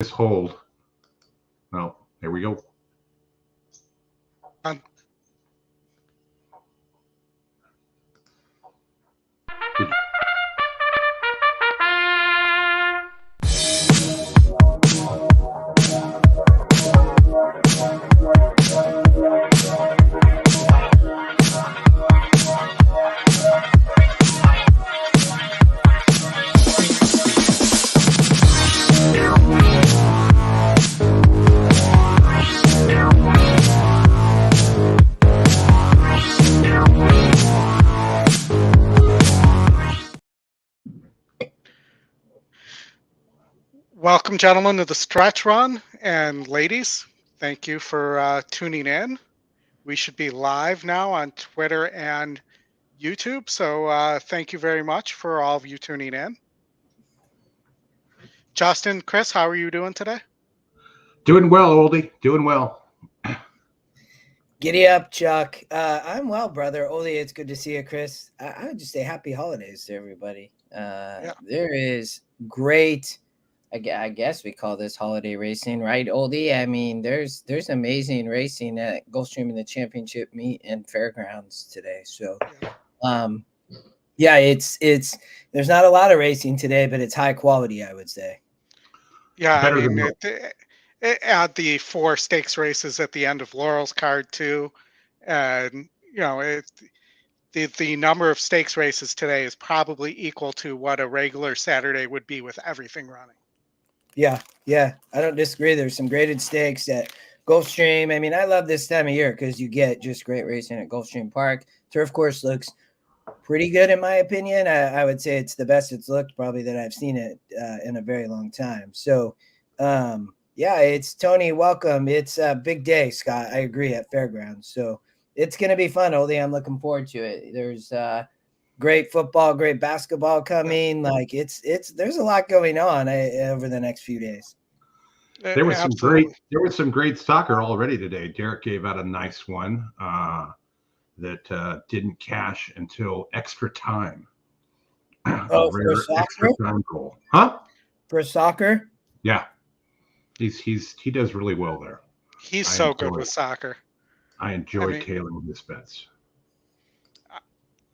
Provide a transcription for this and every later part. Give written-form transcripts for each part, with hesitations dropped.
Just hold. No, there we go. Welcome, gentlemen, to the stretch run, and ladies, thank you for tuning in. We should be live now on Twitter and YouTube, so thank you very much for all of you tuning in. Justin, Chris, how are you doing today? Doing well, Oldie. Doing well. Giddy up, Chuck. I'm well, brother. Oldie, it's good to see you, Chris. I would just say happy holidays to everybody. There is great... I guess we call this holiday racing, right, Oldie? I mean, there's amazing racing at Gulfstream in the championship meet and Fairgrounds today. So, yeah, it's there's not a lot of racing today, but it's high quality, I would say. Yeah, I mean, it had the 4 stakes races at the end of Laurel's card too, and you know, the number of stakes races today is probably equal to what a regular Saturday would be with everything running. Yeah, I don't disagree. There's some graded stakes at Gulfstream. I mean, I love this time of year because you get just great racing at Gulfstream Park. Turf course looks pretty good in my opinion. I would say it's the best it's looked probably that I've seen it in a very long time. So, yeah, it's Tony. Welcome. It's a big day, Scott. I agree at Fairgrounds. So it's going to be fun, Oldie. I'm looking forward to it. There's great football, great basketball coming. Like there's a lot going on over the next few days. There was some great soccer already today. Derek gave out a nice one that didn't cash until extra time. Oh, for soccer? Extra time goal. Huh? For soccer? Yeah. He does really well there. He's so good with soccer. I enjoy tailing his bets.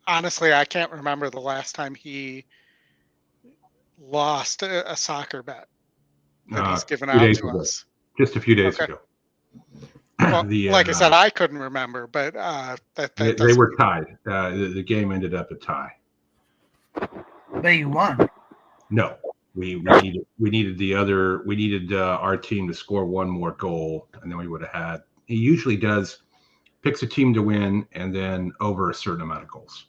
Honestly, I can't remember the last time he lost a soccer bet that he's given out to us. Just a few days ago. Well, like I said, I couldn't remember, but they were tied. The game ended up a tie. But you won. No, we needed our team to score one more goal, and then we would have had. He usually picks a team to win, and then over a certain amount of goals.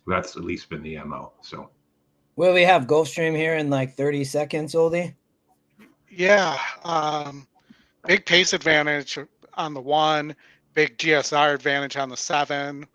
That's at least been the MO. So, will we have Gulfstream here in like 30 seconds, Oldie? Yeah. Big pace advantage on the 1, big GSR advantage on the 7.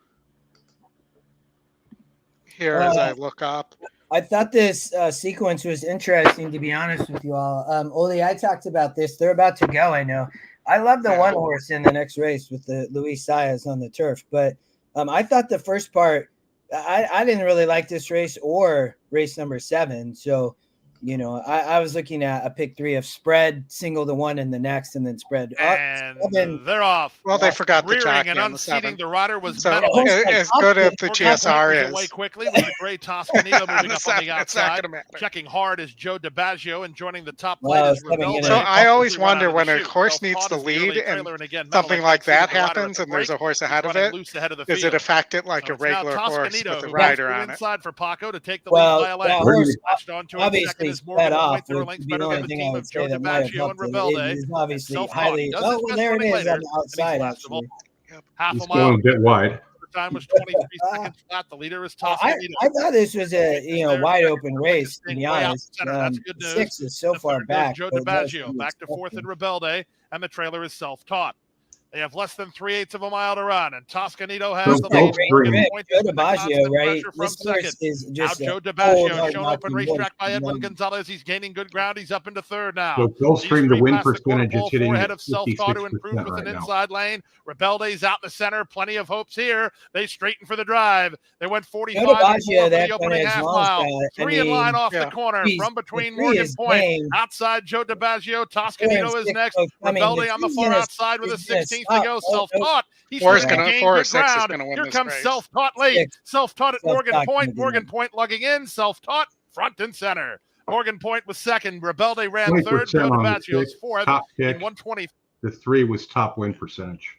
Here as I look up. I thought this sequence was interesting, to be honest with you all. Oldie, I talked about this. They're about to go, I know. I love the 1 horse in the next race with the Luis Saez on the turf, but I thought the first part, I didn't really like this race or race number 7. So, you know, I was looking at a pick 3 of spread, single to 1 in the next, and then spread up. And they're off. Well, they forgot the jockey and on the unseating 7. the rider was so as good as the GSR is. Away quickly with the great Toscanito moving up on the outside. Checking hard is Joe DiBaggio, and joining the top plate is Rebelde. So I always wonder when a horse needs to lead and something like that happens and there's a horse ahead of it, does it affect it like a regular horse with a rider on it? Inside for Paco to take the lead by a length. Obviously sped off. Would be the only thing I would say that might have helped it. It is obviously highly. Oh, well, there it is on the outside, actually. Half He's a mile. going a bit wide. Time was 23 seconds flat. The leader is I thought this was a wide open race, to be honest. That's good news. 6 is so far back. Joe DiBaggio back to 4th in Rebelde, and the trailer is self-taught. They have less than 3/8 of a mile to run, and Toscanito has the Gulfstream. point. Joe DiBaggio, right? From second. Is Now just Joe DiBaggio shown open racetrack by Edwin Gonzalez. He's gaining good ground. He's up into third now. So Gulfstream, the win percentage is hitting ahead of Self-Taught, who improved with right an now. inside lane. Rebelde's out in the center. Plenty of hopes here. They straighten for the drive. They went 45 and 4 for the opening half mile. Three in line off the corner from between Morgan Point. Outside Joe DiBaggio. Toscanito is next. Rebelde on the far outside with a 16th to go. Self-Taught. He's going to gain good ground. Here comes Self-Taught late. Self-Taught at Morgan Point. Morgan Point lugging in. Self-Taught front and center. Morgan Point was second. Rebelde ran third. Joe DiBaggio's fourth in 120. The 3 was top win percentage.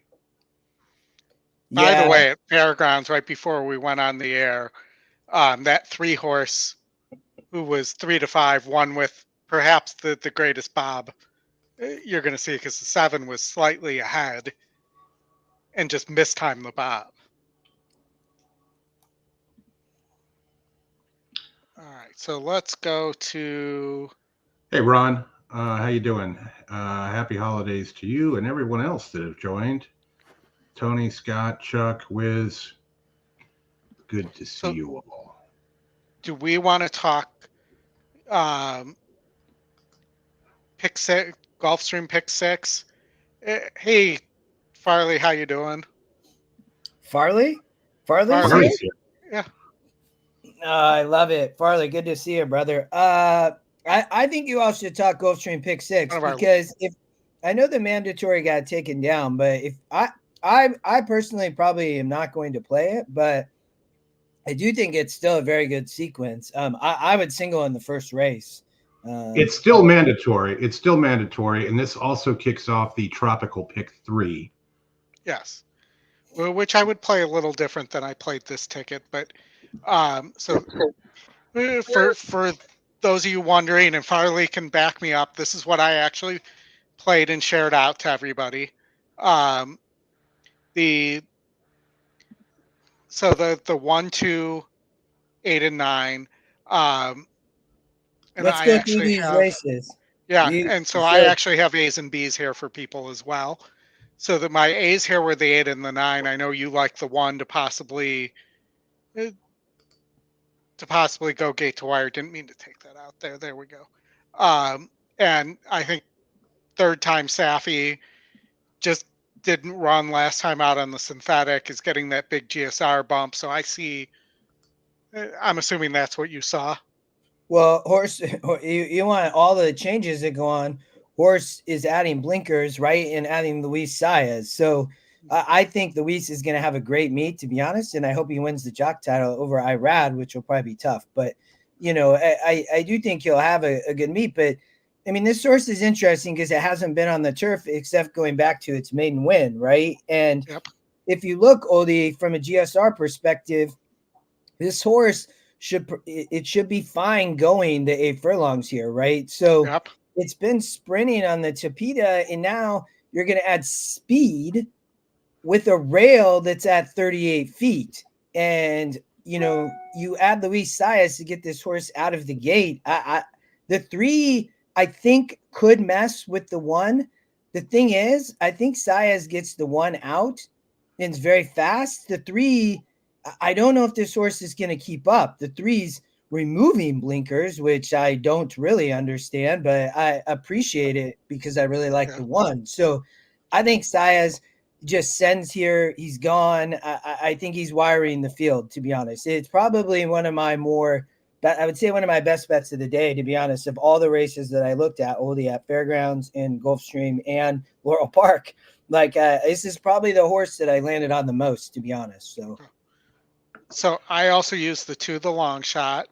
By the way, at Fairgrounds, right before we went on the air, that 3 horse who was 3 to 5 won with perhaps the greatest bob you're going to see, because the 7 was slightly ahead and just mistimed the bob. All right, so let's go to. Hey, Ron, how you doing? Happy holidays to you and everyone else that have joined. Tony, Scott, Chuck, Wiz. Good to see you all. Do we want to talk pick 6, Gulfstream pick 6? Hey, Farley, how you doing? Farley? Yeah. I love it. Farley, good to see you, brother. I think you all should talk Gulfstream pick 6, because if I know the mandatory got taken down, but if I personally probably am not going to play it, but I do think it's still a very good sequence. I would single in the first race. It's still mandatory. It's still mandatory, and this also kicks off the Tropical pick 3. Yes, well, which I would play a little different than I played this ticket, but so for those of you wondering, and Farley can back me up, this is what I actually played and shared out to everybody. The 1, 2, 8, and 9. And let's go through these races. Yeah, and so I actually have A's and B's here for people as well. So that my A's here were the 8 and the 9. I know you like the 1 to possibly go gate to wire. Didn't mean to take that out there. There we go. And I think third time Safi just didn't run last time out on the synthetic, is getting that big GSR bump. So I'm assuming that's what you saw. Well, horse, you want all the changes that go on. Horse is adding blinkers, right, and adding Luis Saez. So I think Luis is going to have a great meet, to be honest, and I hope he wins the jock title over Irad, which will probably be tough. But, I do think he'll have a good meet. But, I mean, this horse is interesting because it hasn't been on the turf except going back to its maiden win, right? And if you look, Oldy, from a GSR perspective, this horse should be fine going the 8 furlongs here, right? So it's been sprinting on the Tapeta, and now you're going to add speed with a rail that's at 38 feet. And, you add Luis Saez to get this horse out of the gate. The 3, I think, could mess with the 1. The thing is, I think Saez gets the 1 out and it's very fast. The 3, I don't know if this horse is going to keep up. The 3's removing blinkers, which I don't really understand, but I appreciate it because I really like the 1. So I think Saez just sends here. He's gone. I think he's wiring the field, to be honest. It's probably one of my best bets of the day, to be honest, of all the races that I looked at, only at Fairgrounds and Gulfstream and Laurel Park. This is probably the horse that I landed on the most, to be honest. So I also used the 2, the long shot.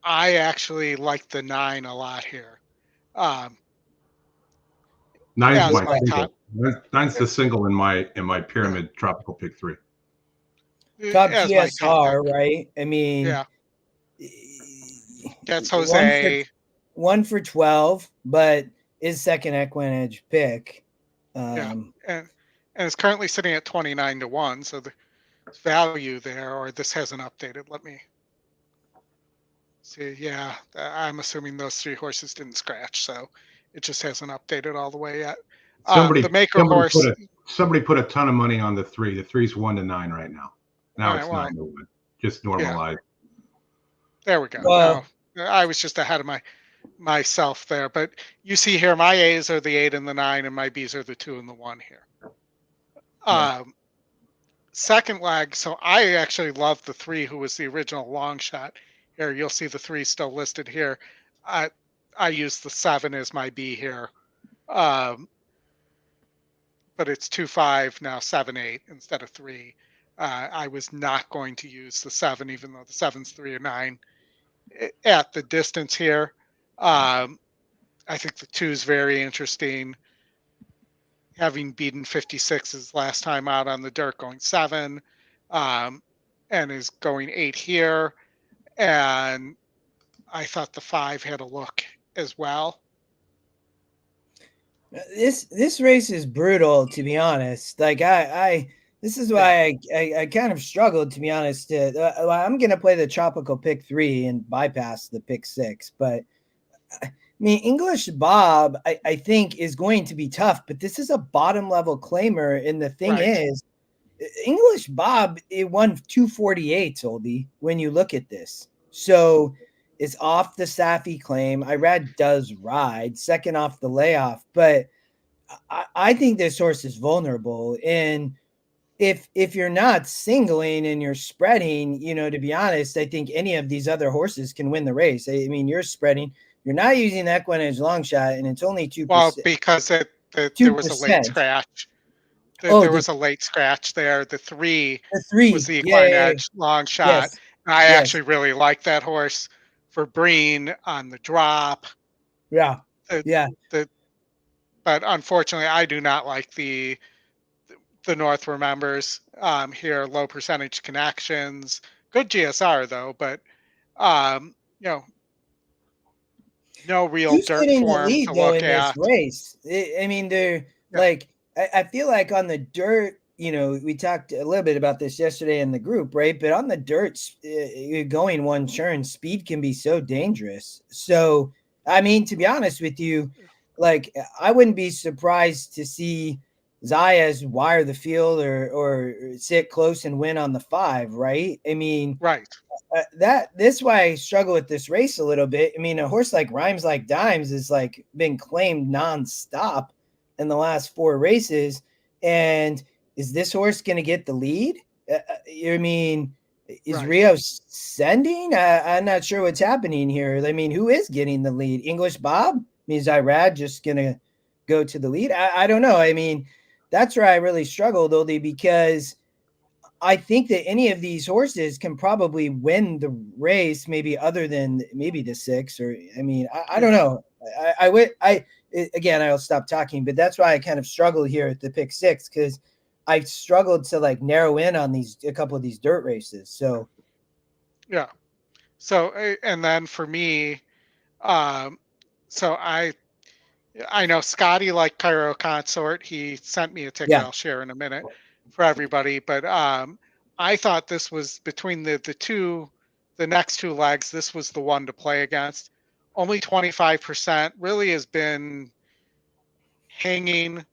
I actually like the 9 a lot here. 9's my single. 9's the single in my pyramid Tropical pick 3. Top GSR, right? I mean, that's Jose. 1 for 12, but is second EquinEdge pick. And it's currently sitting at 29 to 1. So the value there, or this hasn't updated. Let me see. Yeah, I'm assuming those 3 horses didn't scratch, so it just hasn't updated all the way yet. The maker horse. somebody put a ton of money on the 3. The 3's 1-9 right now. Now All it's right, 9-1. Just normalize. There we go. Well, I was just ahead of myself there, but you see here, my A's are the 8 and the 9, and my B's are the 2 and the 1 here. Yeah. Second leg, so I actually love the 3, who was the original long shot. Here, you'll see the 3 still listed here. I use the 7 as my B here, but it's 2-5 now, 7-8 instead of 3. I was not going to use the 7, even though the 7's 3 or 9 at the distance here. I think the 2 is very interesting. Having beaten 56 his last time out on the dirt, going 7, and is going 8 here. And I thought the 5 had a look as well. This race is brutal, to be honest. Like this is why I kind of struggled, to be honest. I'm gonna play the tropical pick 3 and bypass the pick 6, but I mean, English Bob, I think, is going to be tough, but this is a bottom level claimer. And the thing is, English Bob, it won 248, Oldy, when you look at this. So it's off the Safi claim. Irad does ride, second off the layoff, but I think this horse is vulnerable. And if you're not singling and you're spreading, to be honest, I think any of these other horses can win the race. I mean, you're spreading. You're not using that EquinEdge long shot, and it's only 2%. Well, because there was a late scratch. There was a late scratch there. The 3 was the EquinEdge long shot. Yes. I actually really like that horse for Breen on the drop. Yeah. But unfortunately, I do not like the North Remembers here. Low percentage connections. Good GSR though, but no real Who's dirt getting form the lead, to though, look in at. this race? I mean, they're like, I feel like on the dirt, we talked a little bit about this yesterday in the group, right? But on the dirt, going one turn, speed can be so dangerous. So, I mean, to be honest with you, like, I wouldn't be surprised to see Zayas wire the field or sit close and win on the 5, right? I mean, right. This why I struggle with this race a little bit. I mean, a horse like Rhymes Like Dimes is like been claimed nonstop in the last 4 races. And is this horse going to get the lead? I mean, is Rio sending? I'm not sure what's happening here. I mean, who is getting the lead? English Bob? I mean, is Irad just going to go to the lead? I don't know. I mean, that's where I really struggled, Oldie, because I think that any of these horses can probably win the race, maybe other than maybe the 6, or, I mean, I don't know. Again, I'll stop talking, but that's why I kind of struggled here at the pick 6, because I struggled to like narrow in on a couple of these dirt races. So, yeah. So, and then for me, so I know Scotty liked Cairo Consort. He sent me a ticket. I'll share in a minute for everybody. But I thought this was between the next 2 legs, this was the one to play against. Only 25%, really has been hanging.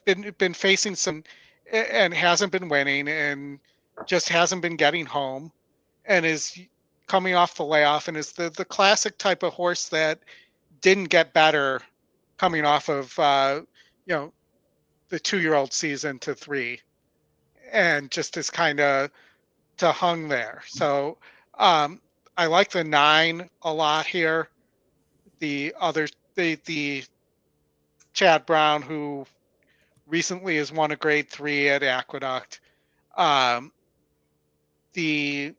Been facing some, and hasn't been winning, and just hasn't been getting home, and is coming off the layoff, and is the classic type of horse that didn't get better coming off of the 2-year-old season to 3, and just is kind of to hung there. So I like the 9 a lot here. The Chad Brown, who recently has won a grade 3 at Aqueduct. The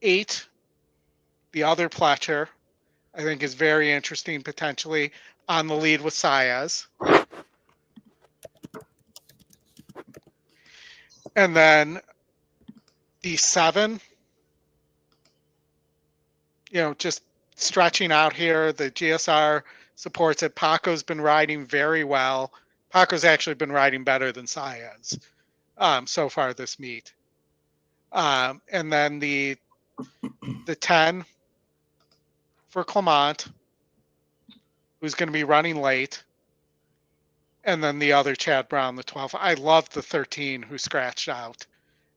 8, the other Pletcher, I think is very interesting, potentially on the lead with Saez. And then the 7, just stretching out here. The GSR supports it. Paco's been riding very well. Paco's actually been riding better than Saez so far this meet. And then the 10 for Clement, who's going to be running late. And then the other Chad Brown, the 12. I love the 13 who scratched out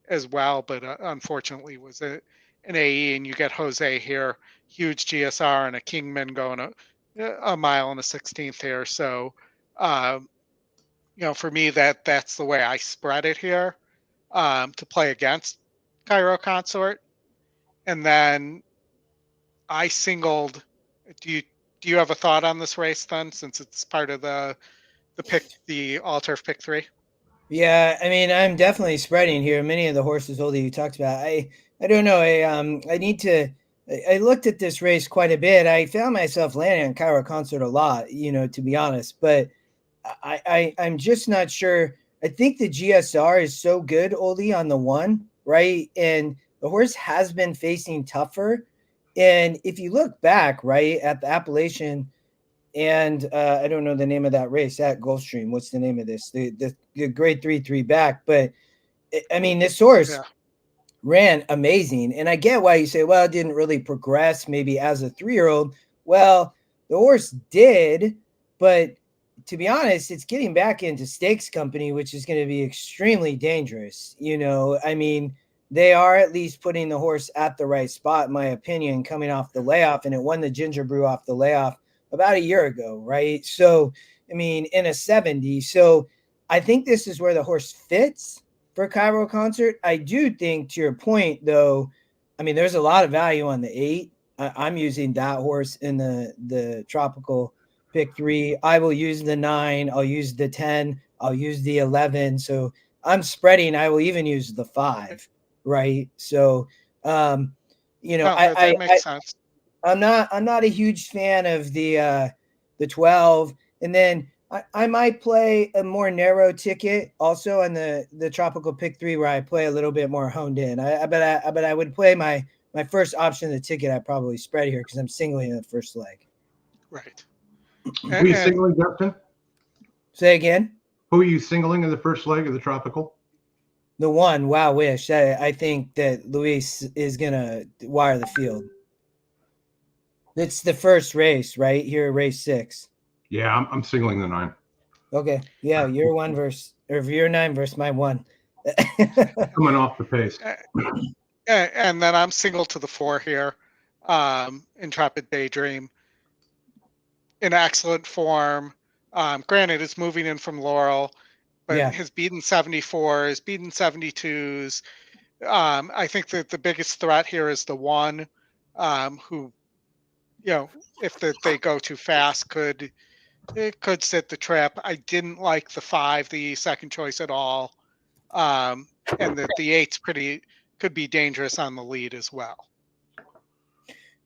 as well, but unfortunately was an AE, and you get Jose here, huge GSR and a Kingman going a mile and a 16th here. So, for me, that's the way I spread it here, to play against Cairo Consort. And then I singled. Do you have a thought on this race then, since it's part of the all turf pick 3? Yeah, I mean, I'm definitely spreading here. Many of the horses, Oldy, you talked about. I don't know. I need to. I looked at this race quite a bit. I found myself landing on Cairo Consort a lot, to be honest. But I'm just not sure. I think the GSR is so good, Oldy, on the 1, right? And the horse has been facing tougher. And if you look back, right, at the Appalachian, and I don't know the name of that race at Gulfstream. What's the name of this? The grade 3 back. But I mean, this horse ran amazing. And I get why you say, well, it didn't really progress maybe as a 3-year-old. Well, the horse did, but to be honest, it's getting back into stakes company, which is going to be extremely dangerous. I mean, they are at least putting the horse at the right spot, in my opinion, coming off the layoff, and it won the Ginger Brew off the layoff about a year ago, right? So, I mean, in a 70. So I think this is where the horse fits for Cairo Consort. I do think, to your point, though, I mean, there's a lot of value on the 8. I'm using that horse in the tropical pick 3. I will use the 9. I'll use the 10. I'll use the 11. So I'm spreading. I will even use the 5, right? So, that makes sense. I'm not a huge fan of the 12, and then I might play a more narrow ticket also on the tropical pick 3, where I play a little bit more honed in. But I would play my first option of the ticket. I probably spread here because I'm singling in the first leg. Right. Who are you singling, Justin? Say again. Who are you singling in the first leg of the tropical? The 1. Wow, wish. I think that Luis is gonna wire the field. It's the first race, right? Here, race 6. Yeah, I'm singling the 9. Okay. Yeah, your 1 versus, or your 9 versus my 1. Coming off the pace. And then I'm single to the 4 here. Intrepid Daydream. In excellent form. Granted, it's moving in from Laurel, but has beaten 74s, has beaten 72s. I think that the biggest threat here is the 1, who, if they go too fast, could sit the trip. I didn't like the 5, the second choice, at all, and the 8's could be dangerous on the lead as well.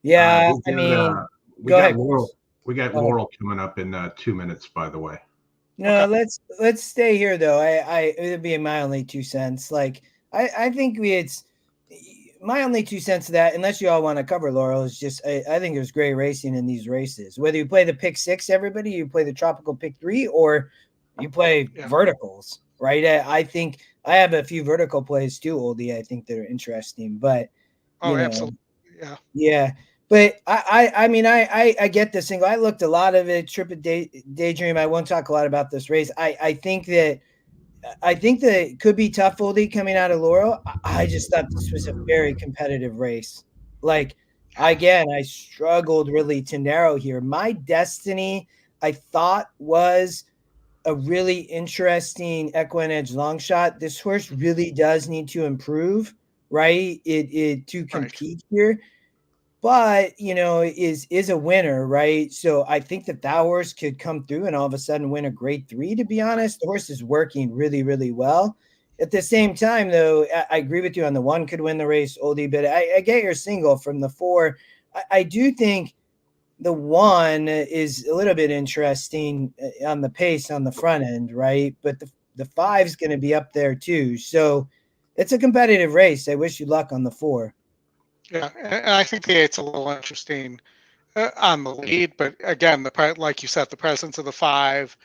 Yeah, I mean, we got Laurel. We got Laurel coming up in 2 minutes, by the way. No, okay. Let's stay here though. It would be my only 2 cents. Like I think it's my only 2 cents to that, unless you all want to cover Laurel, is just I think there's great racing in these races. Whether you play the pick 6, everybody, you play the tropical pick 3, or you play verticals, right? I think I have a few vertical plays too, Oldie. I think they're interesting, but absolutely, yeah. But I mean, I get the single. I looked a lot of it. Intrepid Daydream. I won't talk a lot about this race. I think that it could be tough, Oldie, coming out of Laurel. I just thought this was a very competitive race. Like, again, I struggled really to narrow here. My Destiny, I thought, was a really interesting EquinEdge long shot. This horse really does need to improve, right? It to compete here. But, is a winner, right? So I think that horse could come through and all of a sudden win a grade 3, to be honest. The horse is working really, really well. At the same time, though, I agree with you on the 1 could win the race, Oldie, but I get your single from the 4. I do think the 1 is a little bit interesting on the pace on the front end, right? But the 5 is going to be up there too. So it's a competitive race. I wish you luck on the 4. Yeah, and I think the 8's a little interesting on the lead, but again, like you said, the presence of the 5.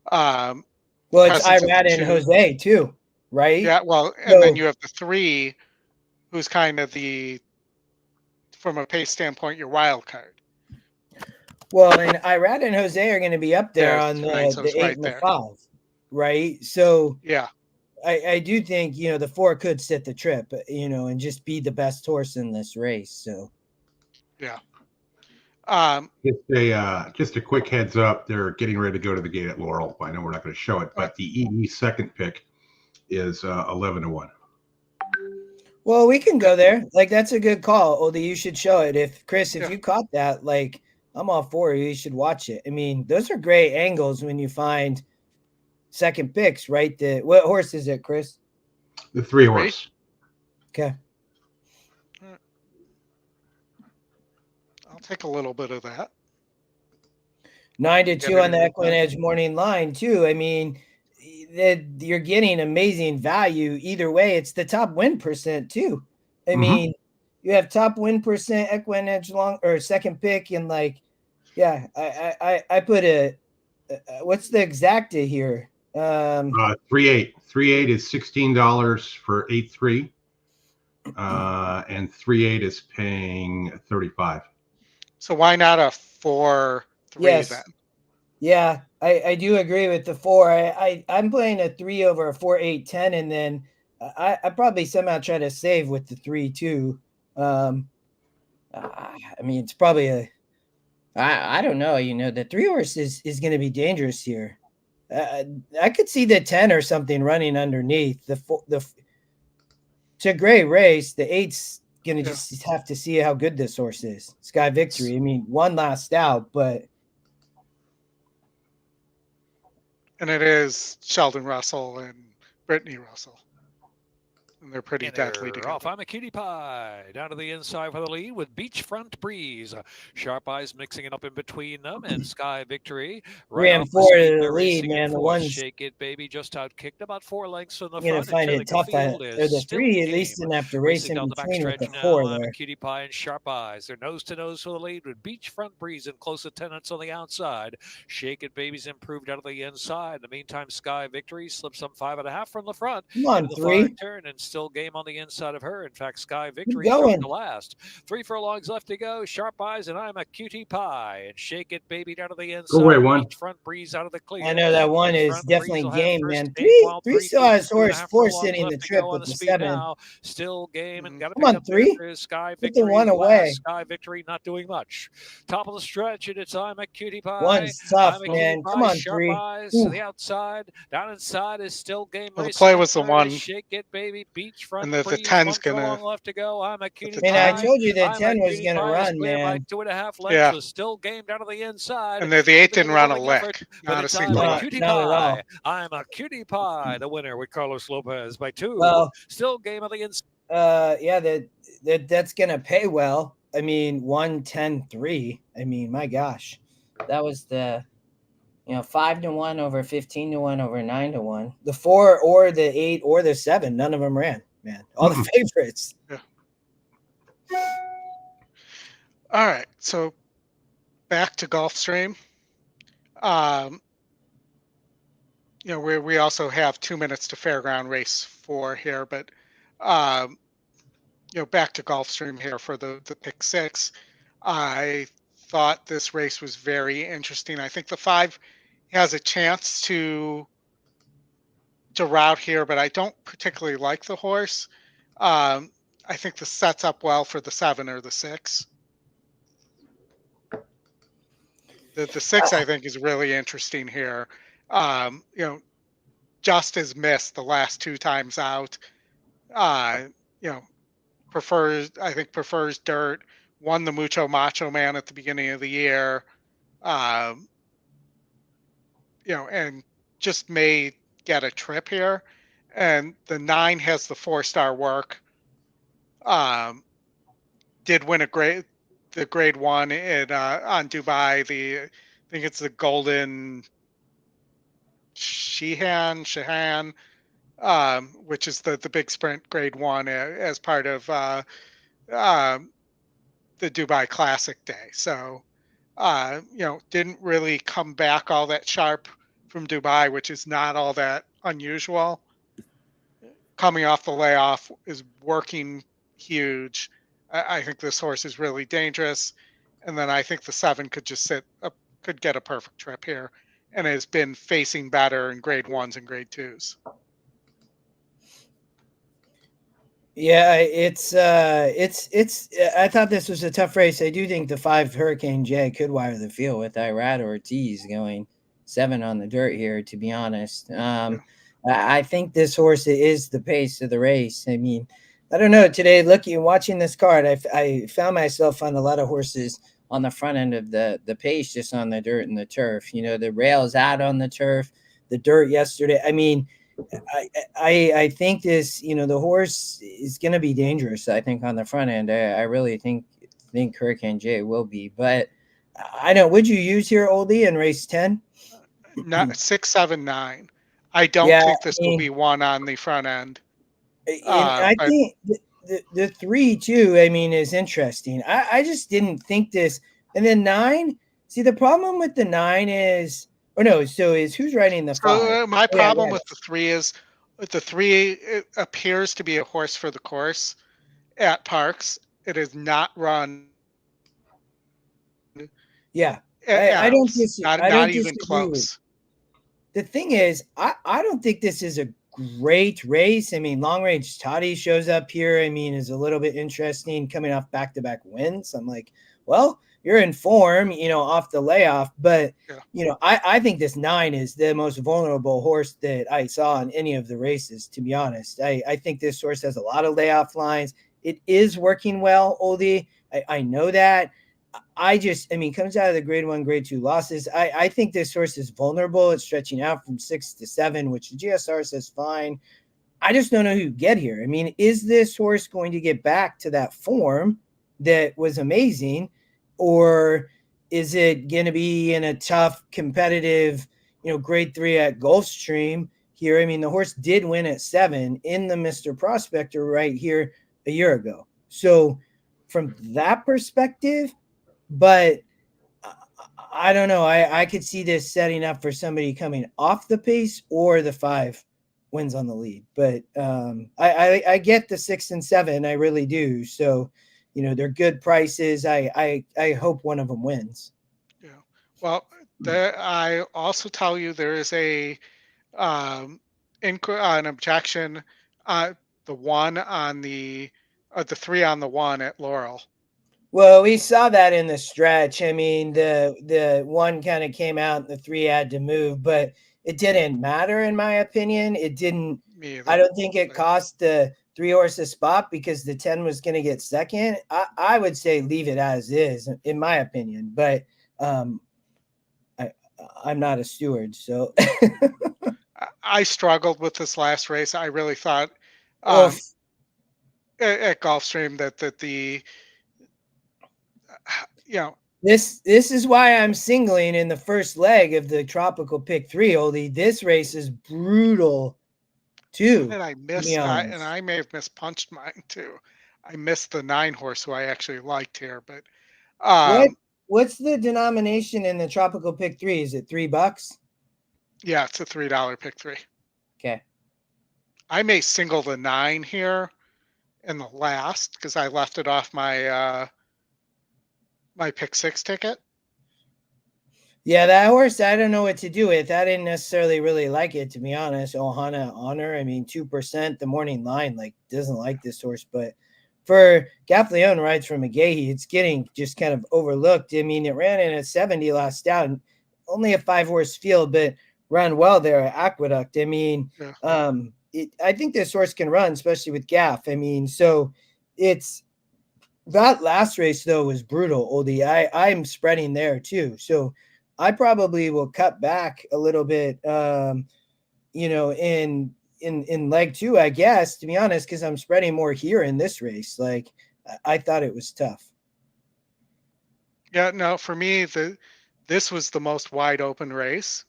Well, it's Irad and Jose too, right? Yeah, well, and then you have the 3, who's kind of from a pace standpoint, your wild card. Well, and Irad and Jose are going to be up there on the 8 and the 5, right? So yeah, I do think, the 4 could sit the trip, and just be the best horse in this race. So yeah. Just a quick heads up, they're getting ready to go to the gate at Laurel. I know we're not going to show it, but the EE second pick is 11-1. Well, we can go there. Like, that's a good call. Oldie, you should show it. If Chris, if you caught that, like, I'm all for it. You should watch it. I mean, those are great angles when you find second picks, right? What horse is it, Chris? The 3 horse. Okay. I'll take a little bit of that. 9-2 on the EquinEdge morning line too. I mean, you're getting amazing value either way. It's the top win percent too. I mean, you have top win percent EquinEdge long or second pick, and like, yeah, I put what's the exacta here? 3-8. 3-8 is $16 for 8-3. And 3-8 is paying 35. So why not a 4-3 then? Yeah, I do agree with the 4. I'm playing a 3 over a 4-8-10, and then I probably somehow try to save with the 3 too. I mean, it's probably I don't know. The 3 horse is going to be dangerous here. I could see the 10 or something running underneath it's a great race. The 8's going to just have to see how good this horse is. Sky Victory. I mean, one last out, but. And it is Sheldon Russell and Brittany Russell. And they're pretty deadly together. Off, I'm a cutie pie. Down to the inside for the lead with Beachfront Breeze. Sharp Eyes mixing it up in between them, and Sky Victory. Ran 4 to the lead, man. The ones Shake It Baby just out kicked about 4 lengths from the front. You're going to find it tough. Or the 3 at least didn't have to race in between with the 4 there. Cutie Pie and Sharp Eyes. They're nose to nose for the lead with Beachfront Breeze and close attendants on the outside. Shake It Baby's improved out of the inside. In the meantime, Sky Victory slips some 5.5 from the front. Come on, 3. Turn and still game on the inside of her. In fact, Sky Victory is the last. 3 furlongs left to go. Sharp Eyes and I'm a Cutie Pie. And Shake It Baby down to the inside. Go away, 1. Front Breeze out of the clear. I know that 1 is definitely game, man. 3 saw his horse 4 sitting the trip with the 7. Now. Still game and got to come on, 3. Sky Put Victory. the 1 away. Sky Victory not doing much. Top of the stretch, and it's I'm a Cutie Pie. 1's tough, man. Come on, 3. Eyes to the outside. Down inside is still game. Well, the play was the 1. Shake It Baby. Beachfront. And the 10's gonna. Left to go. I'm a Cutie Pie. I told you that 10 was gonna run, man. 2.5 lengths was still game down to the inside. And the 8 didn't run a lick. Not a single lick. Cutie Pie. I'm a Cutie Pie. The winner with Carlos Lopez by 2. Well, still game of the inside. Yeah, that's gonna pay well. I mean, 1-10-3. I mean, my gosh, that was the 5-1 over 15-1 over 9-1. The 4 or the 8 or the 7, none of them ran. Man, all the favorites. Yeah. All right, so back to Gulfstream. We also have 2 minutes to Fairground race 4 here, but back to Gulfstream here for the pick 6. I thought this race was very interesting. I think the 5 has a chance to route here, but I don't particularly like the horse. I think this sets up well for the 7 or the 6. The 6 I think is really interesting here. Just has missed the last 2 times out. Prefers dirt. Won the Mucho Macho Man at the beginning of the year. And just may get a trip here. And the 9 has the 4-star work. Did win the grade 1 on Dubai. I think it's the Golden Shahan, which is the big sprint grade 1 as part of the Dubai Classic Day. So, didn't really come back all that sharp from Dubai, which is not all that unusual. Coming off the layoff is working huge. I think this horse is really dangerous. And then I think the 7 could just could get a perfect trip here, and has been facing better in grade 1s and grade 2s. Yeah, it's I thought this was a tough race. I do think the 5 Hurricane J could wire the field with Irad Ortiz going 7 on the dirt here, to be honest. I think this horse is the pace of the race. I mean, I don't know. Today, watching this card, I found myself on a lot of horses on the front end of the pace, just on the dirt and the turf. You know, the rails out on the turf, the dirt yesterday. I mean, I think this, the horse is going to be dangerous. I think on the front end, I really think Hurricane J will be. But I don't. Would you use here, Oldie, in race 10? Not 6, 7, 9. I don't think this will be one on the front end. I think the 3 too. I mean, is interesting. I just didn't think this. And then 9. See, the problem with the 9 is. Oh no! So who's riding the 5? So my problem with the 3 is the 3 it appears to be a horse for the course at Parks. It is not run. Yeah, I don't disagree. Not even close. The thing is, I don't think this is a great race. I mean, Long Range Toddy shows up here. I mean, is a little bit interesting coming off back-to-back wins. I'm like, well, you're in form, off the layoff. But, I think this 9 is the most vulnerable horse that I saw in any of the races, to be honest. I think this horse has a lot of layoff lines. It is working well, Oldie. I know that. Comes out of the grade 1, grade 2 losses. I think this horse is vulnerable. It's stretching out from 6 to 7, which the GSR says fine. I just don't know who get here. I mean, is this horse going to get back to that form that was amazing? Or is it going to be in a tough, competitive, grade 3 at Gulfstream here? I mean, the horse did win at 7 in the Mr. Prospector right here a year ago. So from that perspective, but I don't know. I could see this setting up for somebody coming off the pace or the 5 wins on the lead. But I get the 6 and 7. I really do. So, they're good prices. I hope one of them wins. Yeah. Well, I also tell you there is an objection. The 1 on the 3 on the 1 at Laurel. Well, we saw that in the stretch. I mean, the 1 kind of came out and the 3 had to move, but it didn't matter in my opinion. It didn't. I don't think it cost the 3 horse a spot because the 10 was going to get second. I would say leave it as is, in my opinion. But I'm not a steward, so I struggled with this last race. I really thought at Gulfstream that the this is why I'm singling in the first leg of the Tropical Pick 3, Oldie. This race is brutal too. And I may have mispunched mine too. I missed the 9 horse who I actually liked here, but what's the denomination in the Tropical Pick 3? Is it $3? Yeah, it's a $3 Pick 3. Okay. I may single the 9 here in the last because I left it off my my Pick 6 ticket. Yeah, that horse, I don't know what to do with. I didn't necessarily really like it, to be honest. Ohana Honor, I mean, 2%. The morning line, doesn't like this horse. But for Gaffleone rides from McGahee, it's getting just kind of overlooked. I mean, it ran in at 70 last out, and only a 5-horse field, but ran well there at Aqueduct. I mean, I think this horse can run, especially with Gaff. I mean, so it's that last race, though, was brutal, Oldie. I'm spreading there, too. So I probably will cut back a little bit, in leg 2, I guess, to be honest, because I'm spreading more here in this race. I thought it was tough. Yeah, no, for me, this was the most wide open race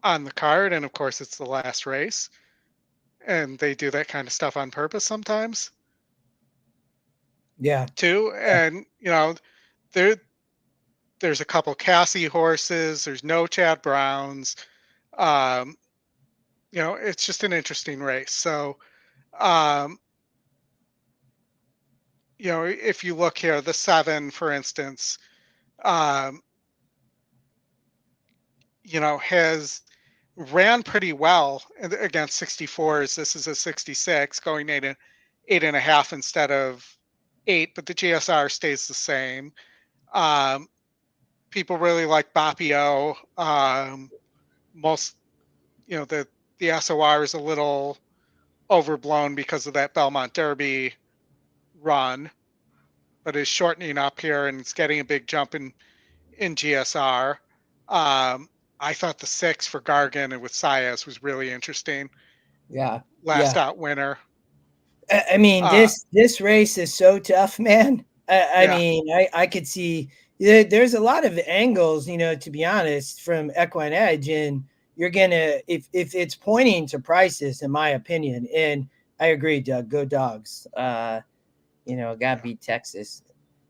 on the card. And of course, it's the last race. And they do that kind of stuff on purpose sometimes. Yeah. Too. And, there's a couple Cassie horses. There's no Chad Browns. It's just an interesting race. So, if you look here, the 7, for instance, has ran pretty well against 64s. This is a 66 going 8.5 instead of 8, but the GSR stays the same. People really like Bapio. Most, the SOR is a little overblown because of that Belmont Derby run, but is shortening up here and it's getting a big jump in GSR. I thought the 6 for Gargan and with Saez was really interesting. Yeah. Last out winner. I mean, this race is so tough, man. I mean, I could see there's a lot of angles, to be honest, from EquinEdge, and you're gonna if it's pointing to prices, in my opinion. And I agree, Doug. Go Dogs. Got beat Texas.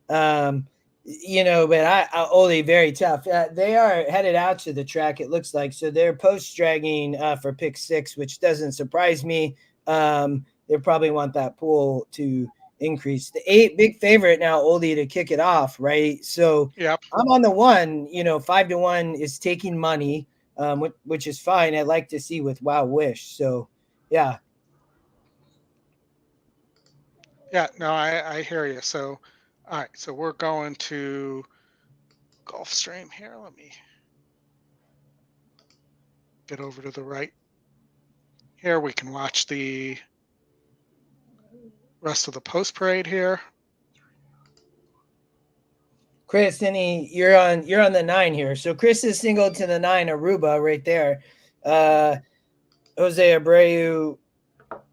But Oldy, very tough. They are headed out to the track, it looks like. So they're post dragging for pick 6, which doesn't surprise me. They probably want that pool to increase. The 8 big favorite now, Oldy, to kick it off, right? So I'm on the 1. 5-1 is taking money, which is fine. I'd like to see with Wow Wish. So yeah. Yeah, no, I hear you. So, all right, so we're going to Gulfstream here. Let me get over to the right. Here we can watch the rest of the post parade here. Chris, you're on the 9 here. So Chris is single to the 9, Aruba right there.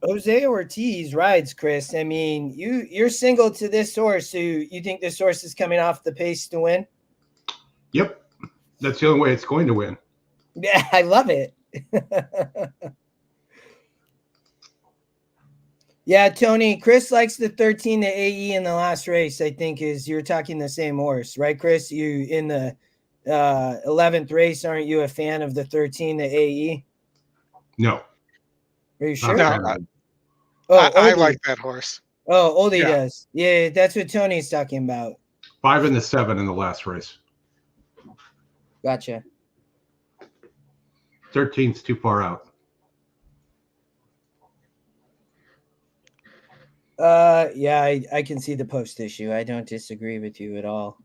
Jose Ortiz rides, Chris. I mean, you're single to this horse. So you think this horse is coming off the pace to win? Yep. That's the only way it's going to win. Yeah, I love it. Yeah, Tony, Chris likes the 13 to AE in the last race, I think, you're talking the same horse, right, Chris? You in the 11th race, aren't you a fan of the 13 to AE? No. Are you sure? No, I like that horse. Oh, Oldy does. Yeah, that's what Tony's talking about. 5 and the 7 in the last race. Gotcha. 13's too far out. Yeah, I can see the post issue. I don't disagree with you at all.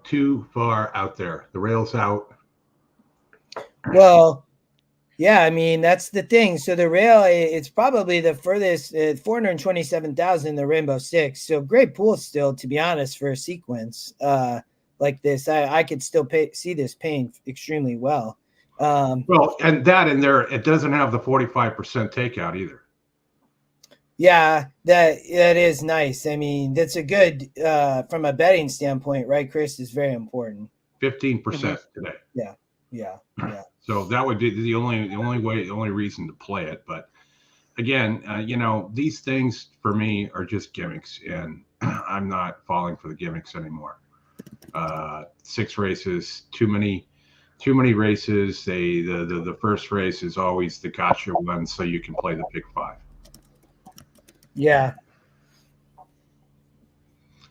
Too far out there. The rail's out. Well, yeah, I mean, that's the thing. So the rail, it's probably the furthest, 427,000, the Rainbow Six. So great pool still, to be honest, for a sequence like this. I could still see this paying extremely well. Well, and that in there, it doesn't have the 45% takeout either. Yeah, that is nice. I mean, that's a good from a betting standpoint, right, Chris? Is very important. 15% today. Yeah. So that would be the only reason to play it. But again, these things for me are just gimmicks, and I'm not falling for the gimmicks anymore. 6 races, too many races. The first race is always the gotcha one, so you can play the pick 5. Yeah.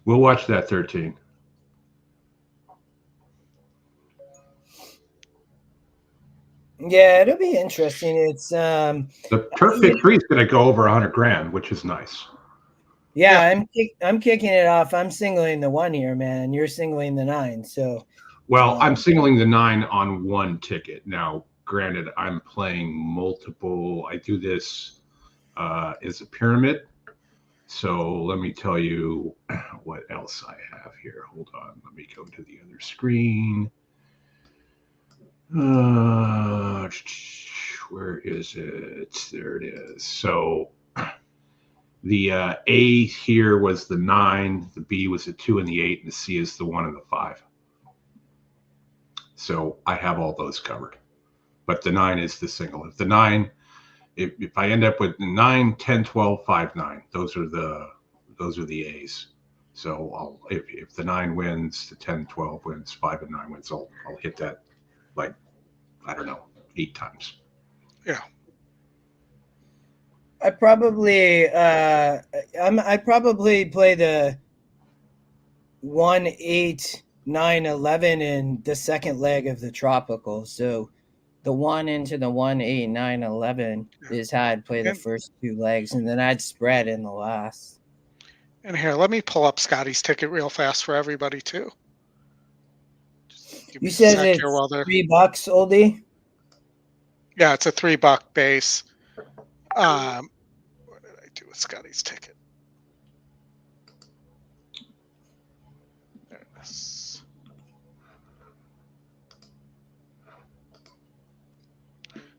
We'll watch that 13. Yeah, it'll be interesting. It's the turf pick 3 is going to go over $100,000, which is nice. Yeah, I'm kicking it off. I'm singling the 1 here, man. You're singling the 9. So, well, I'm singling the 9 on 1 ticket. Now, granted, I'm playing multiple. I do this as a pyramid. So let me tell you what else I have here. Hold on. Let me go to the other screen. Where is it? There it is. So the A here was the 9, the B was the 2 and the 8, and the C is the 1 and the 5. So I have all those covered. But the 9 is the single. If the 9, if I end up with 9, 10, 12, 5, 9, those are the A's. So if the 9 wins, the 10, 12 wins, 5 and 9 wins, I'll hit that like, I don't know, 8 times. Yeah. I probably play the 1, 8, 9, 11 in the second leg of the tropical. So the 1 into the 1, 8, 9, 11 is how I'd play the first 2 legs, and then I'd spread in the last. And here, let me pull up Scotty's ticket real fast for everybody too. You said it's $3, Oldie? Yeah, it's a $3 base. What did I do with Scotty's ticket? There it is.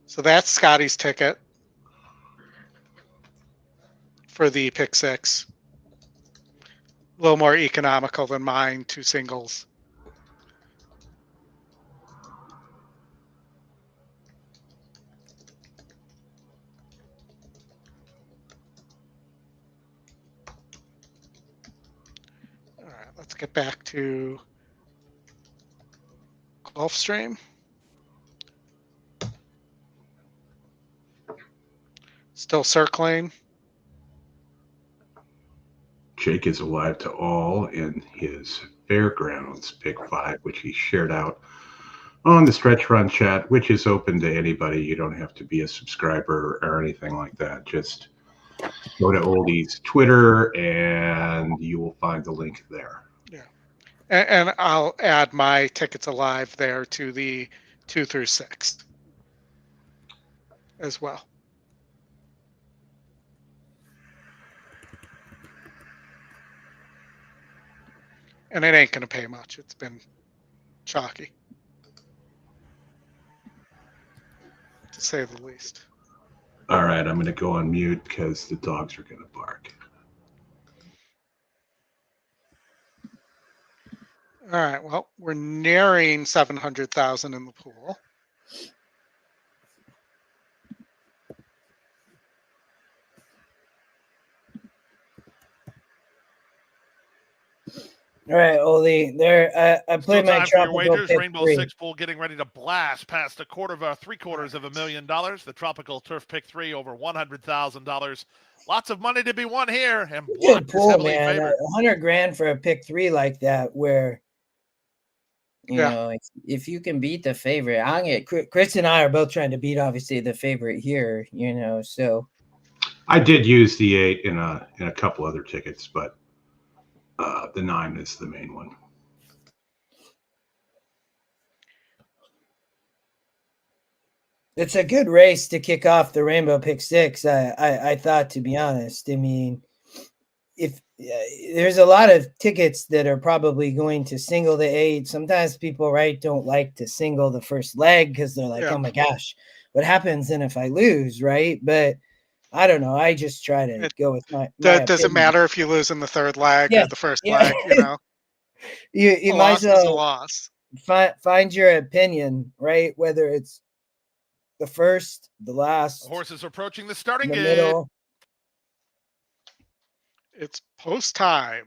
So that's Scotty's ticket for the pick 6. A little more economical than mine, 2 singles. All right, let's get back to Gulfstream. Still circling. Jake is alive to all in his Fairgrounds pick 5, which he shared out on the Stretch Run chat, which is open to anybody. You don't have to be a subscriber or anything like that. Just go to Oldie's Twitter and you will find the link there. Yeah. And I'll add my tickets alive there to the 2 through 6 as well. And it ain't going to pay much. It's been chalky, to say the least. All right, I'm going to go on mute because the dogs are going to bark. All right, well, we're nearing 700,000 in the pool. All right, Oldie. There, I played my tropical wagers. pick Rainbow 3. 6 pool getting ready to blast past $250,000. The tropical turf pick 3 over $100,000. Lots of money to be won here, and good pool, man. $100,000 for a pick 3 like that, where you know if you can beat the favorite. I'll get Chris and I are both trying to beat obviously the favorite here. You know, so I did use the 8 in a couple other tickets, but the 9 is the main one. It's a good race to kick off the Rainbow Pick 6. I thought, to be honest. I mean, if there's a lot of tickets that are probably going to single the 8. Sometimes people, right, don't like to single the first leg because they're like, oh my gosh, what happens then if I lose, right? But I don't know. I just try to go with my does it matter if you lose in the third leg or the first leg? You know, you might as well find your opinion, right? Whether it's the first, the last. The horses approaching the starting gate. Middle. It's post time.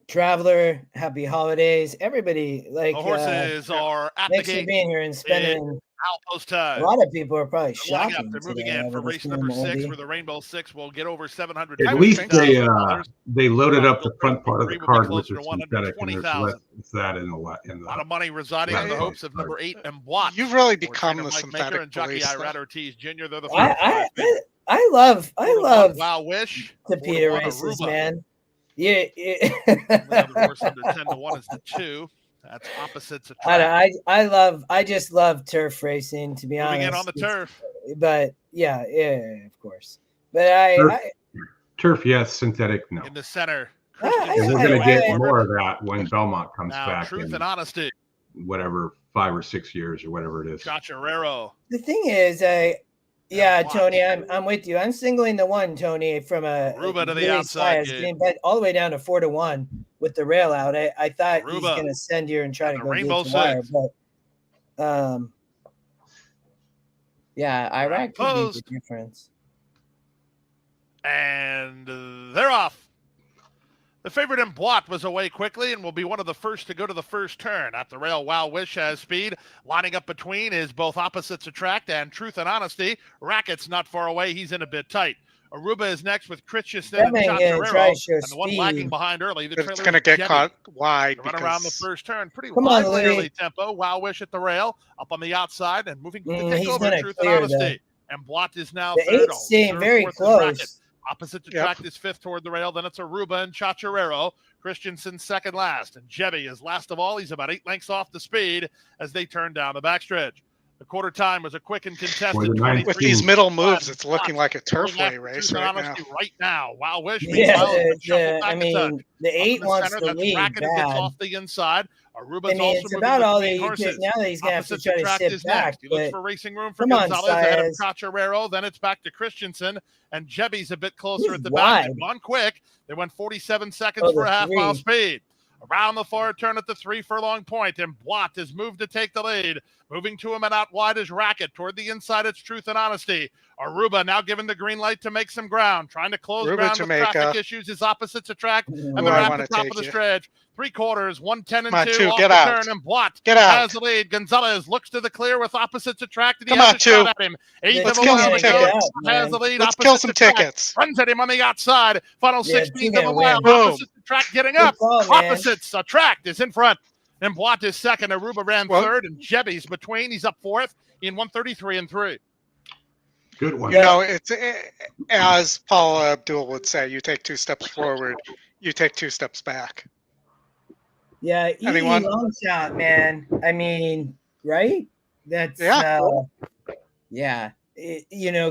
Traveler, happy holidays. Everybody, like the horses are at thanks the gate. For being here and spending. Outpost time. A lot of people are probably shopping. They're moving in for race number 6, where the Rainbow 6 will get over 700. At least they loaded up the front part of the card with the synthetic, and there's less that in the a lot of money residing in the hopes of number 8 and Block. You've really become the synthetic and jockey Irad Ortiz Jr. They're the I love Wow Wish the Peter races, man. Yeah. The horse under 10 to 1 is the 2. That's opposites attract. I just love turf racing, to be honest. Moving in on the turf. But yeah, of course. But turf, yes. Synthetic, no. In the center. We're going to get more of that when Belmont comes back. Truth and honesty. Whatever, 5 or 6 years or whatever it is. Chacarero. The thing is, Tony, I'm with you. I'm singling the 1, Tony, from a Ruba to the outside game, but all the way down to 4 to 1 with the rail out. I thought he's going to send here and try to go Rainbow get the wire, but Iraq could be the difference. And they're off. The favorite in Blot was away quickly and will be one of the first to go to the first turn. At the rail, Wow Wish has speed. Lining up between is both Opposites Attract and Truth and Honesty. Racket's not far away. He's in a bit tight. Aruba is next with Christensen and Chacherero, and the one lagging behind early. The it's going to get caught wide. Run around the first turn. Pretty lively early tempo. Wow Wish at the rail, up on the outside, and moving to take over Truth and Honesty. And Blot is now third. Very close. Opposite Attract is fifth toward the rail. Then it's Aruba and Chacherero. Christensen second last. And Jebby is last of all. He's about 8 lengths off the speed as they turn down the backstretch. The quarter time was a quick and contested. With these middle moves, it's looking like a turfway race right now. Wow Wish. The 8 wants to lead bad. Gets off the inside. Aruba's it's about all that you could. Now that he's going to have to try to sit back. He looks for racing room for Gonzalez ahead of Chacherero. Then it's back to Christensen, and Jebby's a bit closer at the back. They've gone quick. They went 47 seconds for a half-mile speed. Around the far turn at the 3 furlong point, and Blot has moved to take the lead. Moving to him and out wide is Racket. Toward the inside, it's Truth and Honesty. Aruba now given the green light to make some ground. Trying to close ground with traffic issues. His Opposites Attract, and they're at the top of the stretch. 3 quarters, 1:10 and 2 off the turn, and Blot has the lead. Gonzalez looks to the clear with Opposites Attract, and he has a shot at him. Let's kill some tickets. Has the lead. Let's kill some tickets. Runs at him on the outside. Final 16th of a mile. Opposites Attract getting up. Opposites Attract is in front. And Blot is second. Aruba ran third, and Jebby's between. He's up fourth in 1:33 and 3. Good one. You know, it's as Paul Abdul would say, you take 2 steps forward, you take 2 steps back. Yeah, easy long shot, man. I mean, right? That's it,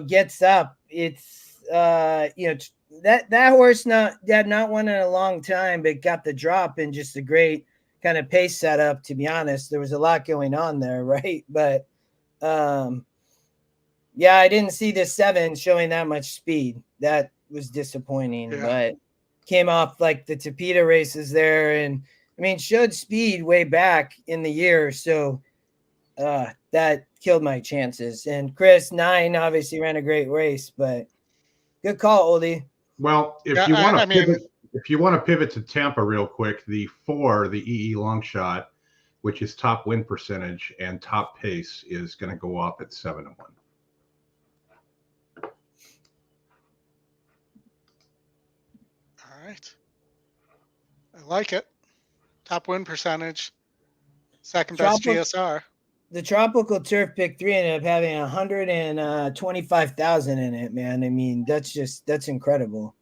gets up. It's that horse had not won in a long time, but got the drop and just a great kind of pace setup. To be honest, there was a lot going on there, right? But I didn't see the 7 showing that much speed. That was disappointing, but came off like the Tapeta races there, and I mean, showed speed way back in the year. So that killed my chances. And Chris, 9, obviously ran a great race, but good call, Oldie. Well, if you want to pivot to Tampa real quick, the 4, the EE long shot, which is top win percentage and top pace, is going to go off at 7-1. All right. I like it. Top win percentage, second best GSR. The Tropical Turf pick 3 ended up having 125,000 in it, man. I mean, that's incredible.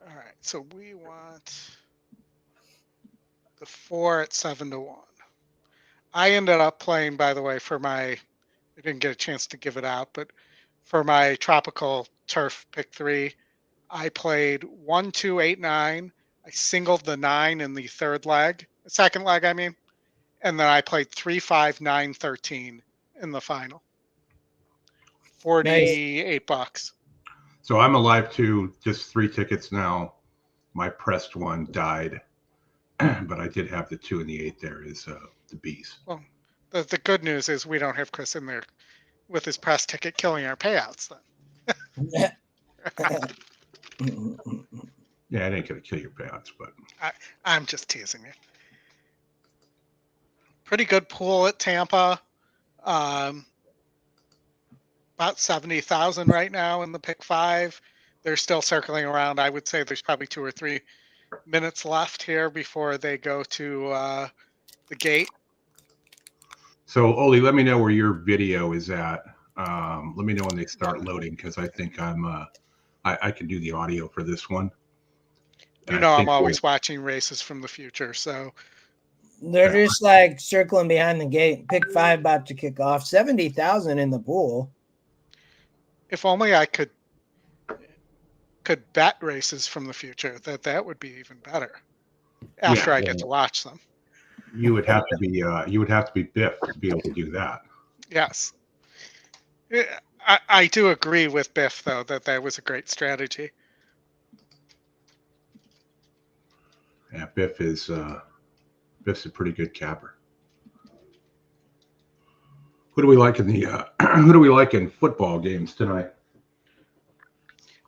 All right, so we want the 4 at 7-1. I ended up playing, by the way, I didn't get a chance to give it out, but for my Tropical Turf pick 3, I played 1, 2, 8, 9. I singled the 9 in the second leg, I mean. And then I played 3, 5, 9, 13 in the final. $48. So I'm alive too, just 3 tickets now. My pressed one died, but I did have the 2 and the 8 there is the bees. Well, the good news is we don't have Chris in there with his press ticket killing our payouts then. Yeah, it ain't going to kill your payouts, but I'm just teasing you. Pretty good pool at Tampa. About 70,000 right now in the pick 5. They're still circling around. I would say there's probably 2 or 3 minutes left here before they go to the gate. So, Oli, let me know where your video is at. Let me know when they start loading, because I think I can do the audio for this one. I'm always watching races from the future, so they're just like circling behind the gate. Pick 5 about to kick off. 70,000 in the pool. If only I could bet races from the future, that would be even better. After I get to watch them, you would have to be Biff to be able to do that. Yes, I do agree with Biff though that was a great strategy. Yeah, Biff's a pretty good capper. Who do we like in football games tonight?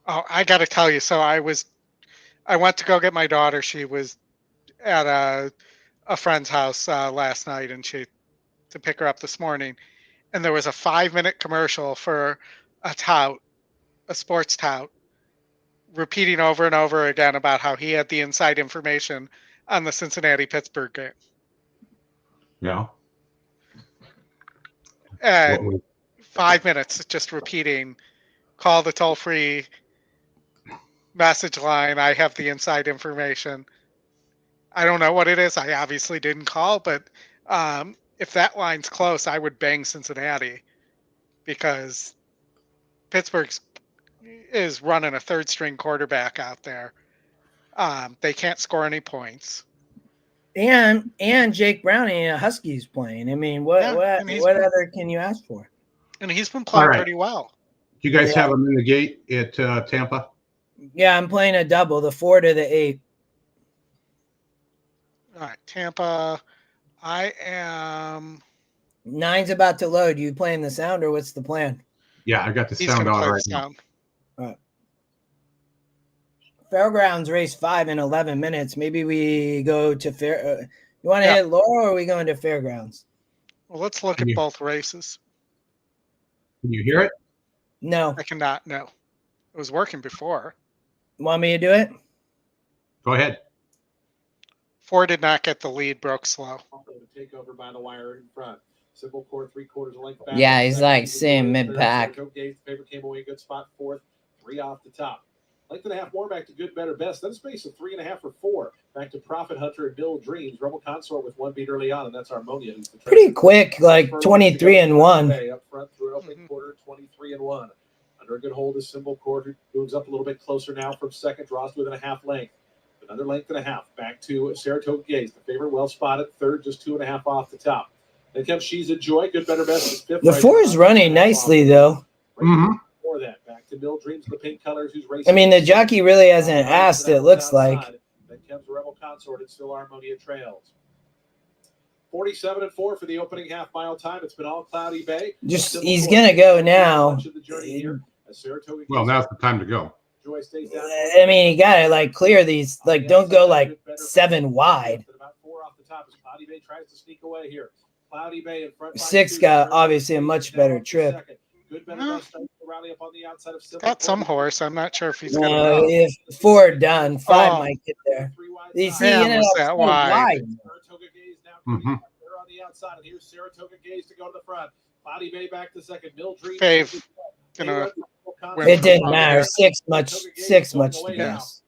Oh, I got to tell you. So I went to go get my daughter. She was at a friend's house last night, and to pick her up this morning. And there was a 5-minute commercial for a sports tout, repeating over and over again about how he had the inside information on the Cincinnati-Pittsburgh game. Yeah. And 5 minutes just repeating, call the toll-free message line. I have the inside information. I don't know what it is. I obviously didn't call, but if that line's close, I would bang Cincinnati because Pittsburgh is running a third-string quarterback out there. They can't score any points. And Jake Browning, Huskies playing. I mean, what other can you ask for? And he's been playing pretty well. Do you guys have him in the gate at Tampa? Yeah, I'm playing a double, the 4 to the 8. All right, Tampa. I am. 9's about to load. You playing the sound or what's the plan? Yeah, I got the He's sound gonna on play right the now. sound. All right. Fairgrounds race 5 in 11 minutes. Maybe we go to you want to hit Laurel or are we going to Fairgrounds? Well, let's look at both races. Can you hear it? No. I cannot. No. It was working before. Want me to do it? Go ahead. 4 did not get the lead, broke slow. Take over by the wire in front. Simple core 3/4 length back. Yeah, he's like same mid-pack. Favorite came away good spot 4th, 3 off the top. Length and a half more back to good, better, best. Then a space of 3.5 or 4. Back to Profit Hunter and Bill Dreams. Rebel Consort with 1 beat early on, and that's Harmonia. Pretty quick, like 23-1. Up front through an open quarter, 23-1. Under a good hold is Symbol Quarter. Moves up a little bit closer now from second. Draws to within a half length. Another length and a half. Back to Saratoga Gaze. The favorite well spotted. Third, just 2.5 off the top. Then comes She's a Joy. Good, better, best is 5th. The 4 is running nicely, though. For that, back to Bill Dreams, the pink colors, who's racing. I mean, the jockey really hasn't asked, it looks like. Then comes Rebel Consort and still Harmonia trails. 47-4 for the opening half-mile time. It's been all Cloudy Bay. He's going to go now. Well, now's the time to go. I mean, you got to, like, clear these. Like, don't go, like, 7 wide. About 4 off the top as Cloudy Bay tries to sneak away here. Cloudy Bay in front. 6 got, obviously, a much better trip. Got some horse. I'm not sure if he's going to. If 4 done, 5 might get there. You see, that wide. They're on the outside, and here's Saratoga Gaze to go to the front. Cloudy Bay back to second. Mill Dream. It didn't matter. 6 much the best.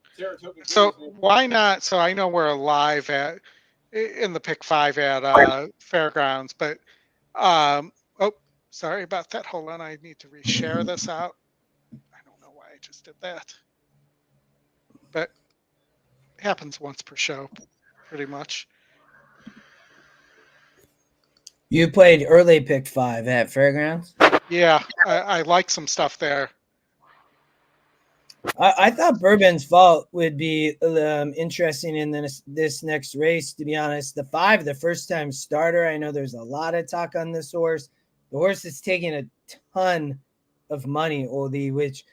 So why not? So I know we're live in the pick 5 at Fairgrounds, but sorry about that. Hold on, I need to reshare this out. I don't know why I just did that, but it happens once per show, pretty much. You played early pick 5 at Fairgrounds? Yeah, I like some stuff there. I thought Bourbon's Fault would be interesting in this next race, to be honest. The 5, the first-time starter, I know there's a lot of talk on this horse. The horse is taking a ton of money, Oldy, which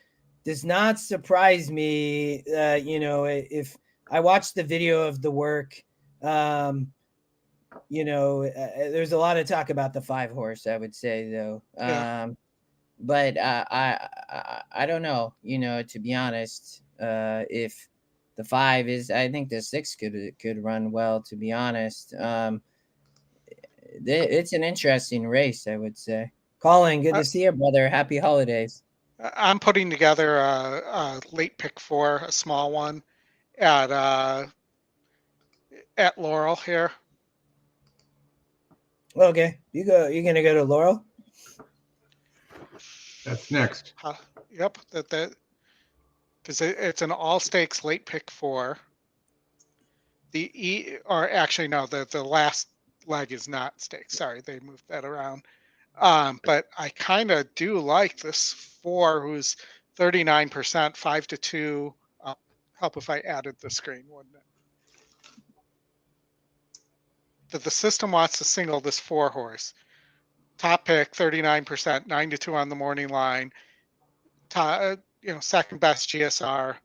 does not surprise me. If I watched the video of the work, there's a lot of talk about the 5 horse, I would say, though. Yeah. But I don't know, to be honest, if the 5 is, I think the 6 could run well, to be honest. It's an interesting race, I would say. Colin, good to see you, brother. Happy holidays. I'm putting together a late pick 4, a small one at Laurel here. Okay, you're gonna go to Laurel? That's next. Yep, that because it's an all stakes late pick 4. The last leg is not stakes. Sorry, they moved that around. But I kind of do like this 4, who's 39%, 5-2. Help if I added the screen, wouldn't it? That the system wants to single this 4 horse. Top pick, 39%, 9-2 on the morning line. second best GSR.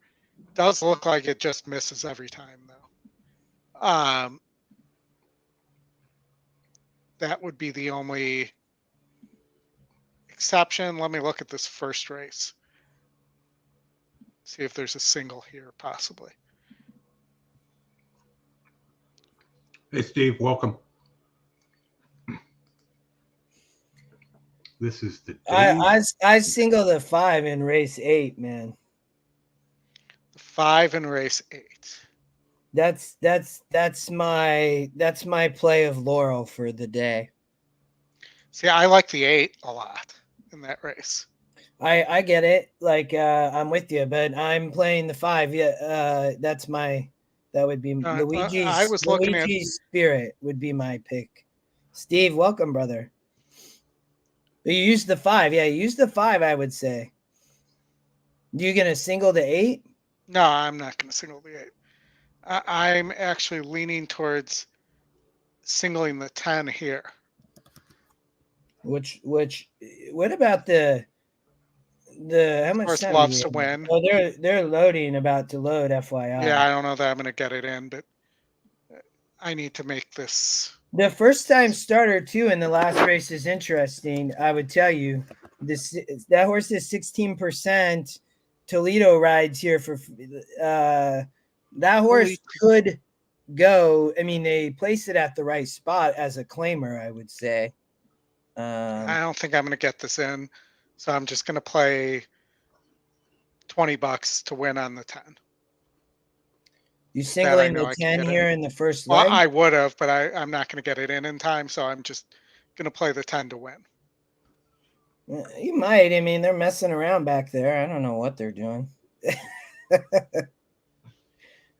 Does look like it just misses every time though. That would be the only exception. Let me look at this first race. See if there's a single here, possibly. Hey, Steve, welcome. This is the day. I single the 5 in race 8, man. 5 in race 8. That's my play of Laurel for the day. See, I like the 8 a lot in that race. I get it. Like I'm with you, but I'm playing the 5. Yeah, that would be Luigi's. I was looking Luigi's Spirit would be my pick. Steve, welcome, brother. But you use the 5. Yeah, use the 5, I would say. You gonna single the 8? No, I'm not gonna single the 8. I'm actually leaning towards singling the 10 here. What about the how much Horse time loves to win. Oh, they're loading, about to load, FYI. Yeah, I don't know that I'm gonna get it in, but I need to make this. The first time starter too in the last race is interesting. I would tell you that horse is 16%. Toledo rides here for that horse could go. I mean, they place it at the right spot as a claimer, I would say. I don't think I'm going to get this in, so I'm just going to play $20 to win on the 10. You singling the 10 here in the first leg? Well, I would have, but I'm not going to get it in time, so I'm just going to play the 10 to win. You might. I mean, they're messing around back there. I don't know what they're doing.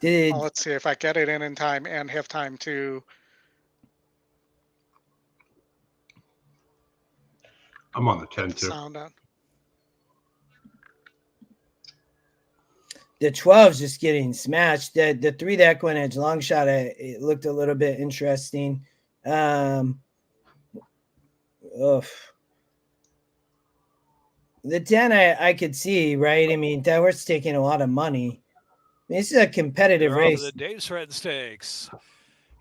Well, let's see if I get it in time and have time to. I'm on the 10 too. Sound on. The 12's just getting smashed. The 3 that EquinEdge long shot, it looked a little bit interesting. The 10 I could see, right? I mean, that horse taking a lot of money. I mean, this is a competitive race. The Day.Both Stakes.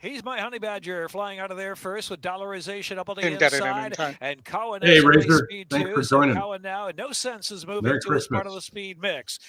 He's my honey badger flying out of there first with dollarization up on the inside. And Cowan hey, has Razor, speed thanks too. for joining. So Cowan now in no sense is moving Merry to Christmas. as part of the speed mix.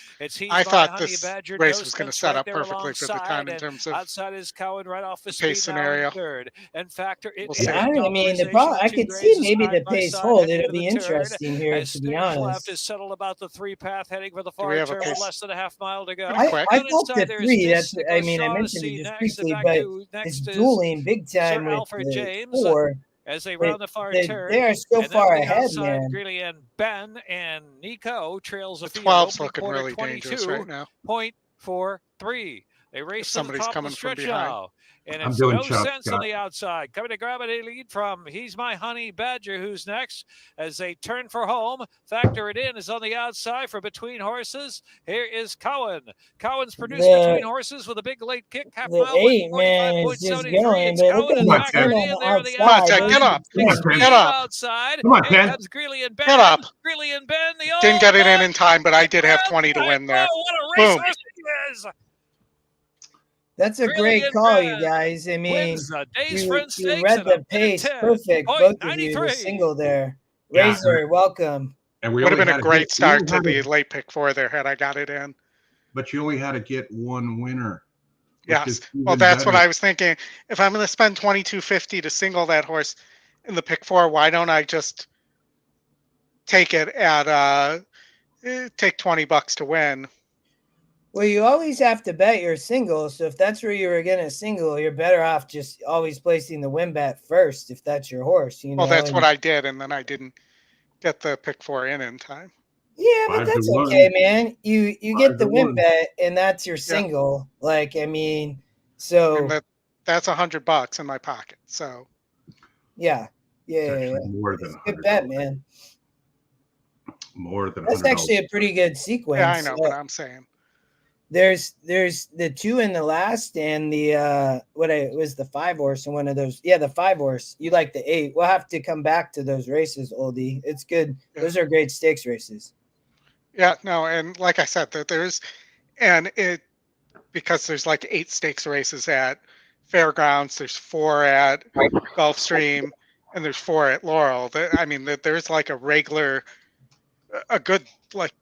I thought this race was going to set up perfectly for the 10 in terms of outside is Cowan right off the pace scenario. Third. And factor it. I mean, the problem, I could see maybe the pace hold. It'll be interesting here, to be honest. Left is settled about the 3 path heading for the far turn with less than a half mile to go. I thought the 3. That's. I mean, I mentioned it just briefly, but it's dueling big time with Alfred the James 4 as they round the far turn. They are so far ahead, man. Greeley and Ben and Nico trails the a 12's looking really dangerous right now. 0.43. They race somebody's coming from behind. Now. And it's no sense on the outside. Coming to grab a lead from He's My Honey Badger, who's next as they turn for home. Factor it in is on the outside for Between Horses. Here is Cowan. Cowan's produced Between Horses with a big late kick. Half mile 8, man, is just going. Come on, Ted, get up. Get up. Outside. Come on, Ted. Comes Greeley and Ben. Get up. Greeley and Ben. Didn't get it in time, but I did have 20 to win there. What a racehorse he is. That's a great call, you guys. I mean, you read the pace perfect. Both of you, the single there. Razor, welcome. And we would have been a great start to the late pick 4 there had I got it in. But you only had to get one winner. Yes. Well, that's what I was thinking. If I'm going to spend $22.50 to single that horse in the pick 4, why don't I just take it at take $20 to win? Well, you always have to bet your single. So if that's where you were going to single, you're better off just always placing the win bet first if that's your horse. You know? Well, that's what I did, and then I didn't get the pick 4 in time. Yeah, but that's okay, man. You get the win bet, and that's your single. Yeah. Like, I mean, so that's $100 in my pocket. So yeah. More than a good bet, man. More than that's actually a pretty good sequence. Yeah, I know what I'm saying. There's the 2 in the last and the it was the 5 horse in one of those. Yeah, the 5 horse. You like the 8. We'll have to come back to those races, Oldie. It's good. Yeah. Those are great stakes races. Yeah, no, and like I said, that because there's like 8 stakes races at Fairgrounds, there's 4 at Gulfstream, and there's 4 at Laurel. I mean, there's like a good like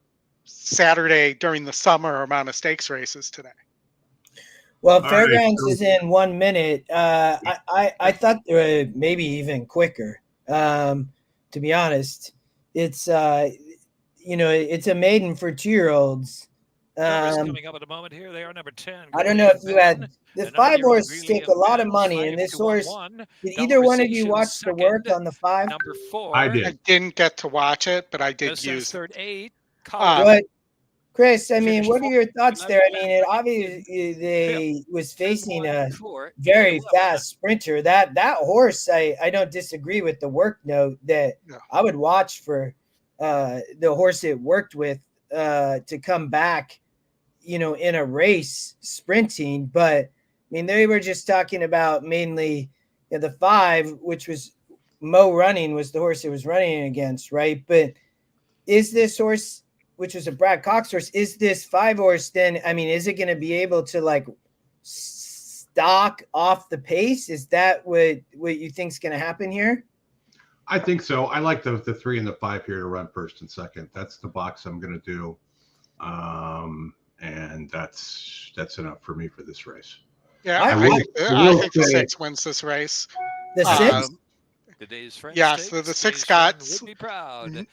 Saturday during the summer amount of stakes races today. Well, Fairgrounds is in 1 minute. I thought they were maybe even quicker. To be honest, it's it's a maiden for 2-year-olds. Coming up at the moment here, they are number 10. I don't know if you had the 5 horse take a lot of money, and this horse. Did either one of you watch the work on the 5? Number 4. I did. I didn't get to watch it, but I did use third 8. But Chris, I mean, what are your thoughts there? I mean, it obviously they was facing a very fast sprinter. That horse, I don't disagree with the work note that I would watch for the horse it worked with to come back, in a race sprinting. But I mean, they were just talking about mainly the 5, which was Mo Running was the horse it was running against, right? But is this horse, which was a Brad Cox horse, is this 5 horse then, I mean, is it going to be able to like stock off the pace? Is that what you think is going to happen here? I think so. I like the 3 and the 5 here to run first and second. That's the box I'm going to do. And that's enough for me for this race. Yeah, I think the 6 wins this race. The 6? Today's French yes, the 6 Scots would be proud.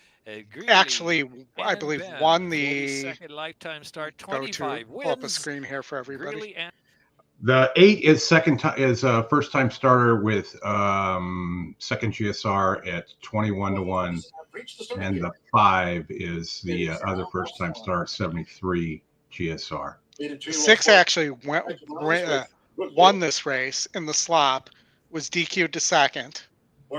Actually, I believe won the second lifetime start. 25 wins. Pull up a screen here for everybody. The 8 is first time starter with second GSR at 21-1, and the 5 is the other first time start 73 GSR. 6 actually won this race in the slop, was DQ'd to second.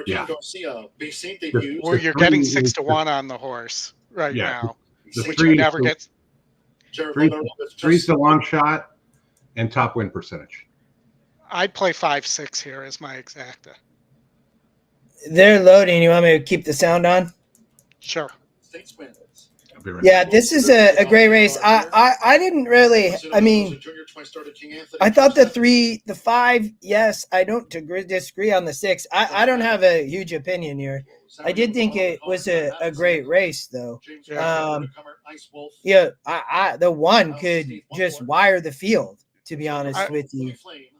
Yeah. Where you're getting 6-1 on the horse now, which you never get. 3's the long shot and top win percentage. I'd play 5-6 here as my exacta. They're loading. You want me to keep the sound on? Sure. Yeah, this is a great race. I didn't really. I mean, I thought the 5. Yes, I don't disagree on the 6. I don't have a huge opinion here. I did think it was a great race, though. The 1 could just wire the field, to be honest with you.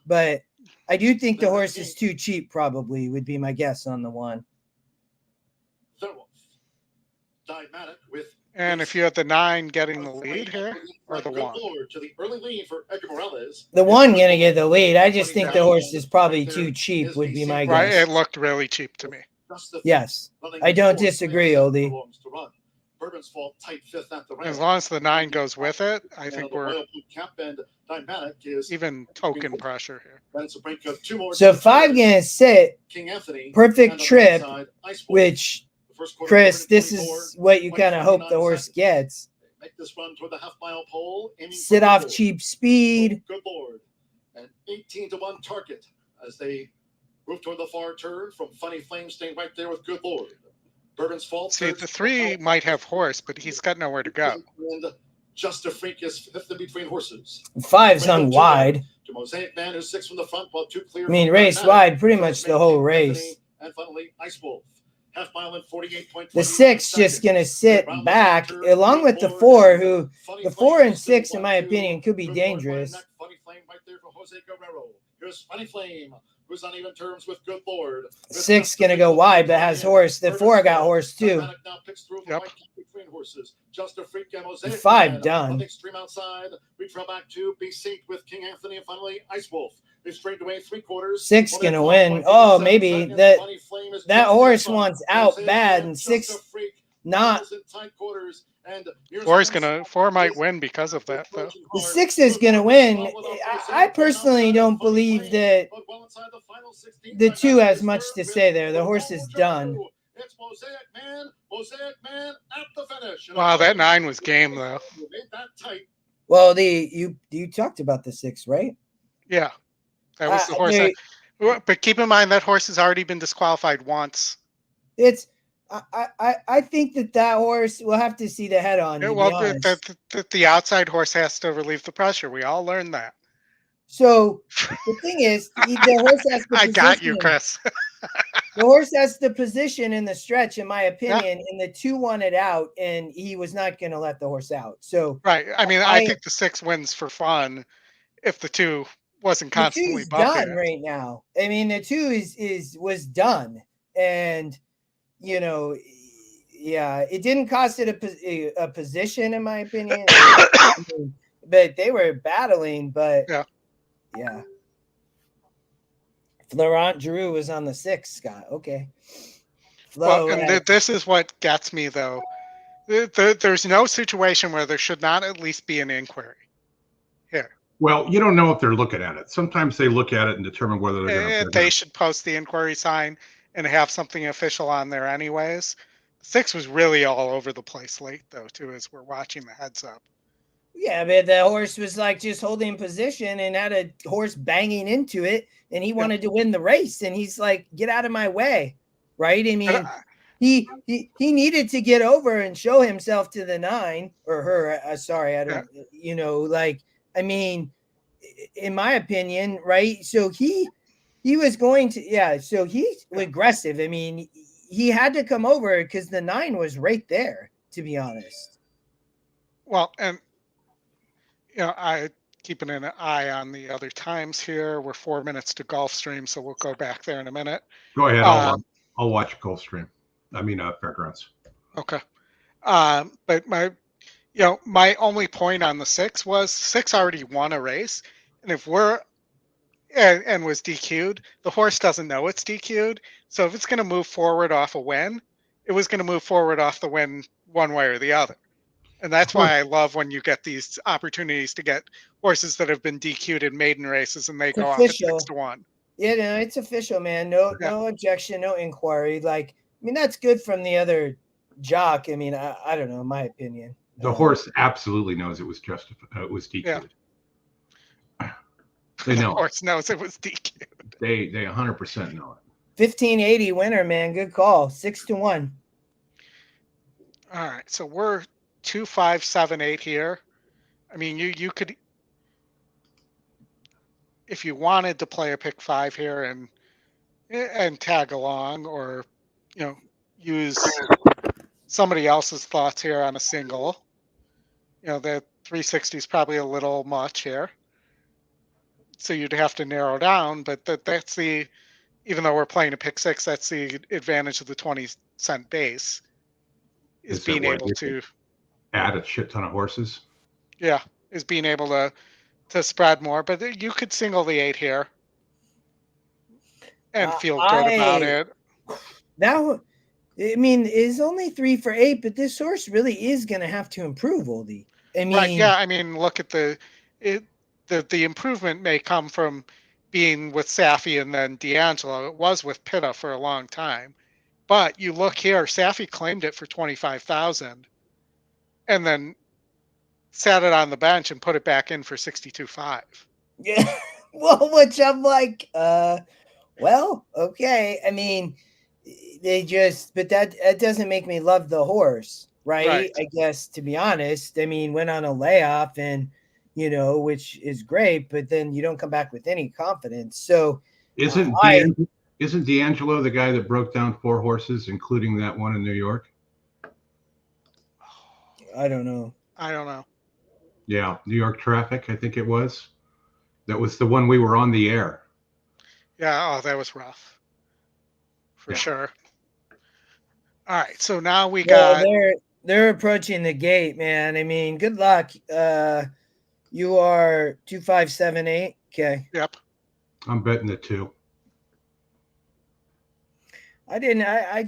But I do think the horse is too cheap. Probably would be my guess on the 1. And if you had the 9 getting the lead here, or the 1? The 1 gonna get the lead. I just think the horse is probably too cheap, would be my guess. Right, it looked really cheap to me. Yes, I don't disagree, Oldie. As long as the 9 goes with it, I think we're even token pressure here. So 5 gonna sit, perfect trip, which, Chris, this is what you kind of hope the horse gets. Sit off cheap speed. Good Lord. And 18-1 target as they move toward the far turn from Funny Flame staying right there with Good Lord. Bourbon's Fault. See, the 3 might have horse, but he's got nowhere to go. And Just a Freak is fifth in between horses. 5's hung wide. To Mosaic Man, who's 6 from the front, while 2 clear. I mean, race wide pretty much the whole race. And finally, Ice Wolf. Half mile in 48.2. The 6 just going to sit back along with the 4, who the 4 and 6, in my opinion, could be dangerous. Funny Flame right there for Jose Guerrero. Here's Funny Flame, who's on even terms with Good Lord. 6 going to go wide, but has horse. The 4 got horse too. Yep. The 5 done. Extreme outside. We trail back to Be Synced with King Anthony and finally Ice Wolf. 6 gonna win. Oh, maybe that horse wants out bad, and 6 not. 4 might win because of that, though. The 6 is gonna win. I personally don't believe that the 2 has much to say there. The horse is done. It's Mosaic Man at the finish. Wow, that 9 was game though. Well, you talked about the 6, right? Yeah. That was the horse. But keep in mind that horse has already been disqualified once. It's I think that horse, we'll have to see the head on. Well, the outside horse has to relieve the pressure. We all learned that. So the thing is, the horse has the I got you, Chris. The horse has the position in the stretch, in my opinion, and the 2 wanted out, and he was not going to let the horse out. So right. I mean, I think the 6 wins for fun if the 2 wasn't constantly done right now. I mean, the 2 was done, and it didn't cost it a position, in my opinion. But they were battling. But yeah. Florent Drew was on the 6, Scott. Okay. This is what gets me, though. There's no situation where there should not at least be an inquiry here. Well, you don't know if they're looking at it. Sometimes they look at it and determine whether they're going to. They should post the inquiry sign and have something official on there anyways. 6 was really all over the place late, though, too, as we're watching the heads up. Yeah, but the horse was like just holding position and had a horse banging into it, and he wanted to win the race, and he's like, "Get out of my way!" Right? I mean, he needed to get over and show himself to the 9 or her. Sorry, I don't. I mean, in my opinion, right? So he was going to, so he's aggressive. I mean, he had to come over because the 9 was right there, to be honest. Well, and I keeping an eye on the other times here. We're 4 minutes to Gulfstream, so we'll go back there in a minute. Go ahead. I'll watch Gulfstream. I mean, Fairgrounds. Okay. But my only point on the 6 was 6 already won a race, and if and was DQ'd, the horse doesn't know it's DQ'd. So if it's going to move forward off a win, it was going to move forward off the win one way or the other. And that's why I love when you get these opportunities to get horses that have been DQ'd in maiden races and they go off at 6-1. Yeah, no, it's official, man. No objection, no inquiry. Like, I mean, that's good from the other jock. I mean, I don't know, in my opinion. The horse absolutely knows it was justified. It was DQ'd. Yeah. They know. The horse knows it was DQ'd. They 100% know it. 1580 winner, man. Good call. 6-1. All right, so we're 2, 5, 7, 8 here. I mean, you could, if you wanted to play a pick 5 here and tag along, or use somebody else's thoughts here on a single. The 360 is probably a little much here, so you'd have to narrow down. But that's even though we're playing a pick 6, that's the advantage of the 20-cent base is being able to add a shit ton of horses. Yeah, is being able to spread more. But you could single the 8 here and feel good about it. Now, I mean, it's only 3 for 8, but this horse really is going to have to improve, Oldy. I mean, right? Yeah, I mean, look at the improvement may come from being with Safi and then D'Angelo. It was with Pitta for a long time, but you look here, Safi claimed it for 25,000. And then sat it on the bench and put it back in for 62.5. Yeah, well, which I'm like, well, okay. I mean, but that doesn't make me love the horse, right? I guess, to be honest. I mean, went on a layoff and, which is great, but then you don't come back with any confidence. So isn't D'Angelo the guy that broke down 4 horses, including that one in New York? I don't know. Yeah, New York Traffic, I think it was. That was the one we were on the air. Yeah, that was rough. For sure. All right, so now we got... They're approaching the gate, man. I mean, good luck. You are 2, 5, 7, 8. Okay. Yep. I'm betting the 2. I didn't. I'm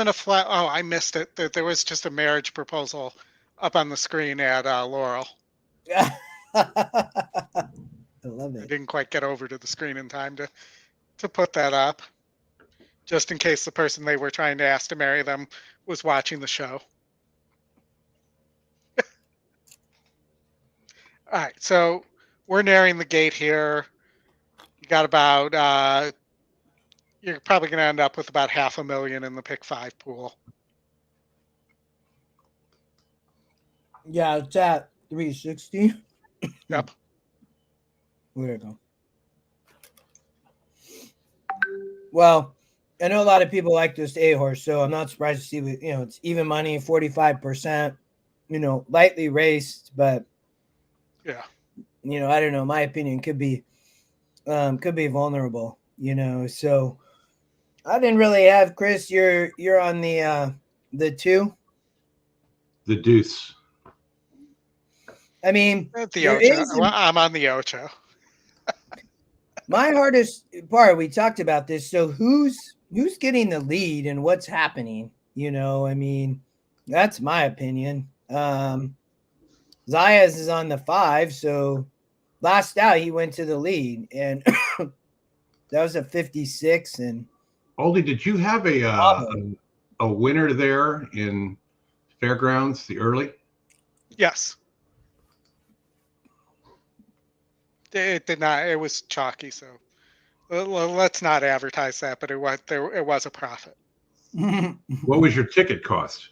in a flat. Oh, I missed it. There was just a marriage proposal up on the screen at Laurel. I love it. I didn't quite get over to the screen in time to put that up, just in case the person they were trying to ask to marry them was watching the show. All right, so we're nearing the gate here. You got about you're probably going to end up with about $500,000 in the pick 5 pool. Yeah, it's at 360. Yep. Where'd it go? Well, I know a lot of people like this A horse, so I'm not surprised to see, it's even money, 45%, lightly raced, but yeah, I don't know. My opinion could be vulnerable, so I didn't really have Chris. You're on the 2. The deuce. I mean, the Ocho. I'm on the Ocho. My hardest part, we talked about this. So who's getting the lead and what's happening? I mean, that's my opinion. Zayas is on the 5, so last out he went to the lead, and that was a 56. And Oldy, did you have a winner there in Fairgrounds, the early? Yes. It did not. It was chalky, so let's not advertise that. But it was a profit. What was your ticket cost?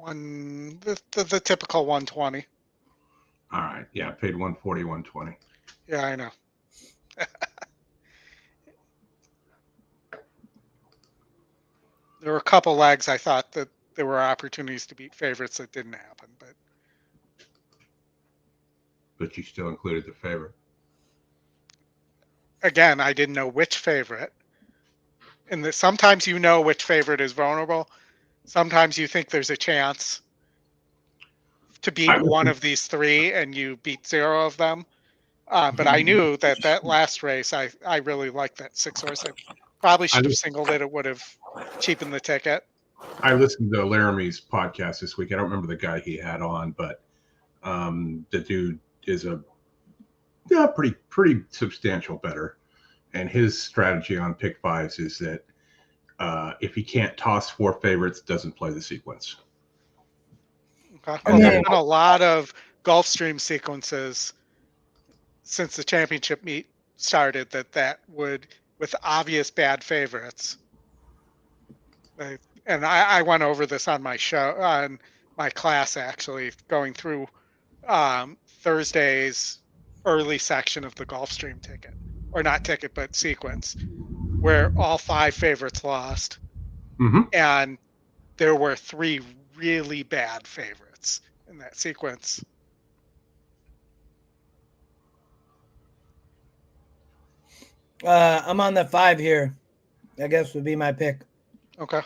The typical 120. All right, yeah, I paid 140, 120. Yeah, I know. There were a couple legs I thought that there were opportunities to beat favorites that didn't happen, but you still included the favorite. Again, I didn't know which favorite. And sometimes which favorite is vulnerable. Sometimes you think there's a chance to beat one of these 3 and you beat 0 of them. But I knew that last race, I really liked that 6 horse. I probably should have singled it. It would have cheapened the ticket. I listened to Laramie's podcast this week. I don't remember the guy he had on, but the dude is a pretty substantial bettor. And his strategy on pick 5s is that if he can't toss 4 favorites, doesn't play the sequence. Okay. Well, there have been a lot of Gulfstream sequences since the championship meet started that would, with obvious bad favorites. And I went over this on my show, on my class, actually, going through Thursday's early section of the Gulfstream ticket, or not ticket, but sequence, where all 5 favorites lost. Mm-hmm. And there were 3 really bad favorites in that sequence. I'm on the 5 here. I guess would be my pick. Okay.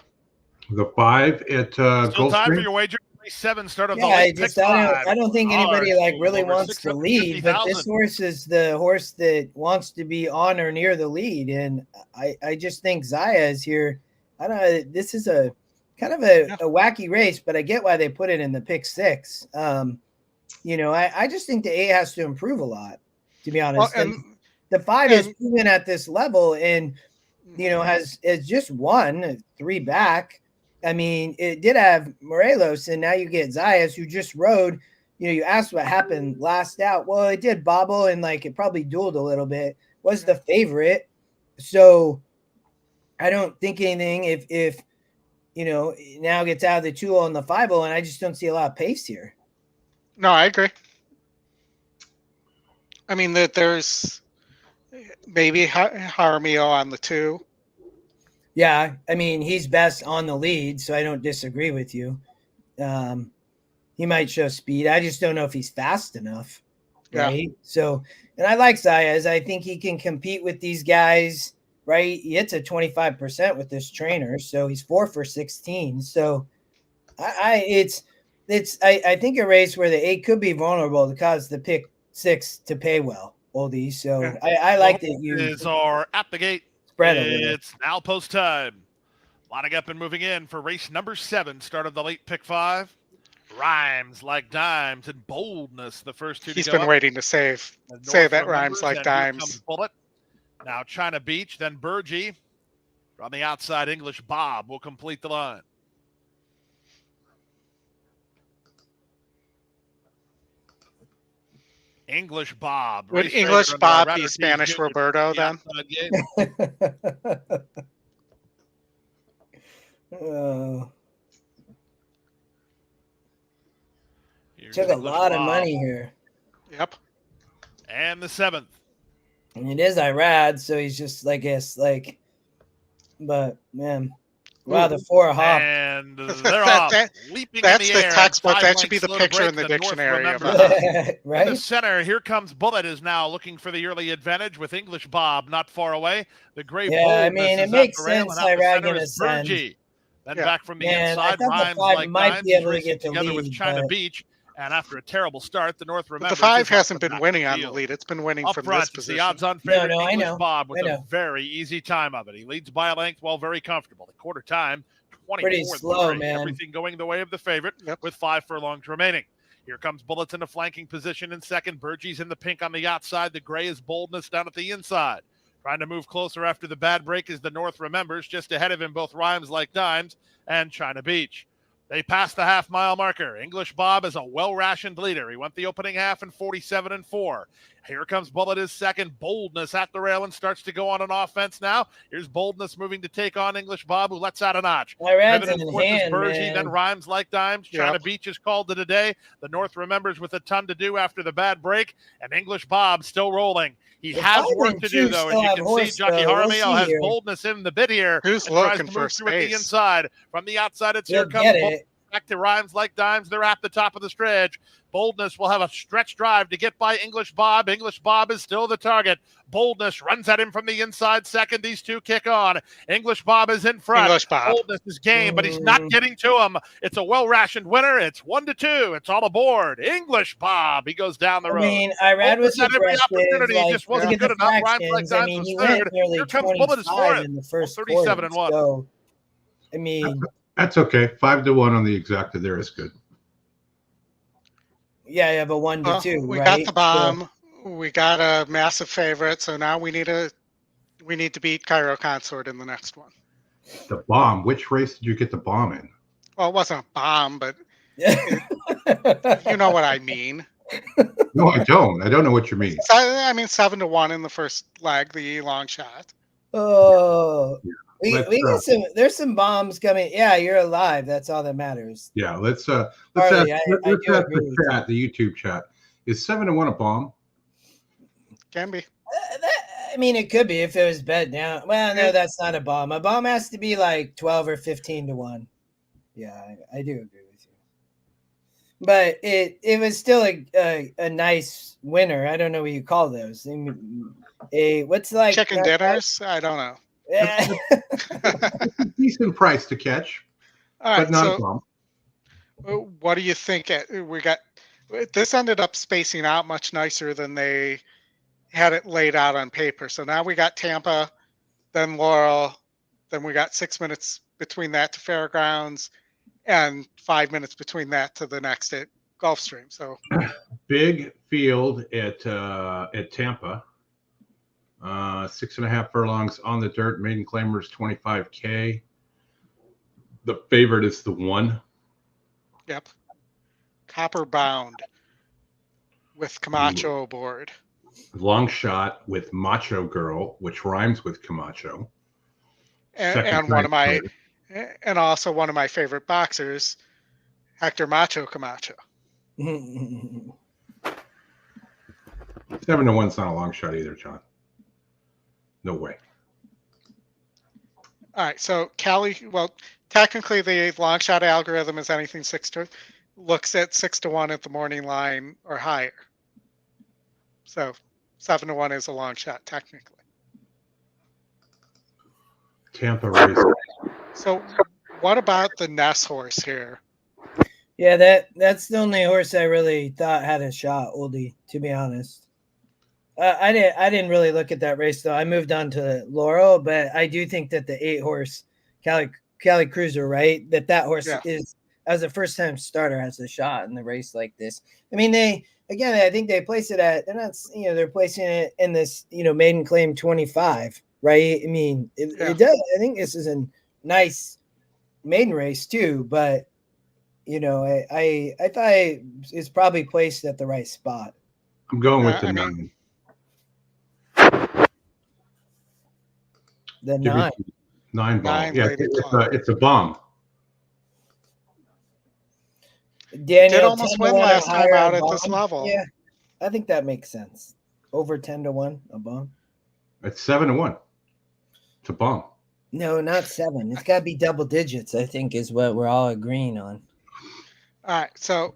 The 5 at Gulfstream. Time for your wager. 7 start of the late pick 5. I don't think anybody really wants to lead, but this horse is the horse that wants to be on or near the lead, and I just think Zaya is here. I don't know. This is a kind of a wacky race, but I get why they put it in the pick 6. I just think the 8 has to improve a lot, to be honest. Well, and the 5 is proven at this level, and has just won 3 back. I mean, it did have Morelos, and now you get Zayas, who just rode. You asked what happened last out. Well, it did bobble, and it probably dueled a little bit. Was the favorite, so I don't think anything. If now gets out of the 2-0 and the 5-0, and I just don't see a lot of pace here. No, I agree. I mean that there's maybe Jaramillo on the 2. Yeah, I mean, he's best on the lead, so I don't disagree with you. He might show speed. I just don't know if he's fast enough. Right? Yeah. So, and I like Zayas. I think he can compete with these guys, right? He hits a 25% with this trainer, so he's 4 for 16. So, I think a race where the 8 could be vulnerable to cause the pick 6 to pay well, Oldie. So, yeah. I like that you is our at the gate. It's now post time. Lining up and moving in for race number 7, start of the late pick 5. Rhymes like dimes and boldness, the first 2 to go. He's been waiting to say that rhymes like dimes. Bullet. Now China Beach, then Burgee. From the outside, English Bob will complete the line. English Bob. Would English Bob be Spanish Roberto then? Took a lot of money here. Yep. And the 7th. And it is Irad, so he's just but man. Wow, the 4 hop. And they're off. Leaping that's in the air. Textbook. That should be the picture in the dictionary. Right? In the center, here comes Bullet is now looking for the early advantage with English Bob not far away. The gray I mean, it makes sense. Irad going to send. Then back from the inside, Rhymes like might be able to get together with China Beach. And after a terrible start, the North Remembers. The 5 hasn't been winning on the lead. It's been winning from this position. The odds-on favorite English Bob with a very easy time of it. He leads by a length while very comfortable. The quarter time, 24. Pretty slow, man. Everything going the way of the favorite with 5 furlongs remaining. Here comes Bullets in a flanking position in second. Burgie's in the pink on the outside. The gray is Boldness down at the inside. Trying to move closer after the bad break is the North Remembers. Just ahead of him, both Rhymes Like Dimes and China Beach. They passed the half-mile marker. English Bob is a well-rationed leader. He went the opening half in 47-4. Here comes Bullet, his second. Boldness at the rail and starts to go on an offense now. Here's Boldness moving to take on English Bob, who lets out a notch. Irad's in hand, man. Then Rhymes Like Dimes. China Beach is called to today. The North Remembers with a ton to do after the bad break. And English Bob still rolling. He has work to do, though. As you can see, Jockey Jaramillo has Boldness in the bit here. Who's looking for space? At the inside. From the outside, it's here comes back to Rhymes Like Dimes. They're at the top of the stretch. Boldness will have a stretch drive to get by English Bob. English Bob is still the target. Boldness runs at him from the inside second. These two kick on. English Bob is in front. English Bob. Boldness is game, but he's not getting to him. It's a well-rationed winner. It's 1-2. It's all aboard. English Bob. He goes down the road. I mean, Irad was every opportunity. He just wasn't good enough. Rhymes Like Dimes was third. Here comes Bullet is fourth. In the first 37-1. So, I mean, that's okay. 5-1 on the exacta there is good. Yeah, but 1-2. We right? got the bomb. So, we got a massive favorite. So now we need to beat Cairo Consort in the next one. The bomb. Which race did you get the bomb in? Well, it wasn't a bomb, but you know what I mean. No, I don't. I don't know what you mean. I mean 7-1 in the first leg, the long shot. Oh. We get some. There's some bombs coming. Yeah, you're alive. That's all that matters. Yeah, let's ask Harley, the chat, the YouTube chat. Is 7-1 a bomb? Can be. I mean, it could be if it was bet down. Well, no, that's not a bomb. A bomb has to be like 12 or 15-1. Yeah, I do agree with you. But it was still a nice winner. I don't know what you call those. What's like chicken dinners? I don't know. Yeah. Decent price to catch, but not a bomb. What do you think? We got this ended up spacing out much nicer than they had it laid out on paper. So now we got Tampa, then Laurel, then we got 6 minutes between that to Fairgrounds, and 5 minutes between that to the next at Gulfstream. So big field at Tampa. 6.5 furlongs on the dirt. Maiden claimers 25K. The favorite is the 1. Yep. Copper bound with Camacho aboard. Long shot with Macho Girl, which rhymes with Camacho. And also one of my favorite boxers, Hector Macho Camacho. 7-1's not a long shot either, John. No way. All right, so technically the long shot algorithm is anything looks at 6-1 at the morning line or higher. So 7-1 is a long shot technically. Tampa race. So what about the Ness horse here? Yeah, that's the only horse I really thought had a shot, Oldie, to be honest. I didn't really look at that race though. I moved on to Laurel, but I do think that the 8-horse Cali Cruiser, right? That horse is, as a first time starter, has a shot in the race like this. I mean, I think they place it at, they're placing it in this, maiden claim 25, right? I mean, it does. I think this is a nice maiden race too, but I thought it's probably placed at the right spot. I'm going with the 9. The 9. 9 ball. Yeah, it's a bomb. Daniel did almost win last time out at this level. Yeah, I think that makes sense. Over 10-1, a bomb. It's 7-1. It's a bomb. No, not 7. It's got to be double digits, I think, is what we're all agreeing on. All right. So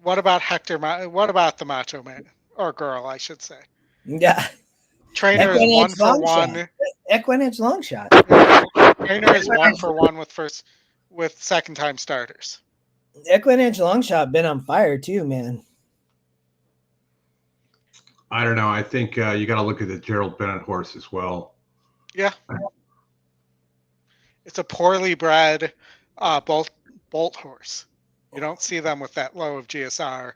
what about Hector? What about the Macho Man or girl, I should say? Yeah. Trainer is 1 for 1. EquinEdge long shot. Trainer is 1 for 1 with second time starters. EquinEdge long shot been on fire too, man. I don't know. I think you got to look at the Gerald Bennett horse as well. Yeah. It's a poorly bred bolt horse. You don't see them with that low of GSR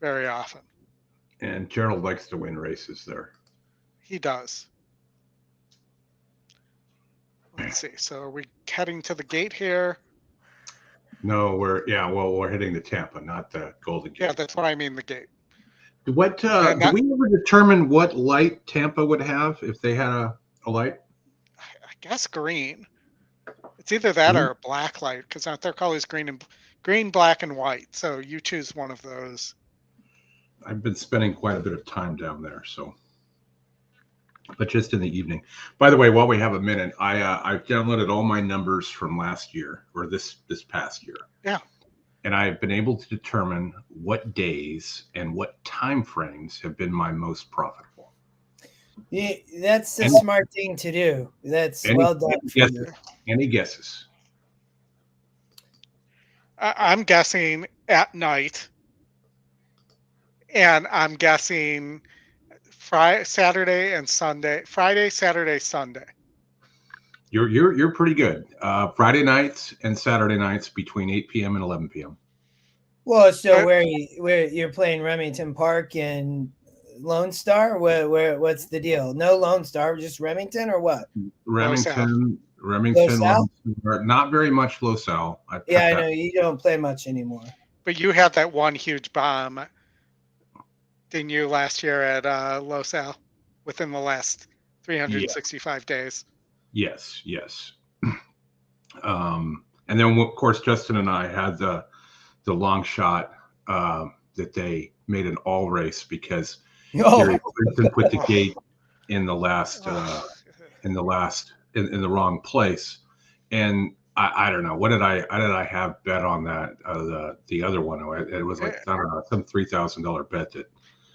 very often. And Gerald likes to win races there. He does. Let's see. So are we heading to the gate here? No, we're hitting the Tampa, not the Golden Gate. Yeah, that's what I mean, the gate. Did we ever determine what light Tampa would have if they had a light? I guess green. It's either that or a black light, because their colors green, black, and white. So you choose one of those. I've been spending quite a bit of time down there, but just in the evening. By the way, while we have a minute, I've downloaded all my numbers from last year or this past year. Yeah. And I've been able to determine what days and what time frames have been my most profitable. Yeah, that's a smart thing to do. That's well done. Any guesses? I'm guessing at night, and I'm guessing Friday, Saturday, and Sunday. Friday, Saturday, Sunday. You're pretty good. Friday nights and Saturday nights between 8 p.m. and 11 p.m. Well, so where you're playing Remington Park and Lone Star? What's the deal? No Lone Star, just Remington or what? Remington, Lone Star, not very much LoSal. I know you don't play much anymore. But you had that one huge bomb, didn't you, last year at LoSal within the last 365 days? Yes. And then of course Justin and I had the long shot that they made an all race because Gary Clinton put the gate in the last in the wrong place, and I don't know what did I have bet on that the other one. It was like I don't know some $3,000 bet that.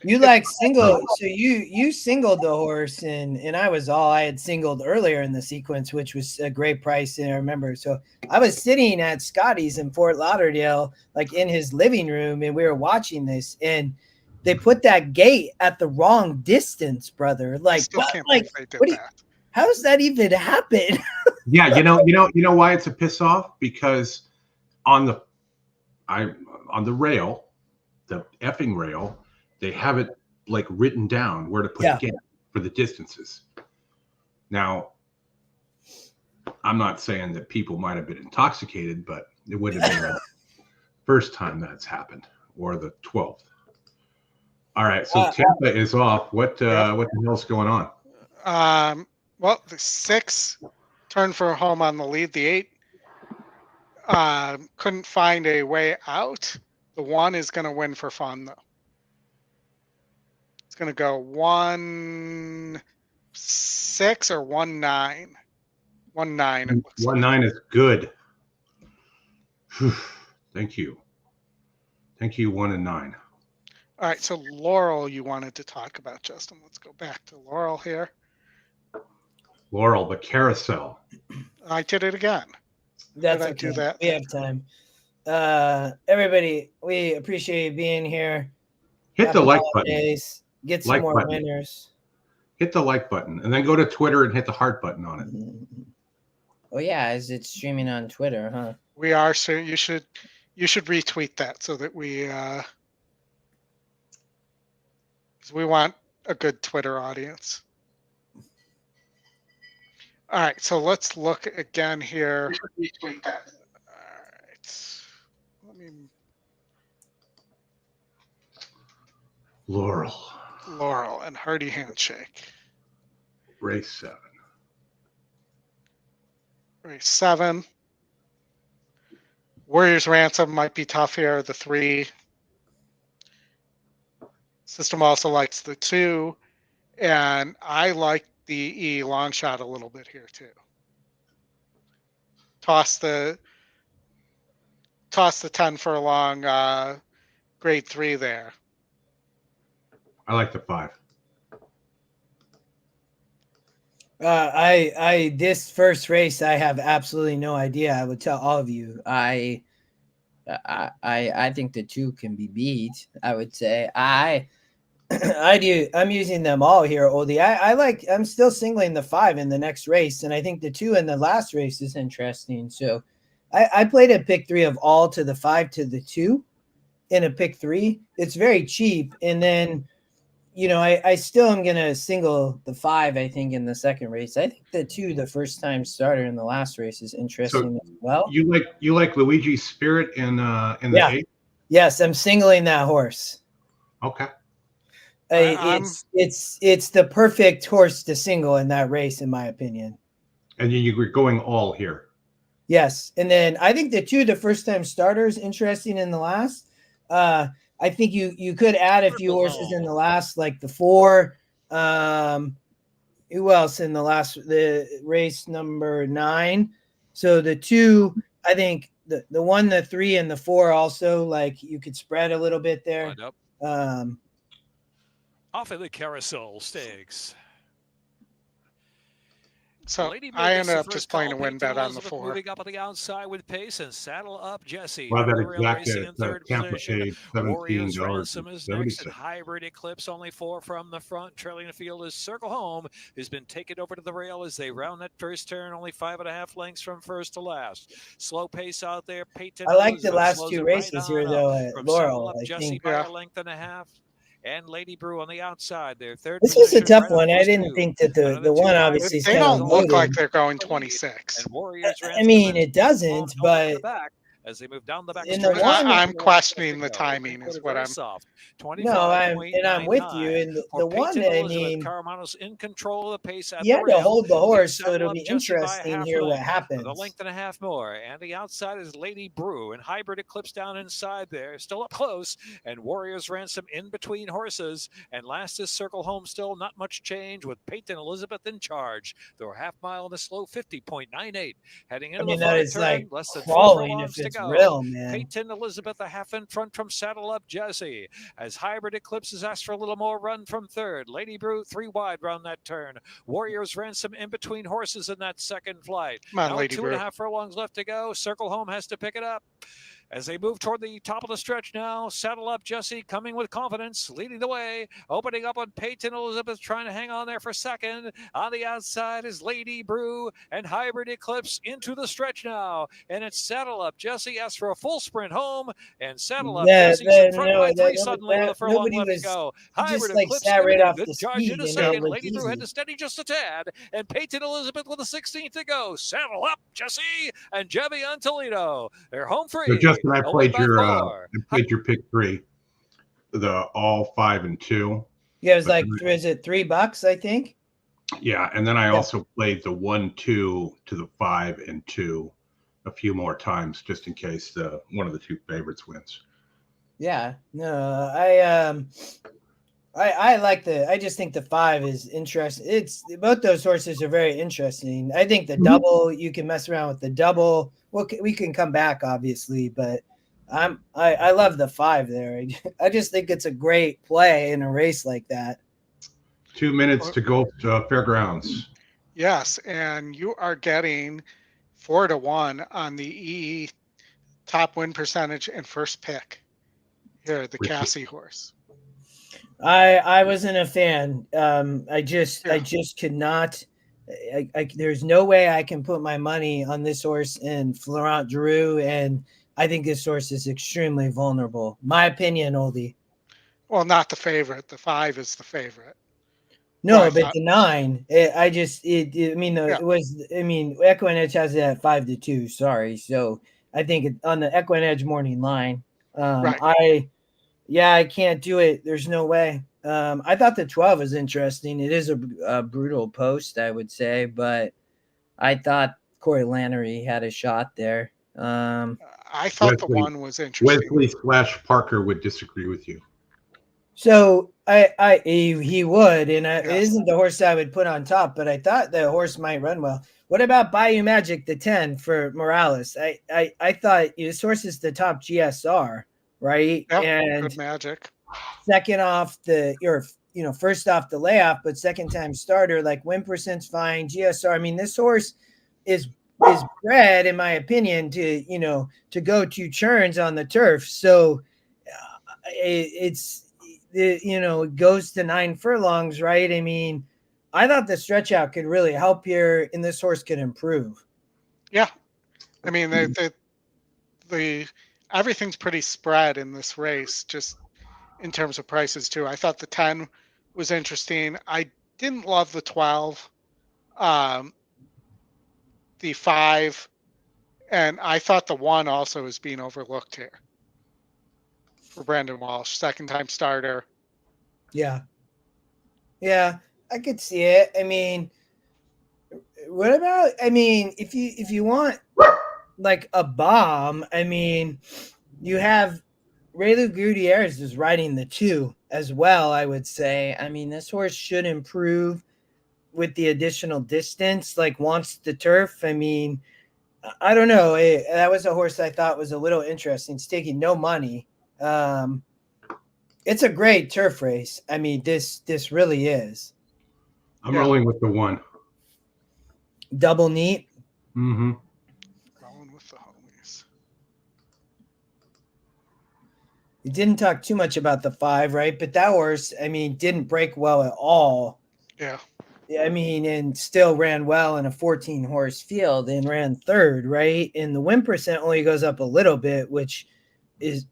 You singled, so you singled the horse, and I had singled earlier in the sequence, which was a great price. And I remember, so I was sitting at Scotty's in Fort Lauderdale, like in his living room, and we were watching this, and they put that gate at the wrong distance, brother. Like, how does that even happen? Yeah, you know why it's a piss off? Because on the rail, the effing rail. They have it like written down where to put the gate for the distances. Now, I'm not saying that people might have been intoxicated, but it would have been the first time that's happened, or the 12th. All right, so Tampa is off. What the hell's going on? Well, the 6 turned for home on the lead. The 8 couldn't find a way out. The 1 is going to win for fun, though. It's going to go 1-6 or 1-9. 1-9. 1-9 is good. Thank you. 1-9. All right. So Laurel, you wanted to talk about, Justin. Let's go back to Laurel here. Laurel, the carousel. I did it again. That's okay. Do that? We have time. Everybody, we appreciate you being here. Hit the like button. Get some more winners. Hit the like button and then go to Twitter and hit the heart button on it. Oh yeah, is it streaming on Twitter, huh? We are, so you should retweet that so that we want a good Twitter audience. All right, so let's look again here. You should retweet that. All right. Laurel and Hardy Handshake. Race 7. Race 7. Warriors Ransom might be tough here. The 3. System also likes the 2. And I like the E long shot a little bit here too. Toss the 10 for a long grade 3 there. I like the 5. This first race, I have absolutely no idea. I would tell all of you. I think the 2 can be beat. I would say I do. I'm using them all here, Oldie. I'm still singling the 5 in the next race, and I think the 2 in the last race is interesting. So I played a pick 3 of all to the 5 to the 2 in a pick 3. It's very cheap, and then I still am gonna single the 5. I think in the second race. I think the 2, the first time starter in the last race, is interesting as well. You like Luigi's Spirit in the 8? Yes, I'm singling that horse. Okay. It's the perfect horse to single in that race, in my opinion. And you're going all here. Yes, and then I think the 2, the first time starter, is interesting in the last. I think you could add a few horses in the last, like the 4. Who else in the race number 9? So the 2, I think the 1, the 3, and the 4 also, like, you could spread a little bit there. Off of the Carousel Stakes. So I ended up just playing a win bet on the 4. Moving up on the outside with pace and saddle up Jesse. Well, that exactly in third Tampa position. Warriors Ransom is next, and 76. Hybrid Eclipse only 4 from the front. Trailing the field is Circle Home, who's been taken over to the rail as they round that first turn, only 5.5 lengths from first to last. Slow pace out there. Peyton I like the last 2 races here, though, at Laurel. I Jesse think by a length and a half. And Lady Brew on the outside there. Third. This was a tough one. I didn't think that the one obviously. They don't look like they're going 26. And Warriors I mean, it doesn't, but as they move down the back. In the one, I'm questioning the timing is what I'm. No, I'm with you. And the one, I mean, Caramano's in control of the pace. You have to hold the horse, so it'll be interesting here what happens. A length and a half more, and the outside is Lady Brew and Hybrid Eclipse down inside there, still up close, and Warriors Ransom in between horses, and last is Circle Home, still not much change with Peyton Elizabeth in charge. They're a half mile in the slow 50.98, heading into the that is turn, like less than crawling if it's real, man. Peyton Elizabeth a half in front from Saddle Up Jesse, as Hybrid Eclipse has asked for a little more run from third. Lady Brew 3 wide round that turn. Warriors Ransom in between horses in that second flight. Come on, now Lady Brew. 2.5 furlongs left to go. Circle Home has to pick it up. As they move toward the top of the stretch now, Saddle Up Jesse coming with confidence, leading the way, opening up on Peyton Elizabeth, trying to hang on there for second. On the outside is Lady Brew and Hybrid Eclipse into the stretch now. And it's Saddle Up Jesse asks for a full sprint home, and Saddle Up Jesse's in front by 3 suddenly with a furlong left to go. Hybrid Eclipse right off the charge speed into second. Lady easy. Brew had to steady just a tad, and Peyton Elizabeth with a 16th to go. Saddle Up Jesse and Jebby on Toledo. They're home free. So Justin, I played your pick 3, the all 5 and 2. Yeah, it was like, is it $3? I think. Yeah, and then I also played the 1, 2 to the 5 and 2 a few more times, just in case one of the 2 favorites wins. Yeah, no, I like I just think the 5 is interesting. Both those horses are very interesting. I think the double, you can mess around with the double. Well, we can come back obviously, but I love the 5 there. I just think it's a great play in a race like that. 2 minutes to go to Fairgrounds. Yes, and you are getting 4-1 on the EE top win percentage and first pick. Here, the Cassie horse. I wasn't a fan. I just could not. There's no way I can put my money on this horse and Florent Drew, and I think this horse is extremely vulnerable. My opinion, Oldie. Well, not the favorite. The 5 is the favorite. No, but the 9. EquinEdge has it at 5-2. Sorry, so I think on the EquinEdge morning line, right. Yeah, I can't do it. There's no way. I thought the 12 was interesting. It is a brutal post, I would say, but I thought Corey Lannery had a shot there. I thought the 1 was interesting. Wesley / Parker would disagree with you. So he would, and it isn't the horse I would put on top, but I thought the horse might run well. What about Bayou Magic, the 10 for Morales? I thought this horse is the top GSR, right? Yep, and good magic. Second off first off the layoff, but second time starter, like win percent's fine. GSR. I mean, this horse is bred, in my opinion, to go 2 turns on the turf. So it goes to 9 furlongs, right? I mean, I thought the stretch out could really help here, and this horse could improve. Yeah, I mean, the everything's pretty spread in this race, just in terms of prices too. I thought the 10 was interesting. I didn't love the 12, the 5, and I thought the 1 also is being overlooked here for Brandon Walsh, second time starter. Yeah, I could see it. I mean, what about? I mean, if you want like a bomb, I mean, you have Raylu Gutierrez is riding the 2 as well, I would say. I mean, this horse should improve with the additional distance, like wants the turf. I mean, I don't know. That was a horse I thought was a little interesting. It's taking no money. It's a great turf race. I mean, this really is. I'm rolling with the 1. Double neat. Mm-hmm. Rolling with the homies. We didn't talk too much about the 5, right? But that horse, I mean, didn't break well at all. Yeah. I mean, and still ran well in a 14-horse field and ran 3rd, right? And the win percent only goes up a little bit, which that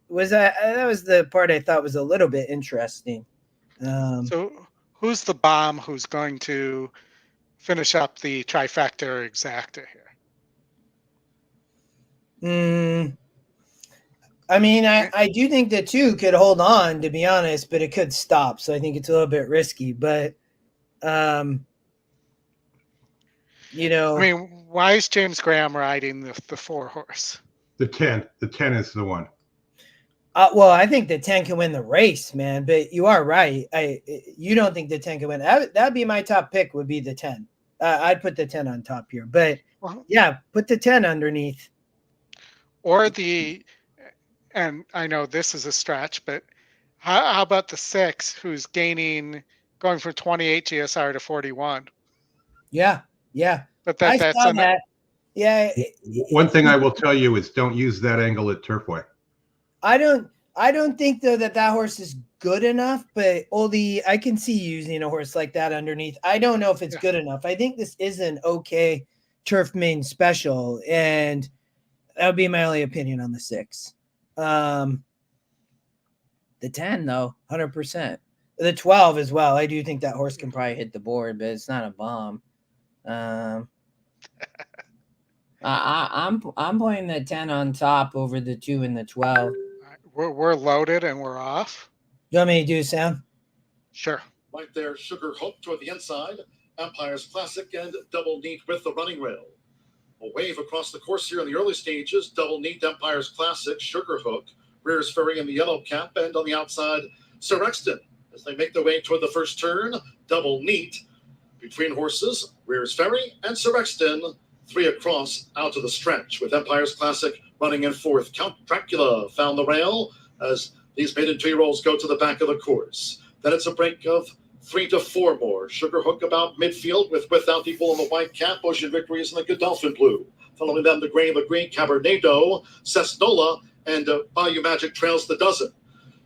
was the part I thought was a little bit interesting. So who's the bomb who's going to finish up the trifecta or exacta here? I mean, I do think the 2 could hold on, to be honest, but it could stop. So I think it's a little bit risky. But, I mean, why is James Graham riding the 4 horse? The 10. The 10 is the 1. Well, I think the 10 can win the race, man. But you are right. You don't think the 10 can win. That'd be my top pick. Would be the 10. I'd put the 10 on top here. But yeah, put the 10 underneath. Or and I know this is a stretch, but how about the 6, who's going from 28 GSR to 41? Yeah. But that's that. Yeah. One thing I will tell you is don't use that angle at Turfway. I don't think though that horse is good enough, but Oldy, I can see using a horse like that underneath. I don't know if it's good enough. I think this is an okay turf main special, and that would be my only opinion on the 6. The 10 though, 100%. The 12 as well. I do think that horse can probably hit the board, but it's not a bomb. I'm putting the 10 on top over the 2 and the 12. We're loaded and we're off. You want me to do sound? Sure. Right there, Sugar Hook toward the inside. Empire's Classic and Double Neat with the running rail. A wave across the course here in the early stages. Double Neat, Empire's Classic, Sugar Hook, Rears Ferry in the yellow cap, and on the outside, Sir Exton. As they make their way toward the first turn, Double Neat between horses, Rears Ferry and Sir Exton. 3 across out of the stretch with Empire's Classic running in 4th. Count Dracula found the rail as these maiden 2-year-olds go to the back of the course. Then it's a break of 3 to 4 more. Sugar Hook about midfield without equal in the white cap. Ocean Victory is in the Godolphin blue. Following them, the gray of the green, Cabernado, Cessnola, and Bayou Magic trails the dozen.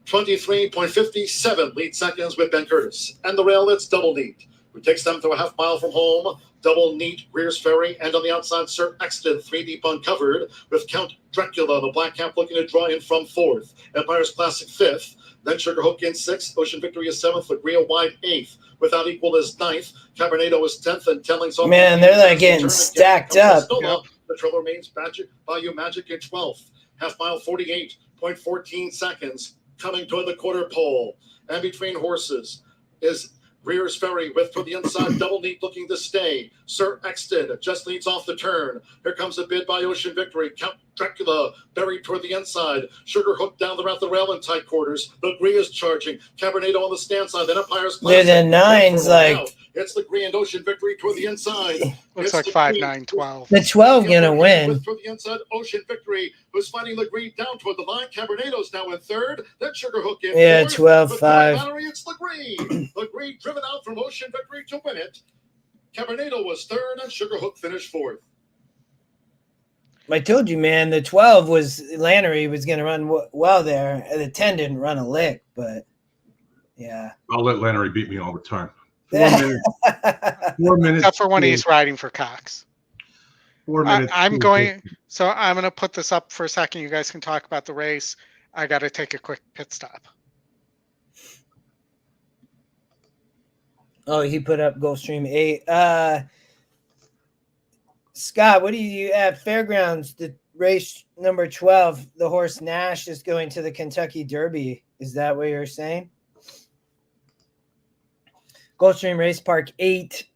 23.57 lead seconds with Ben Curtis. And the rail, it's Double Neat, who takes them to a half mile from home. Double Neat, Rears Ferry, and on the outside, Sir Exton, 3 deep uncovered, with Count Dracula, the black cap, looking to draw in from 4th. Empire's Classic 5th. Then Sugar Hook in 6th. Ocean Victory is 7th. Agria Wide 8th. Without equal is 9th. Cabernado is 10th. And Telling's off. Man, they're like getting stacked up. The trail remains Bayou Magic in 12th. Half mile 48.14 seconds. coming toward the quarter pole. And between horses is Rears Ferry with for the inside, Double Neat looking to stay. Sir Exton just leads off the turn. Here comes a bid by Ocean Victory. Count Dracula buried toward the inside. Sugar Hook down the route the rail in tight quarters. Legree is charging. Cabernado on the stand side. Then Empire's Classic. The nines like. Out. It's Legree and Ocean Victory toward the inside. Looks like 5, 9, 12. The 12 gonna win. Toward the inside, Ocean Victory, who's fighting Legree down toward the line. Cabernado's now in third. Then Sugar Hook in yeah, fourth. 12, 5. Mallory, it's Legree. Legree driven out from Ocean Victory to win it. Cabernado was third, and Sugar Hook finished fourth. I told you, man, the 12 was Lannery was going to run well there. The 10 didn't run a lick, but yeah. I'll let Lannery beat me all the time. 4 minutes. 4 minutes. Except for when he's riding for Cox. 4 minutes. I'm going to put this up for a second. You guys can talk about the race. I got to take a quick pit stop. Oh, he put up Gulfstream 8. Scott, what do you at Fairgrounds? The race number 12, the horse Nash is going to the Kentucky Derby. Is that what you're saying? Gulfstream Race Park 8.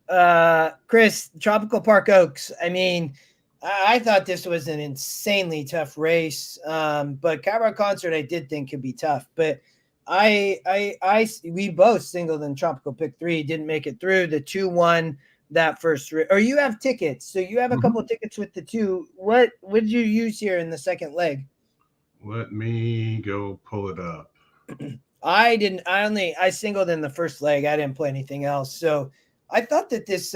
Chris, Tropical Park Oaks. I mean, I thought this was an insanely tough race. But Cabaret Concert I did think could be tough. But we both singled in Tropical Pick 3, didn't make it through. The 2-1 that first, or you have tickets. So you have a couple of tickets with the 2. What did you use here in the second leg? Let me go pull it up. I didn't. I singled in the first leg. I didn't play anything else. So I thought that this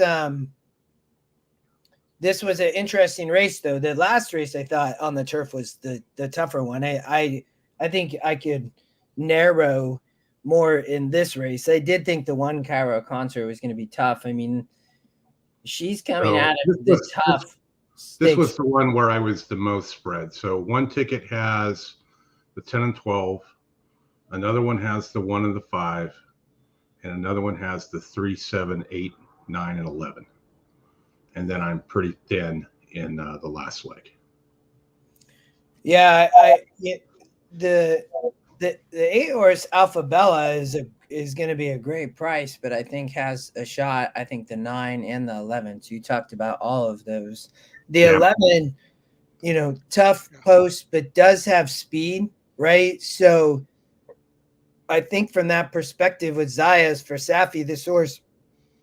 was an interesting race, though. The last race I thought on the turf was the tougher one. I think I could narrow more in this race. I did think the one Cairo Concert was going to be tough. I mean, she's coming at it tough. This was the one where I was the most spread. So one ticket has the 10 and 12. Another one has the 1 and the 5. And another one has the 3, 7, 8, 9, and 11. And then I'm pretty thin in the last leg. Yeah, the 8-horse Alpha Bella is going to be a great price, but I think has a shot. I think the 9 and the 11. So you talked about all of those. The 11, tough post, but does have speed, right? So I think from that perspective with Zayas for Safi, this horse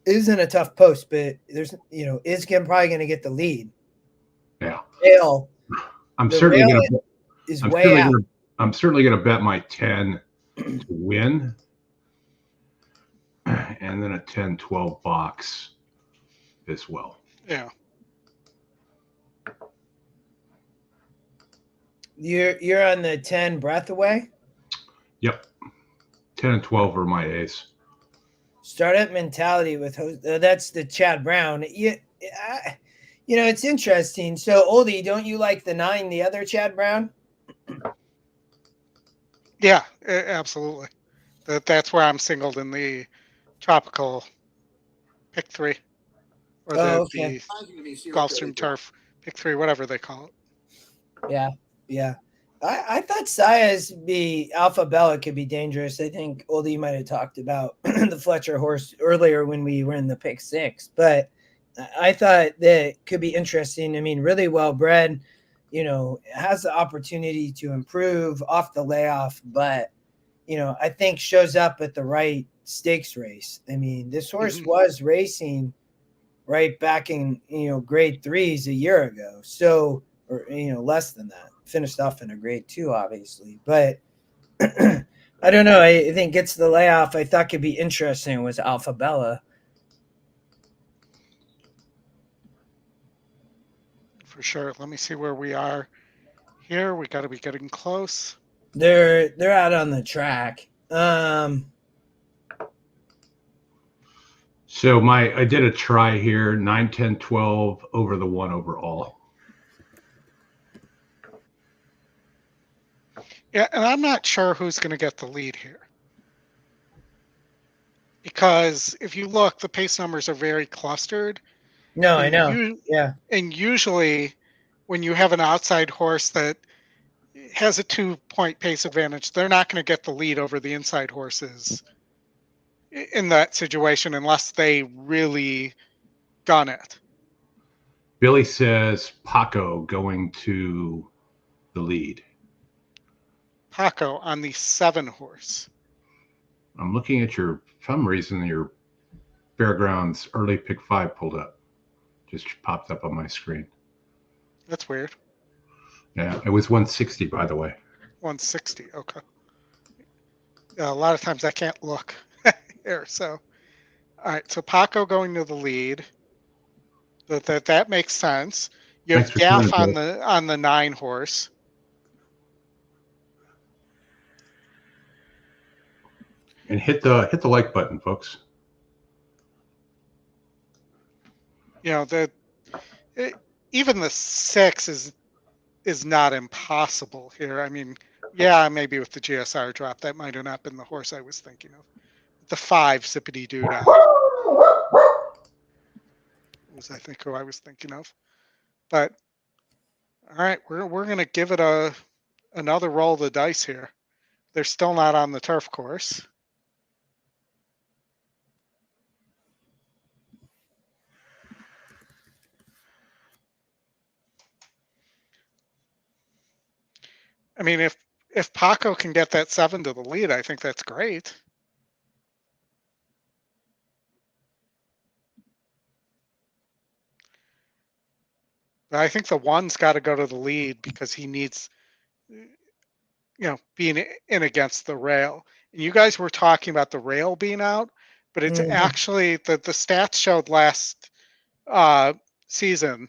isn't a tough post, but there's, is probably going to get the lead. Yeah. I'm certainly going to bet my 10 to win, and then a 10-12 box as well. Yeah. You're on the 10 breath away? Yep. 10 and 12 are my A's. Startup mentality with that's the Chad Brown. It's interesting. So, Oldie, don't you like the 9, the other Chad Brown? Yeah, absolutely. That's where I'm singled in the Tropical Pick 3. Or the Gulfstream Turf Pick 3, whatever they call it. Yeah. I thought Saya's Alpha Bella could be dangerous. I think Oldie might have talked about the Fletcher horse earlier when we were in the Pick 6. But I thought that could be interesting. I mean, really well bred. Has the opportunity to improve off the layoff, but, I think shows up at the right stakes race. I mean, this horse was racing right back in, grade 3s a year ago. So, or, less than that. Finished off in a grade 2, obviously. But I don't know. I think gets the layoff I thought could be interesting was Alpha Bella. For sure. Let me see where we are here. We got to be getting close. They're out on the track. So I did a try here, 9, 10, 12 over the 1 overall. Yeah, and I'm not sure who's going to get the lead here. Because if you look, the pace numbers are very clustered. No, I know. And usually when you have an outside horse that has a 2-point pace advantage. They're not going to get the lead over the inside horses in that situation unless they really gun it. Billy says Paco going to the lead. Paco on the 7 horse. I'm looking at for some reason, your Fairgrounds early pick 5 pulled up. Just popped up on my screen. That's weird. Yeah, it was 160, by the way. 160, okay. A lot of times I can't look here, so. All right, so Paco going to the lead. That makes sense. You have Gaff on the 9 horse. And hit the like button, folks. You know, even the 6 is not impossible here. I mean, yeah, maybe with the GSR drop, that might have not been the horse I was thinking of. The 5 Zippity Doo Dah was, I think, who I was thinking of. But all right, we're gonna give it another roll of the dice here. They're still not on the turf course. I mean, if Paco can get that 7 to the lead, I think that's great. But I think the 1's got to go to the lead because he needs, being in against the rail. And you guys were talking about the rail being out, but it's actually the stats showed last season.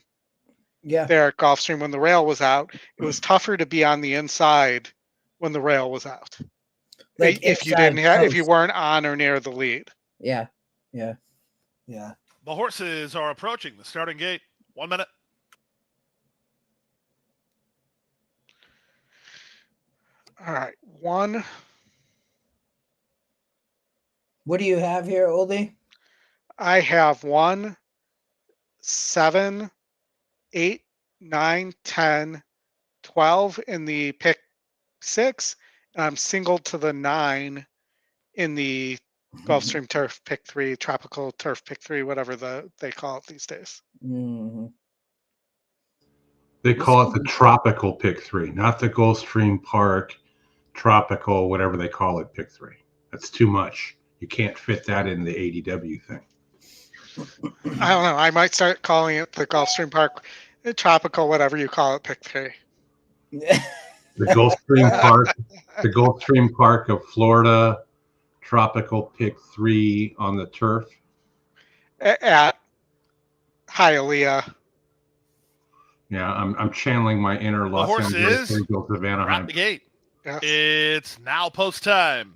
Yeah. There at Gulfstream, when the rail was out, it was tougher to be on the inside when the rail was out. Like if you weren't on or near the lead. Yeah. The horses are approaching the starting gate. 1 minute. All right, 1. What do you have here, Oldie? I have 1, 7, 8, 9, 10, 12 in the pick 6. And I'm singled to the 9 in the Gulfstream Turf pick 3, Tropical Turf pick 3, whatever they call it these days. Mm-hmm. They call it the Tropical pick 3, not the Gulfstream Park Tropical, whatever they call it, pick 3. That's too much. You can't fit that in the ADW thing. I don't know. I might start calling it the Gulfstream Park Tropical, whatever you call it, pick 3. The Gulfstream Park of Florida Tropical pick 3 on the turf at Hialeah. Yeah, I'm channeling my inner Los Angeles Angels of Anaheim. At the gate. Yes. It's now post time.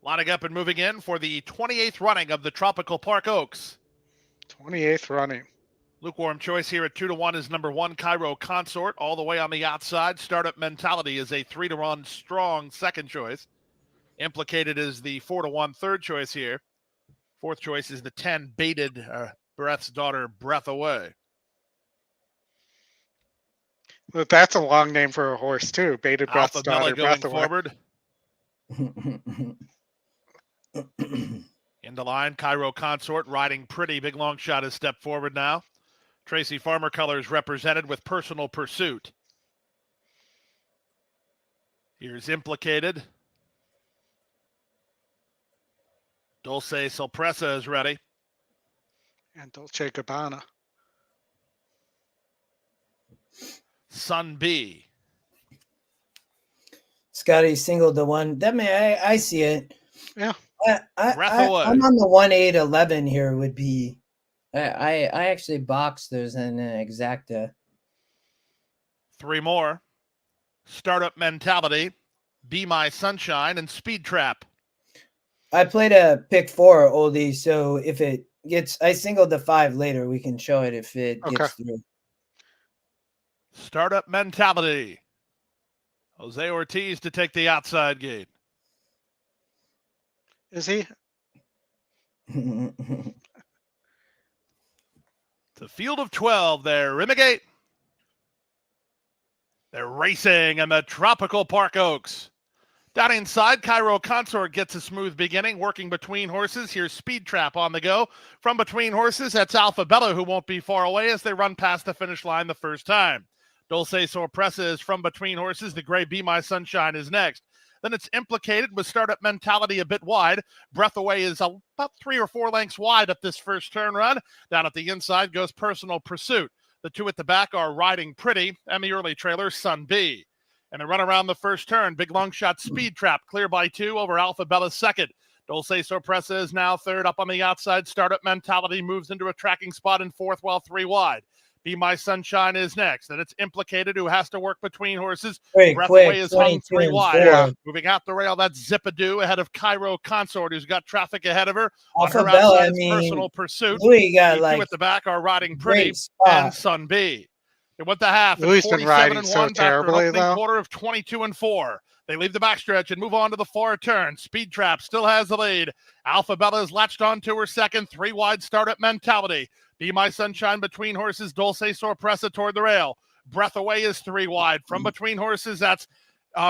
Lining up and moving in for the 28th running of the Tropical Park Oaks. 28th running. Lukewarm choice here at 2-1 is number 1, Cairo Consort. All the way on the outside. Startup Mentality is a 3-1 strong second choice. Implicated is the 4-1 third choice here. Fourth choice is the 10, Baited Breath's Daughter, Breath Away. But that's a long name for a horse, too. Baited Breath's Daughter, Breath Away. Forward. Into line, Cairo Consort riding pretty. Big long shot has stepped forward now. Tracy Farmer colors represented with Personal Pursuit. Here's Implicated. Dulce Sorpresa is ready. And Dolce Gabbana. Sun B. Scotty singled the 1. That I see it. Yeah. I'm on the 1-8-11 here would be. I actually boxed those in Exacta. 3 more. Startup Mentality, Be My Sunshine, and Speed Trap. I played a pick 4, Oldie, so if it gets, I singled the 5 later. We can show it if it gets through. Startup Mentality. Jose Ortiz to take the outside gate. Is he? The field of 12 there. Rimigate. They're racing in the Tropical Park Oaks. Down inside, Cairo Consort gets a smooth beginning, working between horses. Here's Speed Trap on the go. From between horses, that's Alphabella, who won't be far away as they run past the finish line the first time. Dulce Sorpresa is from between horses. The gray Be My Sunshine is next. Then it's Implicated with Startup Mentality a bit wide. Breath Away is about 3 or 4 lengths wide at this first turn run. Down at the inside goes Personal Pursuit. The two at the back are Riding Pretty and the early trailer, Sun B. And they run around the first turn. Big long shot Speed Trap, clear by 2 over Alphabella second. Dulce Sorpresa is now third up on the outside. Startup Mentality moves into a tracking spot in fourth while 3 wide. Be My Sunshine is next. Then it's Implicated, who has to work between horses. Breath Away is hung 3 wide. Yeah. Moving out the rail, that's Zippadoo ahead of Cairo Consort, who's got traffic ahead of her. Alphabella, Personal Pursuit. Louis got the like 2 at the back are Riding Pretty and Sun B. It went the half. Louis been riding so terribly, though. Quarter of 22-4. They leave the backstretch and move on to the far turn. Speed Trap still has the lead. Alphabella is latched on to her second. 3 wide Startup Mentality. Be My Sunshine between horses. Dulce Sorpresa toward the rail. Breath Away is 3 wide. From between horses, that's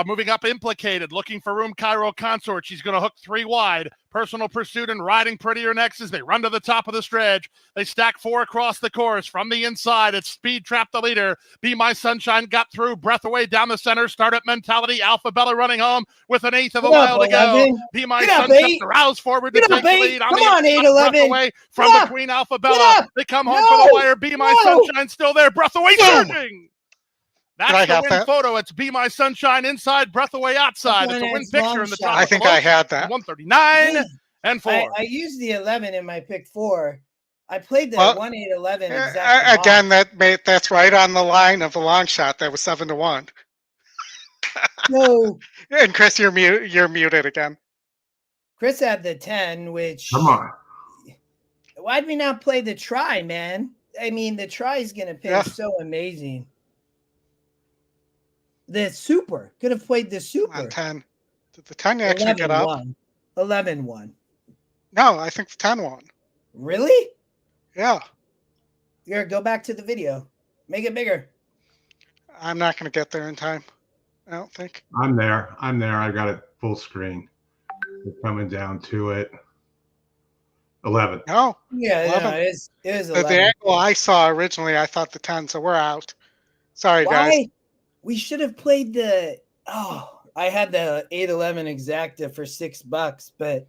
moving up Implicated. Looking for room, Cairo Consort. She's going to hook 3 wide. Personal Pursuit and Riding Prettier next as they run to the top of the stretch. They stack 4 across the course. From the inside, it's Speed Trap the leader. Be My Sunshine got through. Breath Away down the center. Startup Mentality. Alphabella running home with an 1/8 of a mile to go. Be My Sunshine rouse forward to take the lead. Come on, 8-11. Breath Away from between Alphabella. They come home for the wire. Be My Sunshine still there. Breath Away surging. That's the win photo. It's Be My Sunshine inside, Breath Away outside. It's a win picture in the top. I think I had that. 139 and 4. I used the 11 in my pick 4. I played the 1-8-11 exactly. Again, that's right on the line of a long shot. That was 7-1. No. And Chris, you're muted again. Chris had the 10, which come on. Why'd we not play the try, man? I mean, the try is gonna pay so amazing. The super could have played the super. On 10. Did the 10 actually get up? 11-1. No, I think the 10 won. Really? Yeah. Here, go back to the video. Make it bigger. I'm not going to get there in time. I don't think. I'm there. I got it full screen. We're coming down to it. 11. No. Yeah, 11. No, it is 11. The angle I saw originally, I thought the 10, so we're out. Sorry, guys. We should have played the. I had the 8-11 exacta for $6, but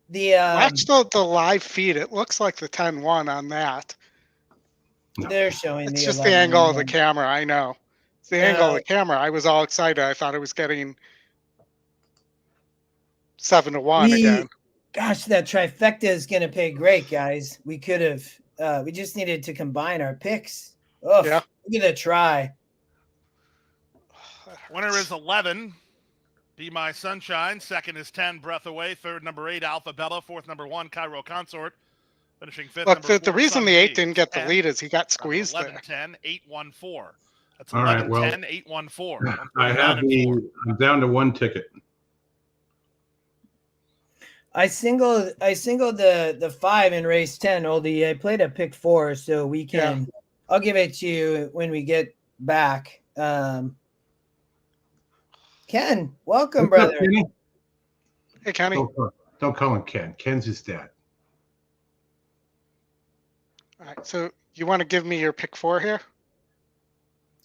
the watch the live feed. It looks like the 10 won on that. They're showing it's just the angle of the camera. I know it's the angle of the camera. I was all excited. I thought it was getting 7-1 again. Gosh, that trifecta is going to pay great, guys. We could have. We just needed to combine our picks. Oh, yeah. Look at the try. Winner is 11. Be My Sunshine. Second is 10. Breath Away. Third, number 8. Alphabella. Fourth, number 1. Cairo Consort. Finishing fifth. Look, the reason the 8 didn't get the lead is he got squeezed 11-10, 8-1-4. That's 11-10, 8-1-4. I'm down to 1 ticket. I singled the 5 in race 10, Oldie. I played a pick 4, so we can. Yeah. I'll give it to you when we get back. Ken, welcome, brother. Up, Kenny? Hey, Kenny. Don't call him Ken. Ken's his dad. All right. So you want to give me your pick 4 here?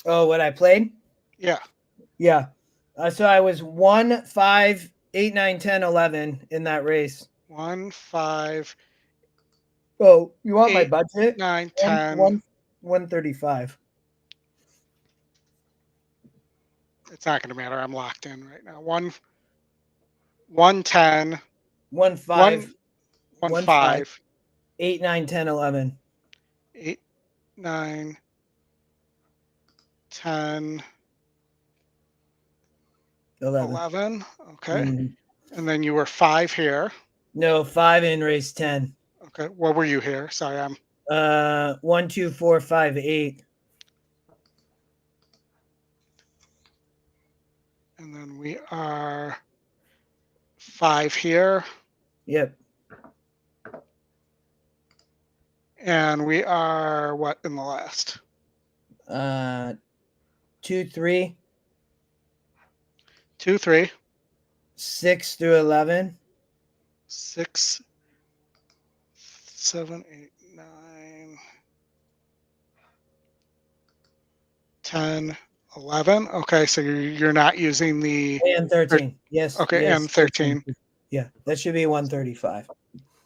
Oh, what I played? Yeah. Yeah. So I was 1, 5, 8, 9, 10, 11 in that race. 1, 5. Oh, you want 8, my budget? 9, 10. 135. It's not going to matter. I'm locked in right now. 1, 10. 1, 5. 1, 5. 8, 9, 10, 11. 8, 9, 10, 11. Okay. Mm-hmm. And then you were 5 here. No, 5 in race 10. Okay. What were you here? Sorry, I'm 1, 2, 4, 5, 8. And then we are 5 here. Yep. And we are what in the last? 2, 3. 2, 3. 6 through 11. 6, 7, 8, 9, 10, 11. Okay, so you're not using the and 13. Yes. Okay, yes, and 13. Yeah, that should be 135.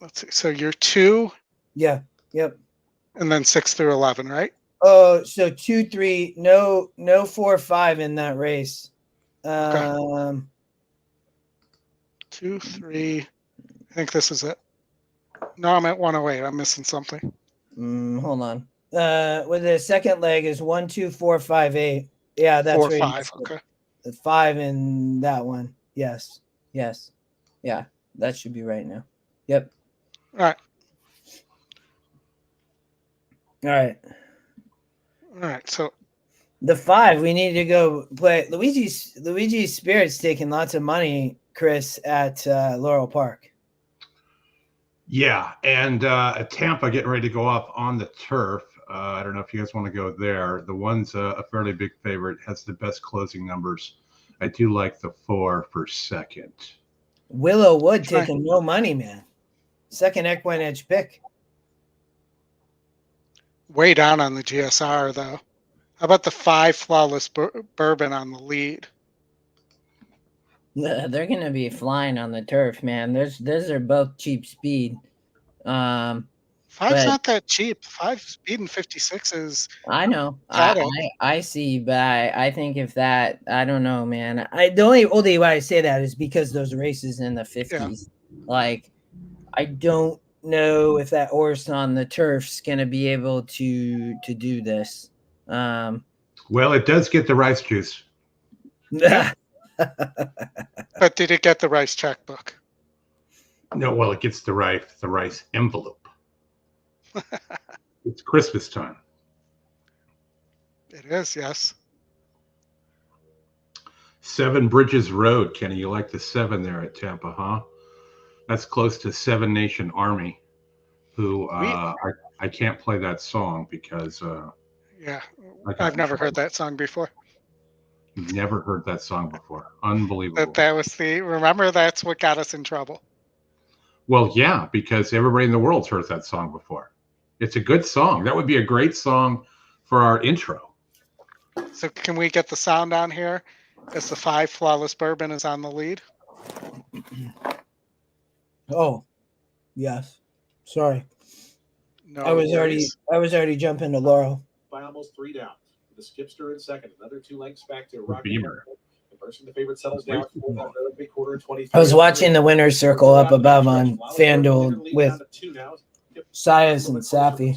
Let's see. So you're 2. Yeah. Yep. And then 6 through 11, right? Oh, so 2, 3. No 4, 5 in that race. Okay. 2, 3. I think this is it. No, I'm at 108. I'm missing something. Hold on. With the second leg is 1, 2, 4, 5, 8. Yeah, that's 4, right. 5. Okay. The 5 in that one. Yes. Yeah, that should be right now. Yep. All right. So the 5, we need to go play. Luigi Spirit's taking lots of money, Chris, at Laurel Park. Yeah, and Tampa getting ready to go off on the turf. I don't know if you guys want to go there. The one's a fairly big favorite, has the best closing numbers. I do like the 4 for second. Willow Wood taking no money, man. Second EquinEdge pick. Way down on the GSR, though. How about the 5 Flawless Bourbon on the lead? They're going to be flying on the turf, man. Those are both cheap speed. 5's not that cheap. 5 speed and 56 is. I know. I see, but I think if that, I don't know, man. The only way I say that is because those races in the 50s. Yeah. Like, I don't know if that horse on the turf's going to be able to do this. Well, it does get the rice juice. But did it get the rice checkbook? No, well, it gets the rice envelope. It's Christmas time. It is, yes. 7 Bridges Road, Kenny. You like the 7 there at Tampa, huh? That's close to 7 Nation Army, who I can't play that song because yeah, I've never heard that song before. You've never heard that song before. Unbelievable. That was remember, that's what got us in trouble. Well, yeah, because everybody in the world's heard that song before. It's a good song. That would be a great song for our intro. So can we get the sound on here as the 5 Flawless Bourbon is on the lead? Oh, yes. Sorry. No, I was already jumping to Laurel. By almost 3 down. The skipster in second. Another 2 lengths back to Rocky. Beamer. The person, the favorite, settles down. Quarter 23. I was watching the winner's circle up above on FanDuel with Sias and Safi.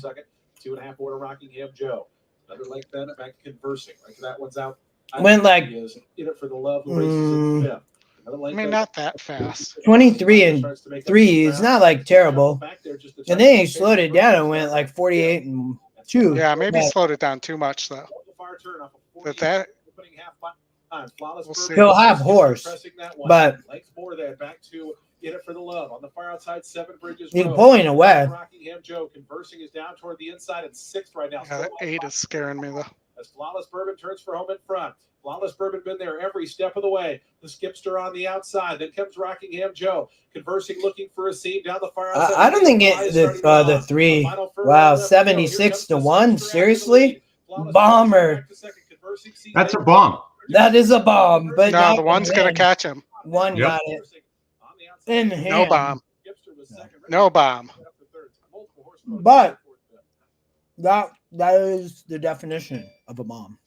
2.5 order Rockingham Joe. Another length then back to Conversing. Right, that one's out. Went like in it for the love who races in 5th. I mean, not that fast. 23 and 3 is not like terrible. And then he slowed it down and went like 48 and 2. Yeah, maybe slowed it down too much though. But he'll have horse, but back to in it for the love on the far outside. 7 Bridges. He's pulling away. Rockingham Joe Conversing is down toward the inside and 6th right now. Yeah, that 8 is scaring me though. As Flawless Bourbon turns for home in front. Flawless Bourbon been there every step of the way. The skipster on the outside. Then comes Rockingham Joe. Conversing, looking for a seat down the far outside. I don't think the 3. Wow, 76 to 1. Seriously, bomber. That's a bomb. That is a bomb. But no, the one's gonna catch him. One got it. In hand. No bomb. No bomb. But that is the definition of a bomb.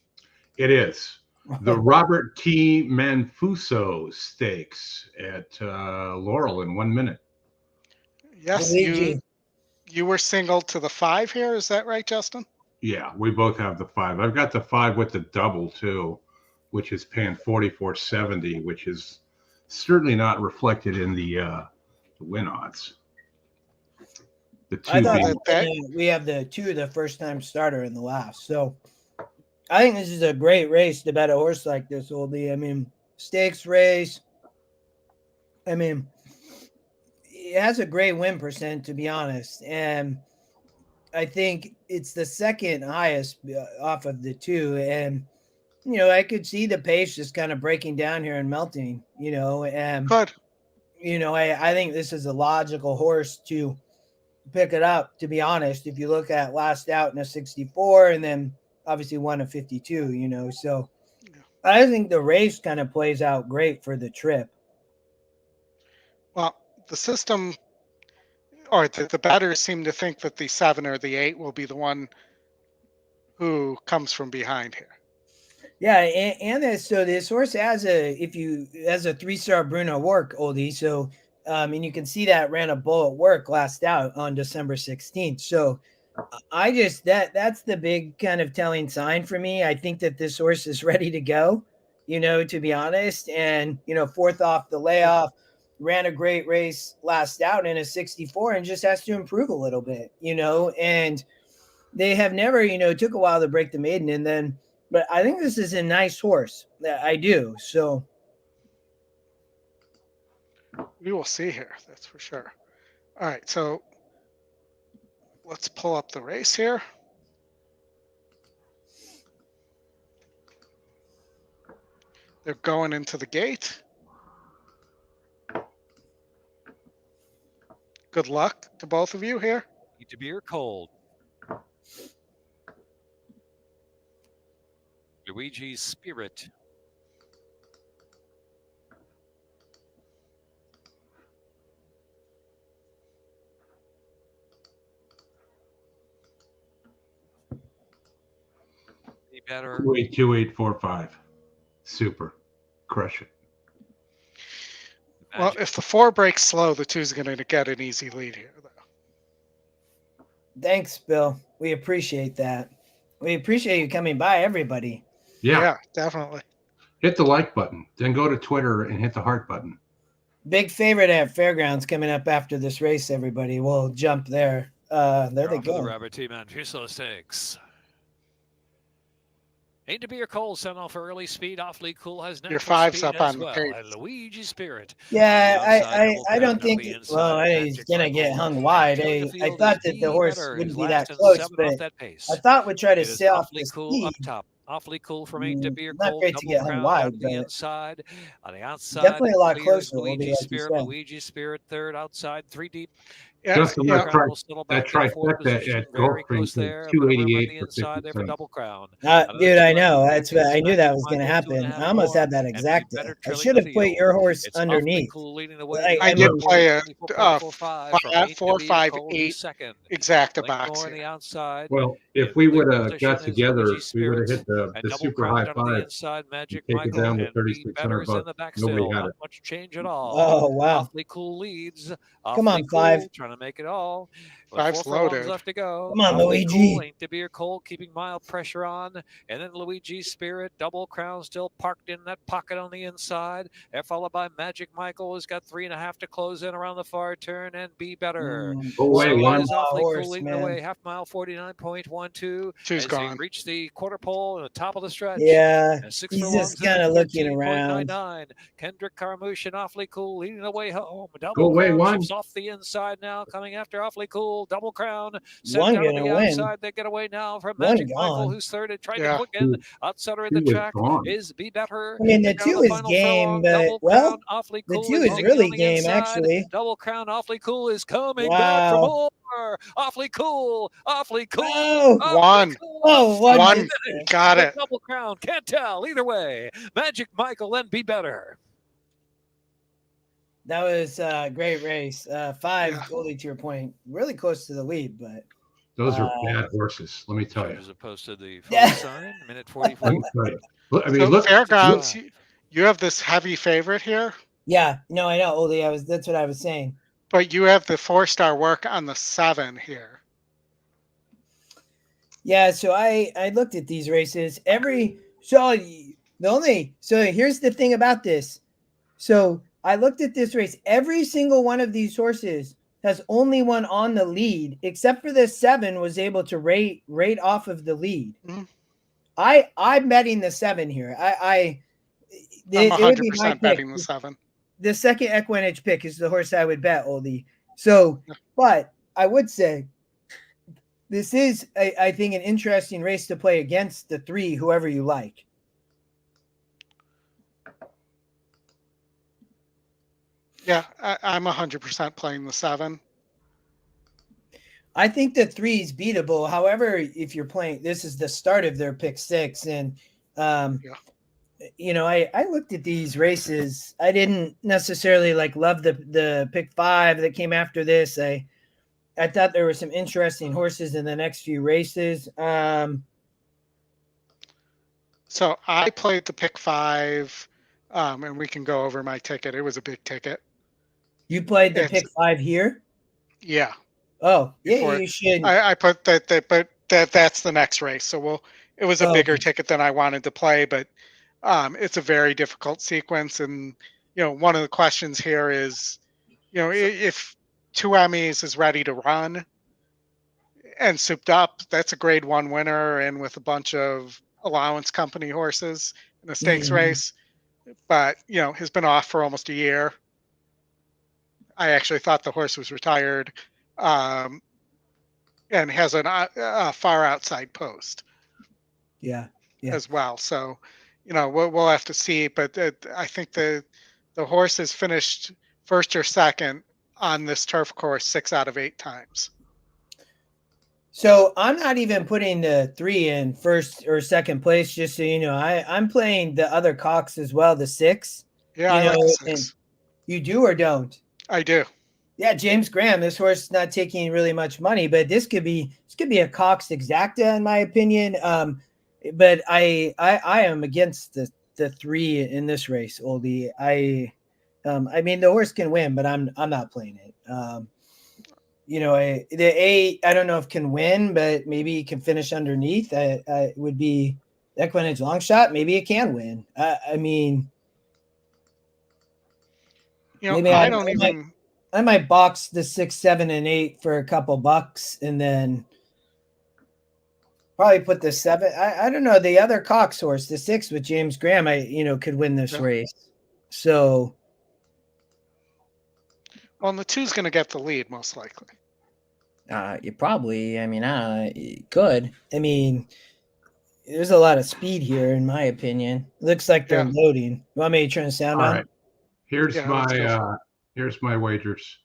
It is. The Robert T. Manfuso Stakes at Laurel in 1 minute. Yes, you were singled to the 5 here. Is that right, Justin? Yeah, we both have the 5. I've got the 5 with the double too, which is paying $44.70, which is certainly not reflected in the win odds. The 2 I thought that we have the 2, the first time starter in the last. So I think this is a great race to bet a horse like this, Oldy. I mean, stakes race. I mean, it has a great win percent, to be honest. And I think it's the second highest off of the 2. And I could see the pace just kind of breaking down here and melting, and good. I think this is a logical horse to pick it up, to be honest. If you look at last out in a 64 and then obviously won a 52, so I think the race kind of plays out great for the trip. Well, the system or the batters seem to think that the 7 or the 8 will be the one who comes from behind here. Yeah, and so this horse has a 3-star Bruno work, Oldie. So and you can see that ran a bull at work last out on December 16th. So I just that's the big kind of telling sign for me. I think that this horse is ready to go, to be honest. And fourth off the layoff, ran a great race last out in a 64 and just has to improve a little bit, and they have never, took a while to break the maiden. And then, but I think this is a nice horse. I do. So we will see here. That's for sure. All right. So let's pull up the race here. They're going into the gate. Good luck to both of you here. Need to be or cold. Luigi's Spirit. Be better. 282845. Super. Crush it. Well, if the 4 breaks slow, the 2 is going to get an easy lead here, though. Thanks, Bill. We appreciate that. We appreciate you coming by, everybody. Yeah, definitely. Hit the like button, then go to Twitter and hit the heart button. Big favorite at Fairgrounds coming up after this race, everybody. We'll jump there. There they go. The Robert T. Manfuso Stakes. Ain't to be your cold, sent off early speed. Awfully Cool has your 5's up on well. the page. And Luigi Spirit. Yeah, I don't think he's gonna get hung wide. I thought that the horse wouldn't be that close, but I thought we'd try to stay off the speed. Up top. Awfully Cool from Ain't to be your not cold. great to get hung wide, but inside. On the outside, definitely a lot closer. Luigi Spirit, Luigi Spirit third outside, 3 deep. Yeah, Justin, that trifecta at Gulfstream is 288 for 50 there for double crown. Dude, I know. That's what I knew that was going to happen. I almost had that exact. I should have put your horse underneath. I did play a 4-5-8 exacta box. Well, if we would have got together, we would have hit the super high 5. Take it down with $3,600. Nobody had it. Much change at all. Oh wow! Awfully Cool leads. Come on, 5. Trying to make it all. 5's loaded. Left to go. Come on, Luigi. Cool, Ain't to be or cold, keeping mild pressure on. And then Luigi Spirit, double crown, still parked in that pocket on the inside. And followed by Magic Michael, who's got 3.5 to close in around the far turn and be better. Away, one horse, leading the way, half mile, 49.12. 2's gone. Reach the quarter pole at the top of the stretch. Yeah, he's just kind of looking around. Kendrick Carmouche and Awfully Cool leading the way home. Go away, one. Off the inside now, coming after Awfully Cool. Double crown. One gonna win. Outside. They get away now from Magic Michael, who's third and trying to quicken. Outsider in the track is Be Better. I mean, the 2 is game, but well, the 2 is really game, actually. Double crown. Awfully Cool is coming back for more. Awfully Cool. Awfully Cool. Oh, one. Oh, one. Got it. Double crown. Can't tell. Either way. Magic Michael and Be Better. That was a great race. 5, Goldie, to your point, really close to the lead, but those are bad horses. Let me tell you. As opposed to the sign, minute 44. I mean, look, Fairgrounds. You have this heavy favorite here. Yeah, no, I know, Oldie. That's what I was saying. But you have the 4-star work on the 7 here. Yeah, so I looked at these races. So here's the thing about this. So I looked at this race. Every single one of these horses has only one on the lead, except for the 7 was able to rate off of the lead. Mm-hmm. I'm betting the 7 here. I'm 100% betting the 7. The second EquinEdge pick is the horse I would bet, Oldie. So, but I would say this is, I think, an interesting race to play against the 3, whoever you like. Yeah, I'm 100% playing the 7. I think the 3 is beatable. However, if you're playing, this is the start of their pick 6. And, you know, I looked at these races. I didn't necessarily love the pick 5 that came after this. I thought there were some interesting horses in the next few races. So I played the pick 5, and we can go over my ticket. It was a big ticket. You played the pick 5 here? Yeah. Oh, yeah, you should. I put that, but that's the next race. So it was a bigger ticket than I wanted to play, but it's a very difficult sequence. And, you know, one of the questions here is, you know, if 2 Emmys is ready to run and souped up, that's a grade 1 winner and with a bunch of allowance company horses in a stakes race. But, you know, has been off for almost a year. I actually thought the horse was retired, and has a far outside post. Yeah. As well. So, you know, we'll have to see. But I think the horse has finished first or second on this turf course 6 out of 8 times. So I'm not even putting the 3 in first or second place, just so you know. I'm playing the other Cox as well, the 6. Yeah, I like the 6. You do or don't? I do. Yeah, James Graham. This horse is not taking really much money, but this could be a Cox exacta in my opinion. But I am against the 3 in this race, Oldie. I mean the horse can win, but I'm not playing it. You know, the 8, I don't know if can win, but maybe he can finish underneath. I would be EquinEdge long shot. Maybe it can win. I mean, you know, maybe I might box the 6, 7, and 8 for a couple bucks, and then probably put the 7. I don't know, the other Cox horse, the 6 with James Graham, could win this race. So, well, and the 2's going to get the lead most likely. You probably, you could. I mean, there's a lot of speed here, in my opinion. It looks like they're loading. You want me to turn the sound on? All right. Here's my wagers.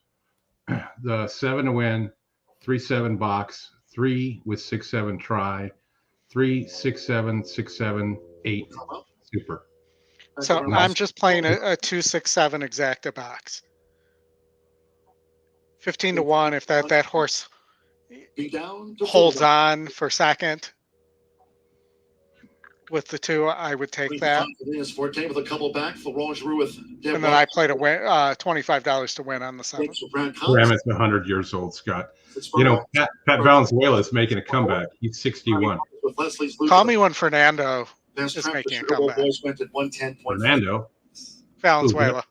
The 7 to win, 3-7 box, 3 with 6-7 try, 3 6-7 6-7 8 super. So I'm just playing a 2-6-7 exacta box. 15 to 1 if that horse holds on for second. With the 2, I would take that. With a couple back for with and then I played $25 to win on the 7. Graham is 100 years old, Scott. You know, Pat Valenzuela is making a comeback. He's 61. Call me when Fernando is making a comeback. Fernando? Valenzuela.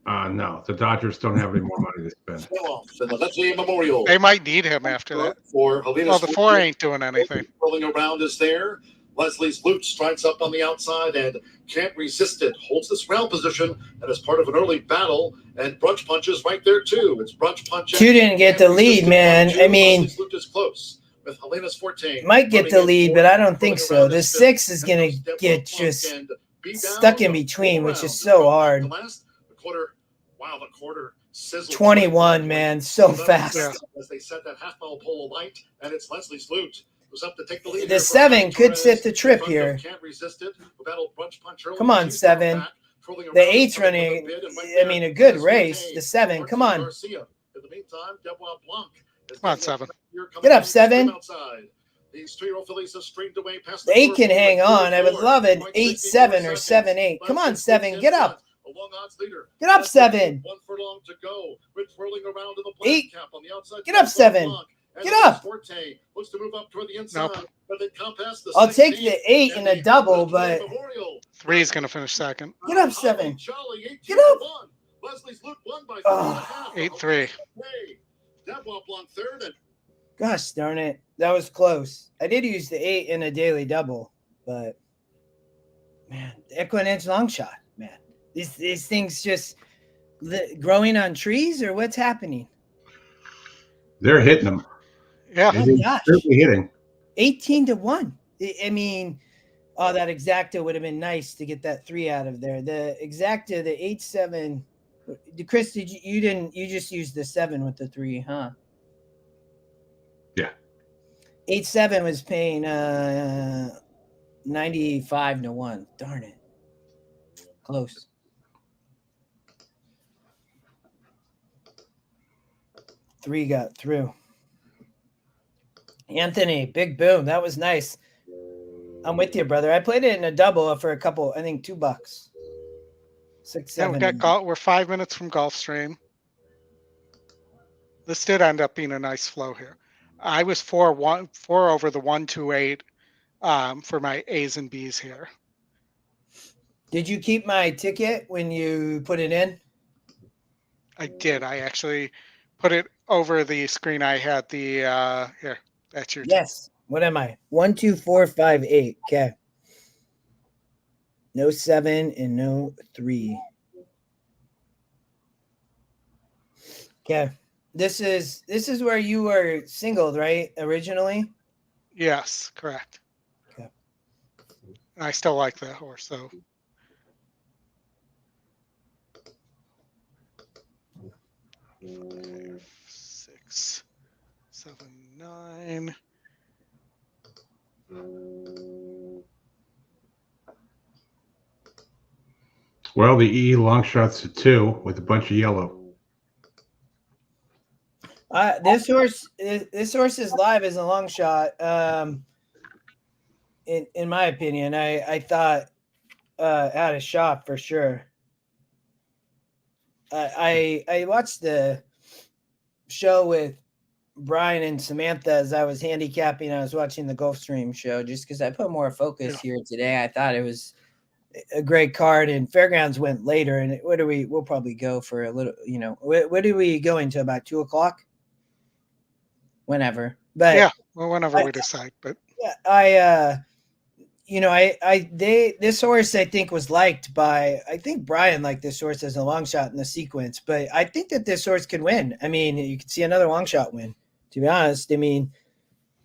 No, the Dodgers don't have any more money to spend. They might need him after that. Well, the 4 ain't doing anything. Rolling around is there. Leslie's Loot strikes up on the outside and can't resist it. Holds this round position and is part of an early battle. And Brunch Punch is right there too. It's Brunch Punch. 2 didn't get the lead, man. I mean, Loot is close. With Helena's 14. Might get the lead, but I don't think so. The 6 is going to get just stuck in between, which is so hard. The quarter sizzles. 21, man, so fast. As they set that half-mile pole alight, and it's Leslie's Loot who's up to take the lead. The 7 could sit the trip here. Can't resist it. Come on, 7. The 8's running, a good race. The 7, come on. In the meantime, Come on, 7. Get up, 7. These 3-year-old fillies have streamed away past the 8 can hang on. I would love it. 8-7 or 7-8. Come on, 7. Get up. Get up, 7. 1 furlong to go. With twirling around in the black 8. cap on the outside. Get up, 7. Get up. Looks to move up toward the inside, but they come past the I'll take the 8 in a double, but 3 is going to finish second. Get up, 7. Get up. Leslie's Loot won by 8-3. Gosh darn it. That was close. I did use the 8 in a daily double, but man, the EquinEdge long shot, man. These things just growing on trees, or what's happening? They're hitting them. Yeah. Oh my gosh. They're hitting. 18 to 1. I mean, that exacta would have been nice to get that 3 out of there. The exacta, the 8-7 Chris, you just used the 7 with the 3, huh? Yeah. 8-7 was paying 95-1. Darn it. Close. Three got through. Anthony, big boom. That was nice. I'm with you, brother. I played it in a double for a couple, I think $2. 6, 7. Yeah, we're 5 minutes from Gulfstream. This did end up being a nice flow here. I was 4 over the 128 for my A's and B's here. Did you keep my ticket when you put it in? I did. I actually put it over the screen. I had the here. That's your yes. What am I? 1, 2, 4, 5, 8. Okay. No 7 and no 3. Okay. This is where you were singled, right? Originally? Yes, correct. Okay. I still like that horse, so 5, 6, 7, 9. Well, the E long shot's a 2 with a bunch of yellow. This horse is live as a long shot. In my opinion, I thought had a shot for sure. I watched the show with Brian and Samantha as I was handicapping. I was watching the Gulfstream show just because I put more focus here today. I thought it was a great card, and Fairgrounds went later. And we'll probably go for a little, what are we going to, about 2:00? Whenever, but yeah, well, whenever we decide. But yeah, this horse I think was liked by, I think Brian liked this horse as a long shot in the sequence, but I think that this horse can win. I mean, you could see another long shot win, to be honest. I mean,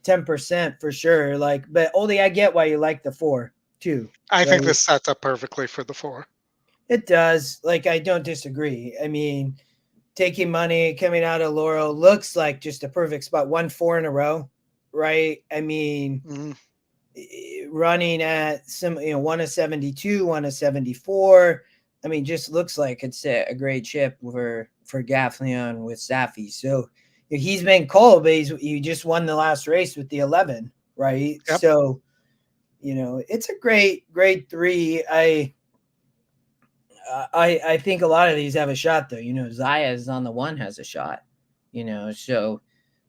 10% for sure. But Oldy, I get why you like the 4 too. I think this sets up perfectly for the 4. It does. I don't disagree. I mean, taking money coming out of Laurel looks like just a perfect spot. 1 4 in a row, right? I mean, running at some, 1 of 72, 1 of 74. I mean, just looks like it's a great chip for Gaffleon with Safi. So he's been cold, but he just won the last race with the 11, right? Yep. So, it's a great 3. I think a lot of these have a shot though. Zaya is on the 1, has a shot, so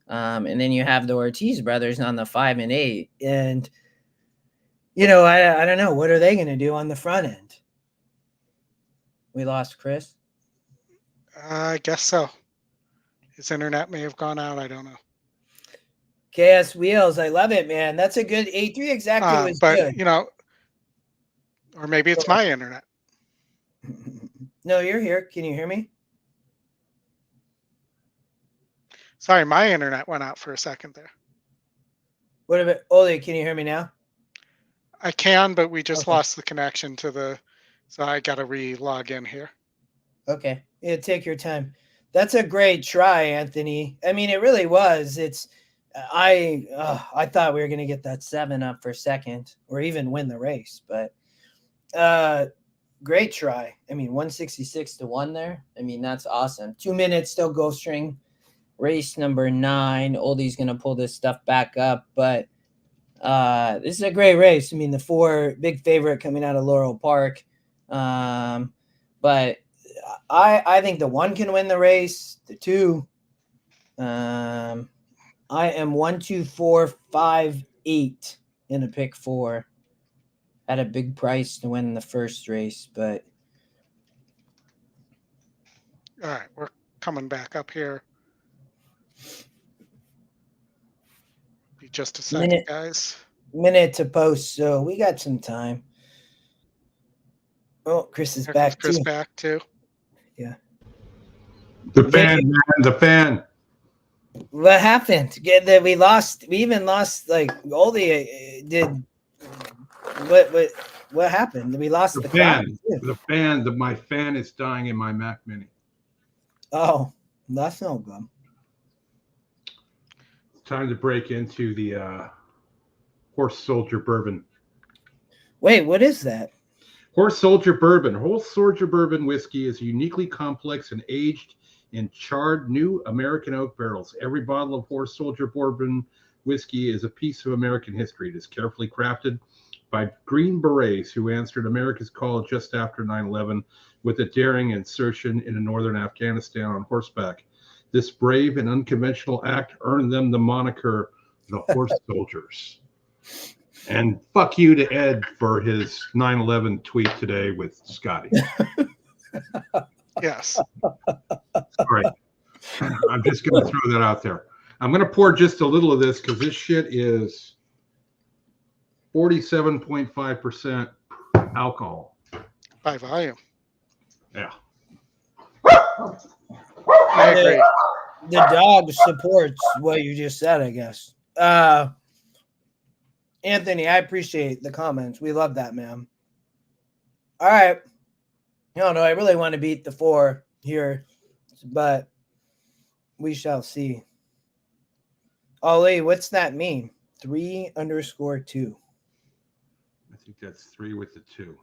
and then you have the Ortiz brothers on the 5 and 8, and I don't know, what are they going to do on the front end? We lost Chris. I guess so. His internet may have gone out. I don't know. KS Wheels, I love it, man. That's a good 8-3 exactly. Was but good. Or maybe it's my internet. No, you're here. Can you hear me? Sorry, my internet went out for a second there. What about Ollie? Can you hear me now? I can, but we just lost the connection to so I got to re-log in here. Okay. Yeah, take your time. That's a great try, Anthony. I mean, it really was. I thought we were going to get that 7 up for second or even win the race, but great try. I mean, 166-1 there. I mean, that's awesome. 2 minutes, still Gulfstream. Race number 9. Oldie's going to pull this stuff back up, but this is a great race. I mean, the 4 big favorite coming out of Laurel Park. But I think the 1 can win the race. The 2. I am 1, 2, 4, 5, 8 in a pick 4. At a big price to win the first race, but all right, we're coming back up here. Be just a second, guys. Minute to post, so we got some time. Oh, Chris is back. Chris back too. Yeah. The fan, man, the fan. What happened? We lost. We even lost. Oldie did. What happened? We lost the fan. crowd. The fan. My fan is dying in my Mac Mini. Oh, that's no good. Time to break into the Horse Soldier Bourbon. Wait, what is that? Horse Soldier Bourbon. Horse Soldier Bourbon whiskey is uniquely complex and aged in charred new American oak barrels. Every bottle of Horse Soldier Bourbon whiskey is a piece of American history. It is carefully crafted by Green Berets who answered America's call just after 9/11 with a daring insertion into northern Afghanistan on horseback. This brave and unconventional act earned them the moniker the Horse Soldiers. And fuck you to Ed for his 9/11 tweet today with Scotty. Yes. All right. I'm just going to throw that out there. I'm going to pour just a little of this because this shit is 47.5% alcohol. By volume. Yeah. I agree. The dog supports what you just said, I guess. Anthony, I appreciate the comments. We love that, man. All right. No, I really want to beat the 4 here, but we shall see. Ollie, what's that mean? 3_2. I think that's 3 with the 2.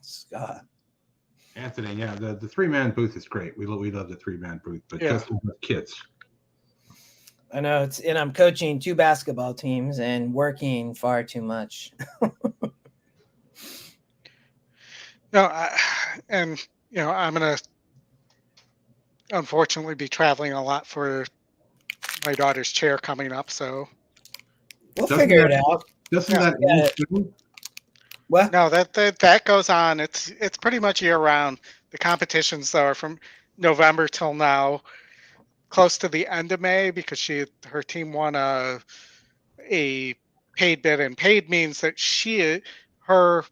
Scott. Anthony, yeah, the 3-man booth is great. We love the 3-man booth, but just with kids. I know and I'm coaching 2 basketball teams and working far too much. I'm going to unfortunately be traveling a lot for my daughter's chair coming up. So we'll figure it out. Doesn't that what? No, that goes on. It's pretty much year round. The competitions though are from November till now, close to the end of May, because her team won a paid bid, and paid means that her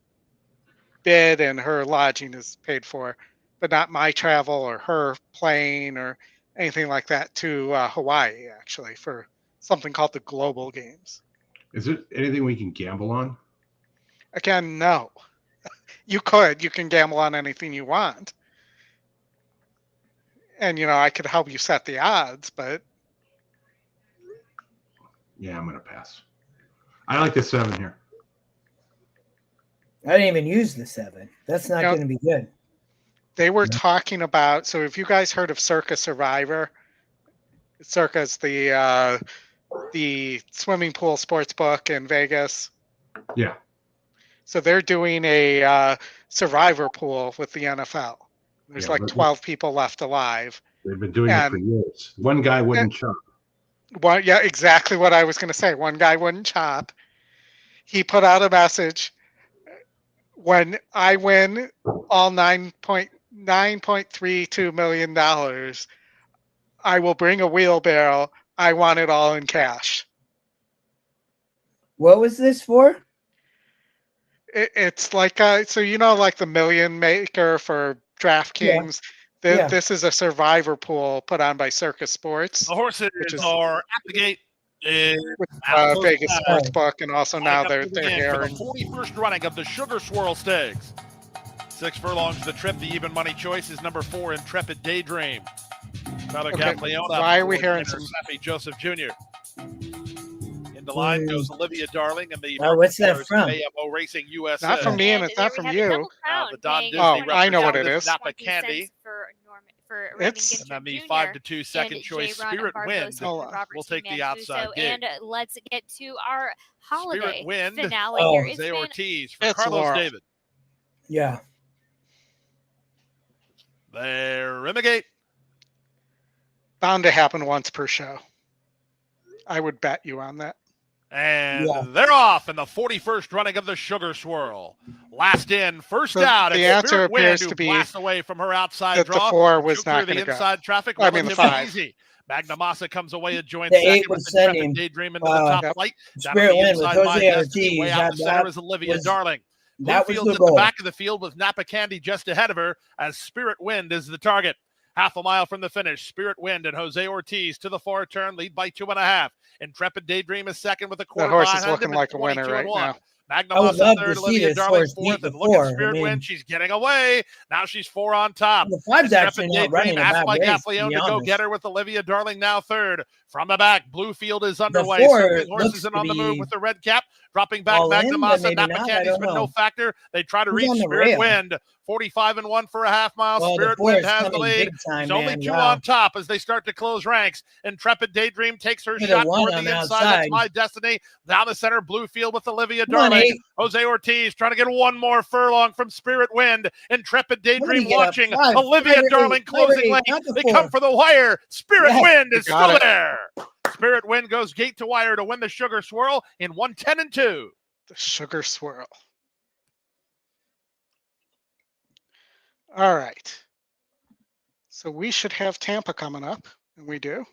bid and her lodging is paid for, but not my travel or her plane or anything like that to Hawaii, actually, for something called the Global Games. Is it anything we can gamble on? Again, no. You can gamble on anything you want. And, I could help you set the odds, but. Yeah, I'm going to pass. I like the 7 here. I didn't even use the 7. That's not going to be good. They were talking about, so if you guys heard of Circa Survivor, Circa's the swimming pool sports book in Vegas. Yeah. So they're doing a Survivor pool with the NFL. There's 12 people left alive. They've been doing it for years. One guy wouldn't chop. Yeah, exactly what I was going to say. One guy wouldn't chop. He put out a message. When I win all $9.32 million, I will bring a wheelbarrow. I want it all in cash. What was this for? It's like like the Million Maker for DraftKings. Yeah. This is a Survivor pool put on by Circus Sports. The horses are at the gate. Vegas Sportsbook, and also now they're here. For the 41st running of the Sugar Swirl Stakes. 6 furlongs of the trip. The even money choice is number 4, Intrepid Daydream. Why are we hearing some Joseph Jr.? In the line goes Olivia Darling and the what's that from? AMO Racing USA. Not from me, and it's not from you. The Don Disney I know what it is. Napa Candy. It's and then the 5-2 second choice Spirit Wind will take the outside gate. And let's get to our holiday Spirit Wind finale here. Jose Ortiz for Carlos Laurel. David. Yeah. They're in the gate. Bound to happen once per show. I would bet you on that. And they're off in the 41st running of the Sugar Swirl. Last in, first out. The answer appears to be away from her outside that draw. the 4 was not going to go. Inside traffic. I mean the 5. Easy. Magnamassa comes away a joint the second 8 with was the sending Daydream into the top flight. Spirit Wind with Jose Ortiz. Way out the center is Olivia Darling. That was the at goal. The back of the field with Napa Candy just ahead of her as Spirit Wind is the target. Half a mile from the finish, Spirit Wind and Jose Ortiz to the far turn, lead by 2.5. Intrepid Daydream is second with a quarter. That horse is looking like a winner right now. Magnamassa third, Olivia Darling fourth, and look at Spirit Wind. She's getting away. Now she's 4 on top. The 5's actually not running a bad race, to go get her with Olivia Darling now third. From the back, Bluefield is underway. The 4 horses in on the move with the red cap. Dropping back, Magnamassa. Napa Candy's been no factor. They try to reach Spirit Wind. 45 and 1 for a half mile. Spirit Wind has the lead. She's only 2 on top as they start to close ranks. Intrepid Daydream takes her shot toward the inside. That's My Destiny. Down the center, Bluefield with Olivia Darling. Jose Ortiz trying to get one more furlong from Spirit Wind. Intrepid Daydream watching. Olivia Darling closing lane. They come for the wire. Spirit Wind is still there. Spirit Wind goes gate to wire to win the Sugar Swirl in 1:10 and 2. The Sugar Swirl. All right. So we should have Tampa coming up, and we do.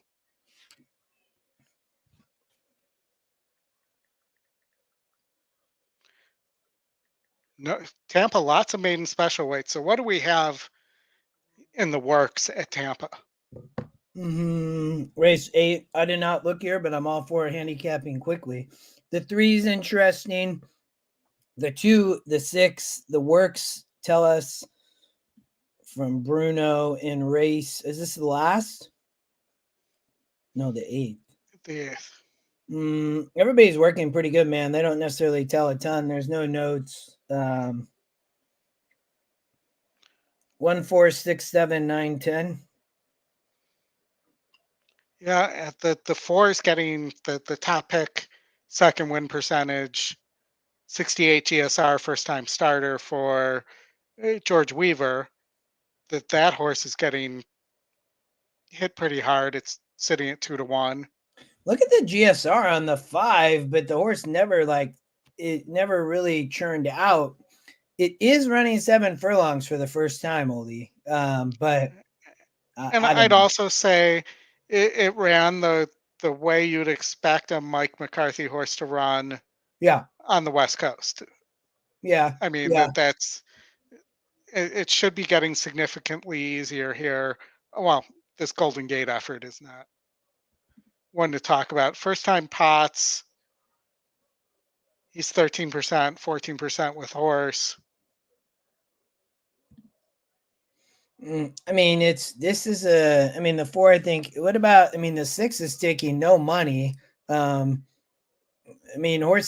No, Tampa, lots of maiden special weights. So what do we have in the works at Tampa? Race 8. I did not look here, but I'm all for handicapping quickly. The 3's interesting. The 2, the 6, the works tell us from Bruno in race. Is this the last? No, the 8th. The 8th. Everybody's working pretty good, man. They don't necessarily tell a ton. There's no notes. 1, 4, 6, 7, 9, 10. Yeah, the 4 is getting the top pick, second win percentage, 68 GSR, first time starter for George Weaver. That horse is getting hit pretty hard. It's sitting at 2-1. Look at the GSR on the 5, but the horse never really churned out. It is running 7 furlongs for the first time, Oldie. But I'd also say it ran the way you'd expect a Mike McCarthy horse to run. Yeah. On the West Coast. Yeah. I mean, that's it should be getting significantly easier here. Well, this Golden Gate effort is not one to talk about. First time Potts, he's 13%, 14% with horse. I mean, the 4, I think. What about, the 6 is taking no money. Horse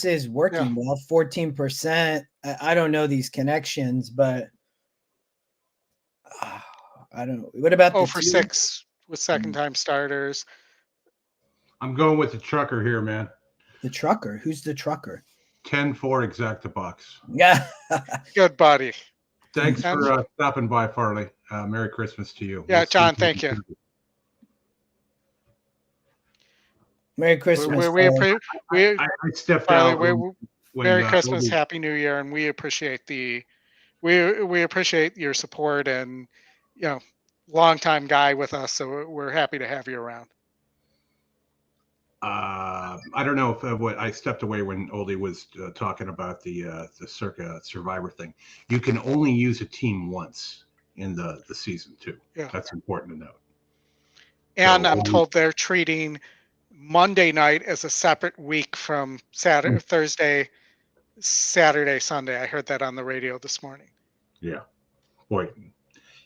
is working well, 14%. I don't know these connections, but I don't know. What about the 6 with second time starters? I'm going with the trucker here, man. The trucker? Who's the trucker? 10-4 Exacta Box. Yeah. Good buddy. Thanks for stopping by, Farley. Merry Christmas to you. Yeah, John, thank you. Merry Christmas. I stepped out. Merry Christmas, Happy New Year, and we appreciate we appreciate your support and longtime guy with us. So we're happy to have you around. I don't know if what I stepped away when Oldie was talking about the Circa Survivor thing. You can only use a team once in the season too. Yeah, that's important to note. And so, I'm told they're treating Monday night as a separate week from Thursday, Saturday, Sunday. I heard that on the radio this morning. Yeah, boy,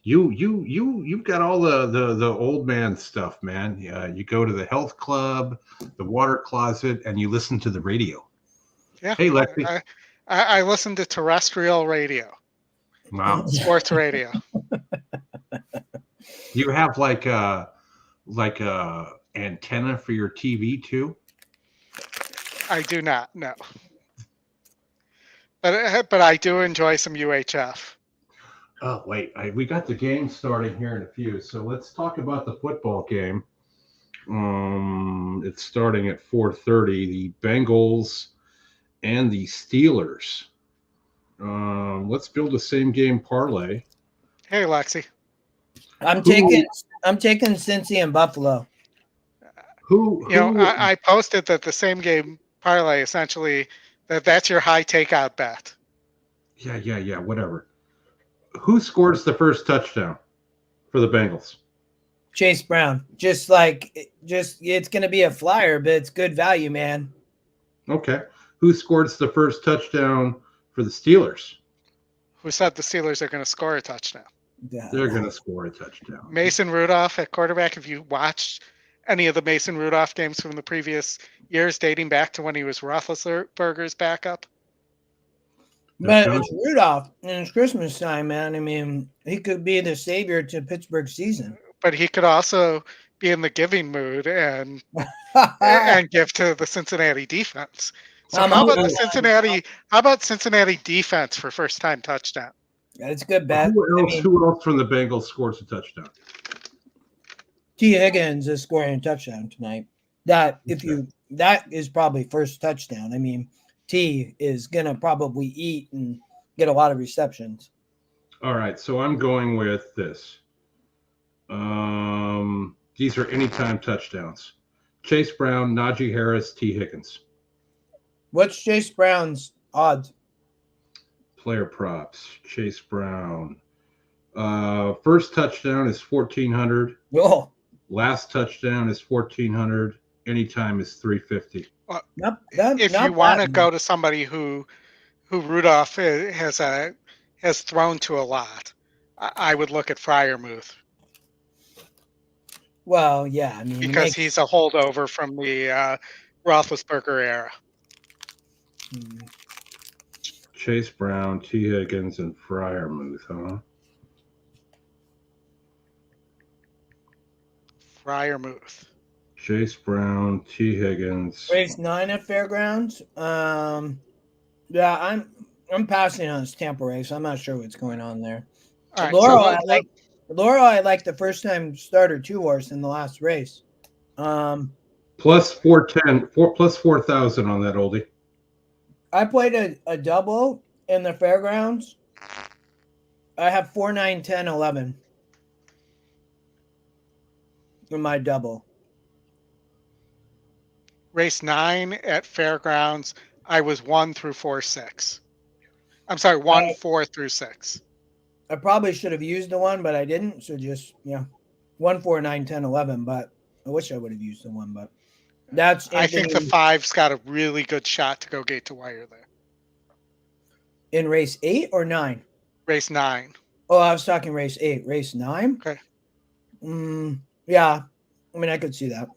you've got all the old man stuff, man. You go to the health club, the water closet, and you listen to the radio. Yeah. Hey, Lexi. I listen to terrestrial radio. Wow. Sports radio. You have like a antenna for your TV too? I do not, no. But I do enjoy some UHF. Oh, wait. We got the game starting here in a few. So let's talk about the football game. It's starting at 4:30. The Bengals and the Steelers. Let's build a same game parlay. Hey, Lexi. I'm taking Cincy and Buffalo. I posted that the same game parlay essentially that's your high takeout bet. Yeah. Whatever. Who scores the first touchdown for the Bengals? Chase Brown. Just it's going to be a flyer, but it's good value, man. Okay. who scores the first touchdown for the Steelers? Who said the Steelers are going to score a touchdown? Yeah. They're going to score a touchdown. Mason Rudolph at quarterback. Have you watched any of the Mason Rudolph games from the previous years, dating back to when he was Roethlisberger's backup? But it's Rudolph, and it's Christmas time, man. I mean, he could be the savior to Pittsburgh season. But he could also be in the giving mood and give to the Cincinnati defense. So how about Cincinnati defense for first time touchdown? That's a good bet. Who else from the Bengals scores a touchdown? T. Higgins is scoring a touchdown tonight. That is probably first touchdown. I mean, T is gonna probably eat and get a lot of receptions. All right, so I'm going with this. These are anytime touchdowns. Chase Brown, Najee Harris, T. Higgins. What's Chase Brown's odds? Player props. Chase Brown. First touchdown is 1,400. Oh. Last touchdown is 1,400. Anytime is 350. If you want to go to somebody who Rudolph has thrown to a lot, I would look at Freiermuth. Well, yeah, I mean, because he's a holdover from the Roethlisberger era. Chase Brown, T. Higgins, and Freiermuth, huh? Freiermuth. Chase Brown, T. Higgins. Race 9 at Fairgrounds. Yeah, I'm passing on this Tampa race. I'm not sure what's going on there. All right, Laurel, I like the first time starter 2-horse in the last race. Plus 410, plus 4,000 on that oldie. I played a double in the Fairgrounds. I have 4, 9, 10, 11 in my double. Race 9 at Fairgrounds, I was 1 through 4, 6. I'm sorry, 1, 4 through 6. I probably should have used the 1, but I didn't. So just 1, 4, 9, 10, 11. But I wish I would have used the 1. But I think the 5's got a really good shot to go gate to wire there. In race 8 or 9? Race 9. Oh, I was talking race 8. Race 9? Okay. Yeah. I mean, I could see that.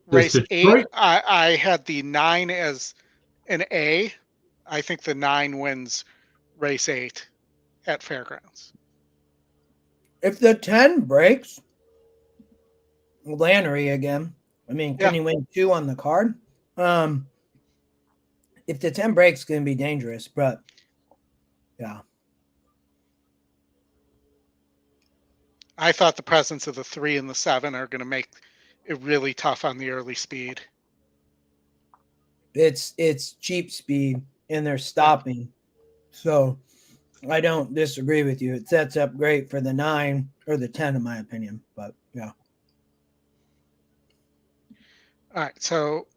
Race 8, I had the 9 as an A. I think the 9 wins race 8 at Fairgrounds. If the 10 breaks, Lannery again. I mean, can he win 2 on the card? If the 10 breaks, it's going to be dangerous. But, yeah. I thought the presence of the 3 and the 7 are going to make it really tough on the early speed. It's cheap speed, and they're stopping. So I don't disagree with you. It sets up great for the 9 or the 10, in my opinion. But, yeah. All right, so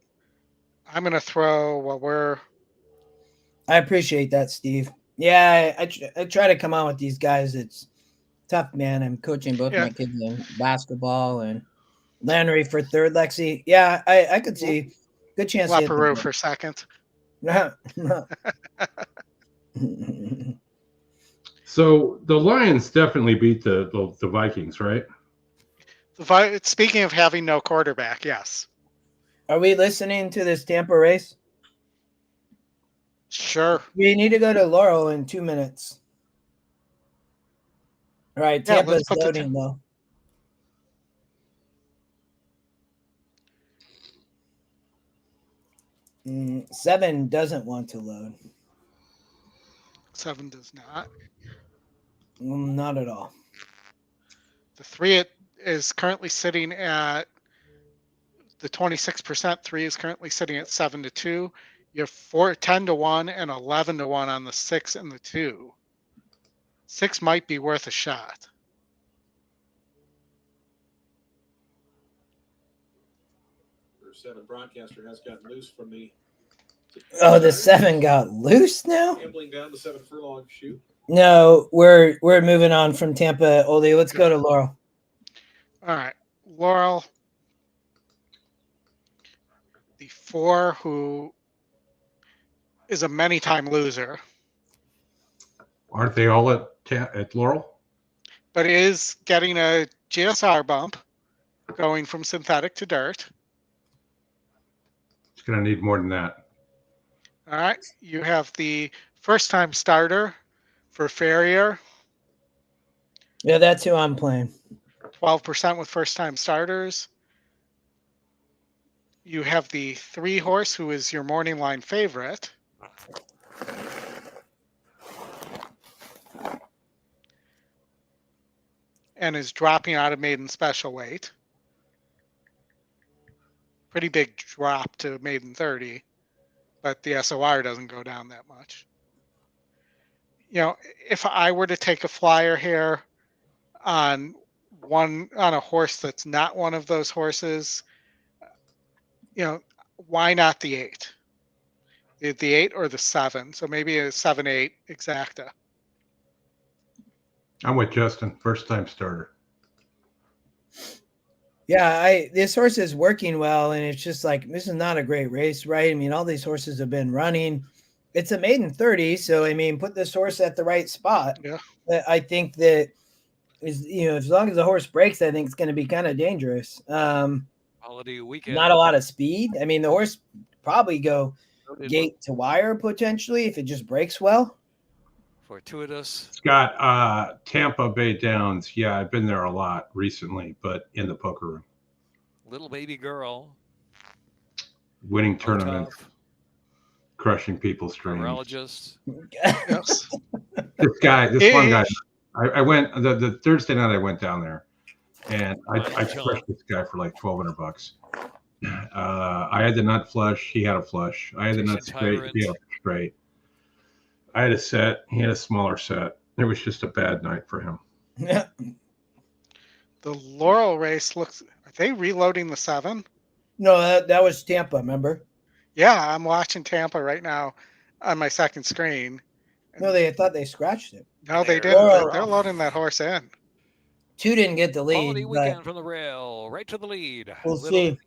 I'm going to throw I appreciate that, Steve. Yeah, I try to come on with these guys. It's tough, man. I'm coaching both my kids in basketball and Lannery for third, Lexi. Yeah, I could see good chance. Peru for second. So the Lions definitely beat the Vikings, right? Speaking of having no quarterback, yes. Are we listening to this Tampa race? Sure. We need to go to Laurel in 2 minutes. All right, Tampa's loading though. Seven doesn't want to load. 7 does not. Not at all. The 3 is currently sitting at the 26%. 3 is currently sitting at 7-2. You have 10-1 and 11-1 on the 6 and the 2. 6 might be worth a shot. Your 7 broadcaster has gotten loose from the. Oh, the 7 got loose now? Gambling down the 7 furlong shoot. No, we're moving on from Tampa, Oldie. Let's go to Laurel. All right, Laurel. The 4 who is a many-time loser. Aren't they all at Laurel? But is getting a GSR bump going from synthetic to dirt. It's going to need more than that. All right. You have the first-time starter for Farrier. Yeah, that's who I'm playing. 12% with first-time starters. You have the 3-horse, who is your morning line favorite. And is dropping out of maiden special weight. Pretty big drop to maiden 30, but the SOR doesn't go down that much. You know, if I were to take a flyer here on a horse that's not one of those horses, you know, why not the 8? The 8 or the 7? So maybe a 7-8 exacta. I'm with Justin, first time starter. Yeah, this horse is working well, and it's just like, this is not a great race, right? I mean, all these horses have been running. It's a maiden 30, so I mean, put this horse at the right spot. Yeah. I think that is, you know, as long as the horse breaks, I think it's going to be kind of dangerous. Holiday weekend. Not a lot of speed. I mean, the horse probably go gate to wire potentially if it just breaks well. Fortuitous. Scott, Tampa Bay Downs. Yeah, I've been there a lot recently, but in the poker room. Little baby girl. Winning tournaments. Crushing people's dreams. Neurologist. Yes. This one guy. I went the Thursday night. I went down there, and I crushed this guy for like $1,200. I had the nut flush. He had a flush. I had the nut straight. He had a straight. I had a set. He had a smaller set. It was just a bad night for him. Yeah. The Laurel race looks. Are they reloading the 7? No, that was Tampa. Remember? Yeah, I'm watching Tampa right now on my second screen. No, they thought they scratched it. No, they didn't. They're loading that horse in. 2 didn't get the lead. Quality weekend from the rail, right to the lead. We'll see.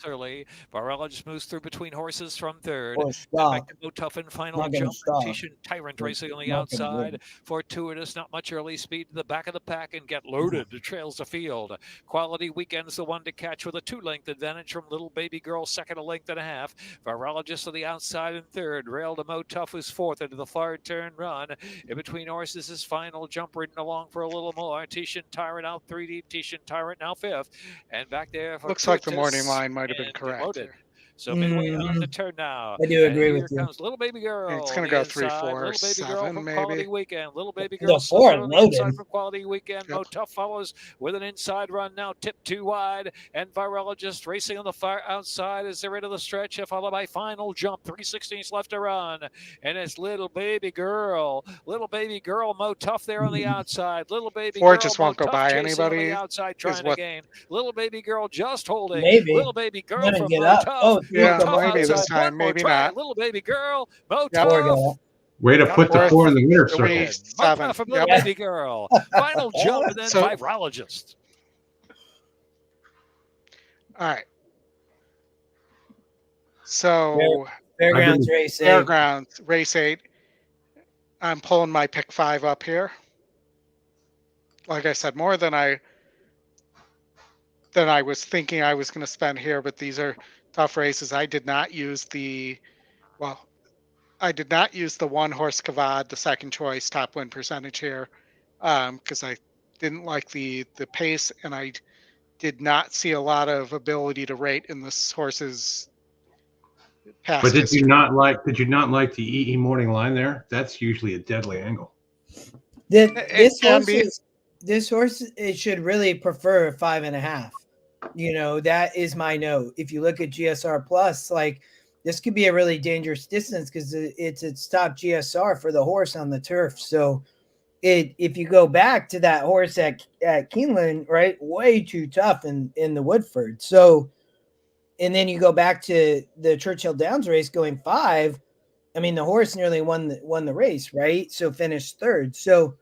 Early. Varela just moves through between horses from third. Back to Mo Tough in final jump. Tishan Tyrant racing on the outside. Fortuitous, not much early speed to the back of the pack and get loaded. Trails the field. Quality weekend's the one to catch with a 2-length advantage from Little Baby Girl, second a length and a half. Varela just to the outside in third. Rail to Mo Tough who's fourth into the far turn run. In between horses is final jump ridden along for a little more. Tishan Tyrant out 3 deep. Tishan Tyrant now 5th. And back there for looks like the morning line might have been correct. So midway on the turn now. I do agree with you. Here comes Little Baby Girl. And it's going to go 3, 4, Little Baby 7 Girl from maybe. Quality Weekend. Little Baby Girl. The 4 loaded. From Quality Weekend. Mo Tough follows with an inside run now. Tip 2 wide. And Varela just racing on the far outside as they're into the stretch. Followed by final jump. 3/16 left to run. And it's Little Baby Girl. Little Baby Girl. Mo Tough there on the outside. Little Baby Girl. Just won't go by anybody. On the outside trying to gain. Little Baby Girl just holding. Maybe. Little Baby Girl from get Mo up. Tough. Oh, yeah, maybe this time, maybe not. Little Baby Girl, Mo Yep. Tough. Way to put the 4 in the winner circle. 3, 7. From Little Baby Girl. Final jump and then Virologist. All right. So Fairgrounds race 8. Fairgrounds race 8. I'm pulling my pick 5 up here. Like I said, more than I was thinking I was going to spend here, but these are tough races. I did not use the 1 horse Kavad, the second choice top win percentage here, because I didn't like the pace, and I did not see a lot of ability to rate in this horse's past. But did history. you not like the EE morning line there? That's usually a deadly angle. This horse, it should really prefer a 5.5. You know, that is my note. If you look at GSR Plus, like, this could be a really dangerous distance because it's its top GSR for the horse on the turf. So if you go back to that horse at Keeneland, right, way too tough in the Woodford. So, and then you go back to the Churchill Downs race going 5. I mean, the horse nearly won the race, right? So finished 3rd. So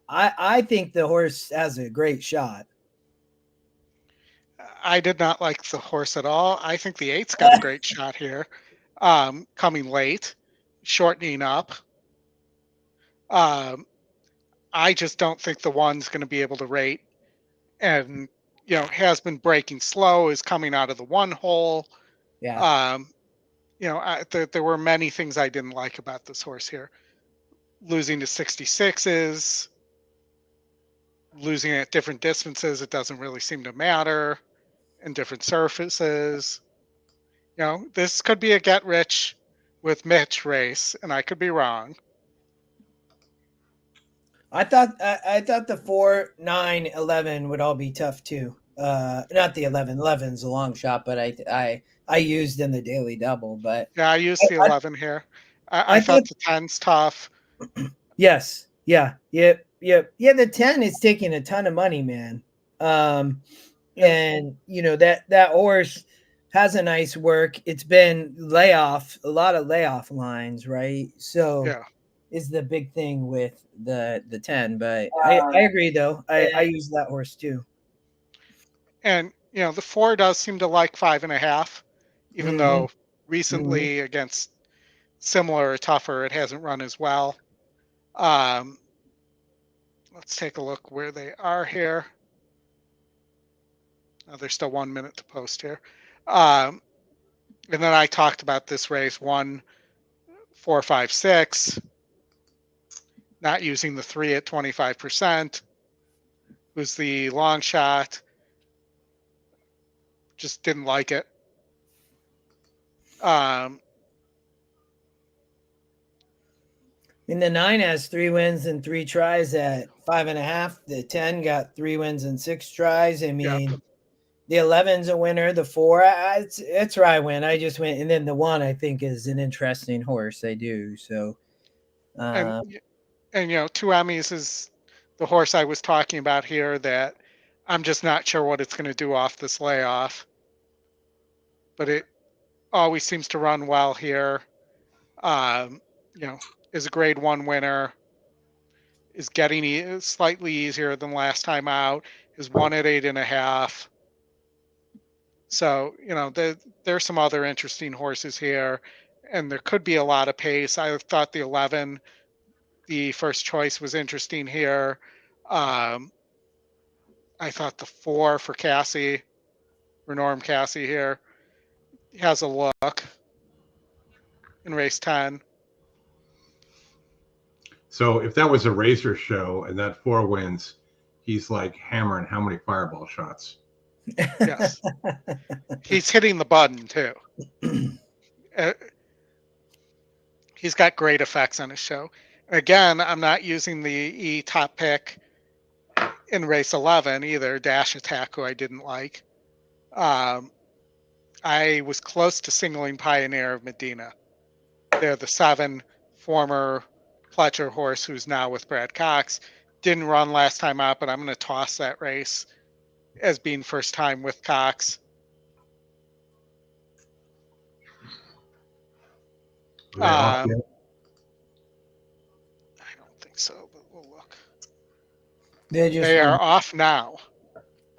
I think the horse has a great shot. I did not like the horse at all. I think the 8's got a great shot here. coming late, shortening up. I just don't think the one's going to be able to rate, and has been breaking slow, is coming out of the one hole. Yeah. There were many things I didn't like about this horse here. Losing to 66s, losing at different distances, it doesn't really seem to matter, and different surfaces. This could be a get rich with Mitch race, and I could be wrong. I thought the 4, 9, 11 would all be tough too. Not the 11. 11's a long shot, but I used in the daily double. But yeah, I used the 11 here. I thought the 10's tough. Yes. Yeah. Yep. The 10 is taking a ton of money, man. And that horse has a nice work. It's been a lot of layoff lines, right? So yeah, is the big thing with the 10. But I agree though. I use that horse too. And the 4 does seem to like 5.5, even though recently against similar or tougher, it hasn't run as well. Let's take a look where they are here. There's still 1 minute to post here. And then I talked about this race 1, 4, 5, 6. Not using the 3 at 25%. Was the long shot. Just didn't like it. The 9 has 3 wins and 3 tries at 5.5. The 10 got 3 wins and 6 tries. I mean, the 11's a winner. The 4, it's where I win. I just went, and then the 1 I think is an interesting horse. I do so. And 2 Emmys is the horse I was talking about here. That I'm just not sure what it's going to do off this layoff. But it always seems to run well here. Is a grade 1 winner, is getting slightly easier than last time out, is 1 at 8.5. So, there's some other interesting horses here, and there could be a lot of pace. I thought the 11, the first choice, was interesting here. I thought the 4 for Cassie, for Norm Cassie here, has a look in race 10. So if that was a razor show and that 4 wins, he's like hammering how many fireball shots? Yes. He's hitting the button too. He's got great effects on his show. Again, I'm not using the E top pick in race 11 either, Dash Attack, who I didn't like. I was close to singling Pioneer of Medina. They're the 7 former Pletcher horse who's now with Brad Cox. Didn't run last time out, but I'm going to toss that race as being first time with Cox. I don't think so, but we'll look. They are off now.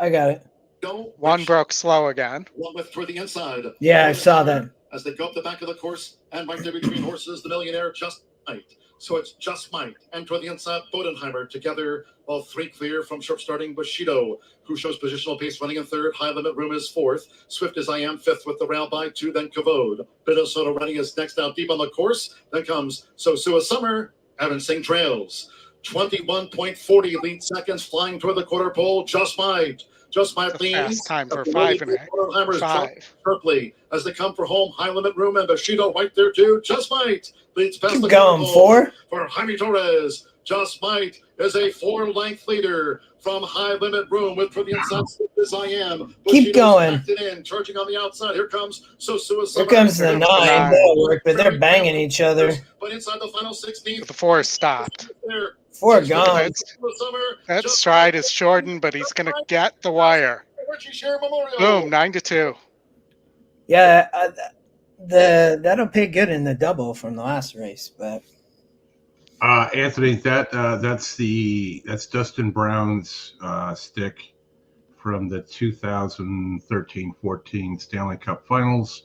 I got it. Go. 1 broke slow again. 1 with toward the inside. Yeah, I saw that. As they go up the back of the course and right there between horses, the Millionaire just might. So it's just might. And toward the inside, Bodenheimer together, all 3 clear from short starting Bushido, who shows positional pace running in 3rd. High Limit Room is 4th. Swift as I Am 5th with the rail by 2. Then Kavod. Minnesota running is next out deep on the course. Then comes Sosua Summer, Avancing Trails. 21.40 lead seconds, flying toward the quarter pole. Just might. Just might lead. Fast time for 5.5. Sharply as they come for home. High Limit Room and Bushido right there too. Just might leads past Keep the going. 4 for Jaime Torres. Just might is a 4-length leader from High Limit Room with for the inside as I Am. Keep going. In, charging on the outside. Here comes Sosua. Here comes the 9. That'll work, but they're banging each other. But inside the final 16. The 4 is stopped. 4 gone. That stride is shortened, but he's going to get the wire. Boom, 9-2. Yeah, that'll pay good in the double from the last race, but Anthony, that's Dustin Brown's stick from the 2013-14 Stanley Cup Finals.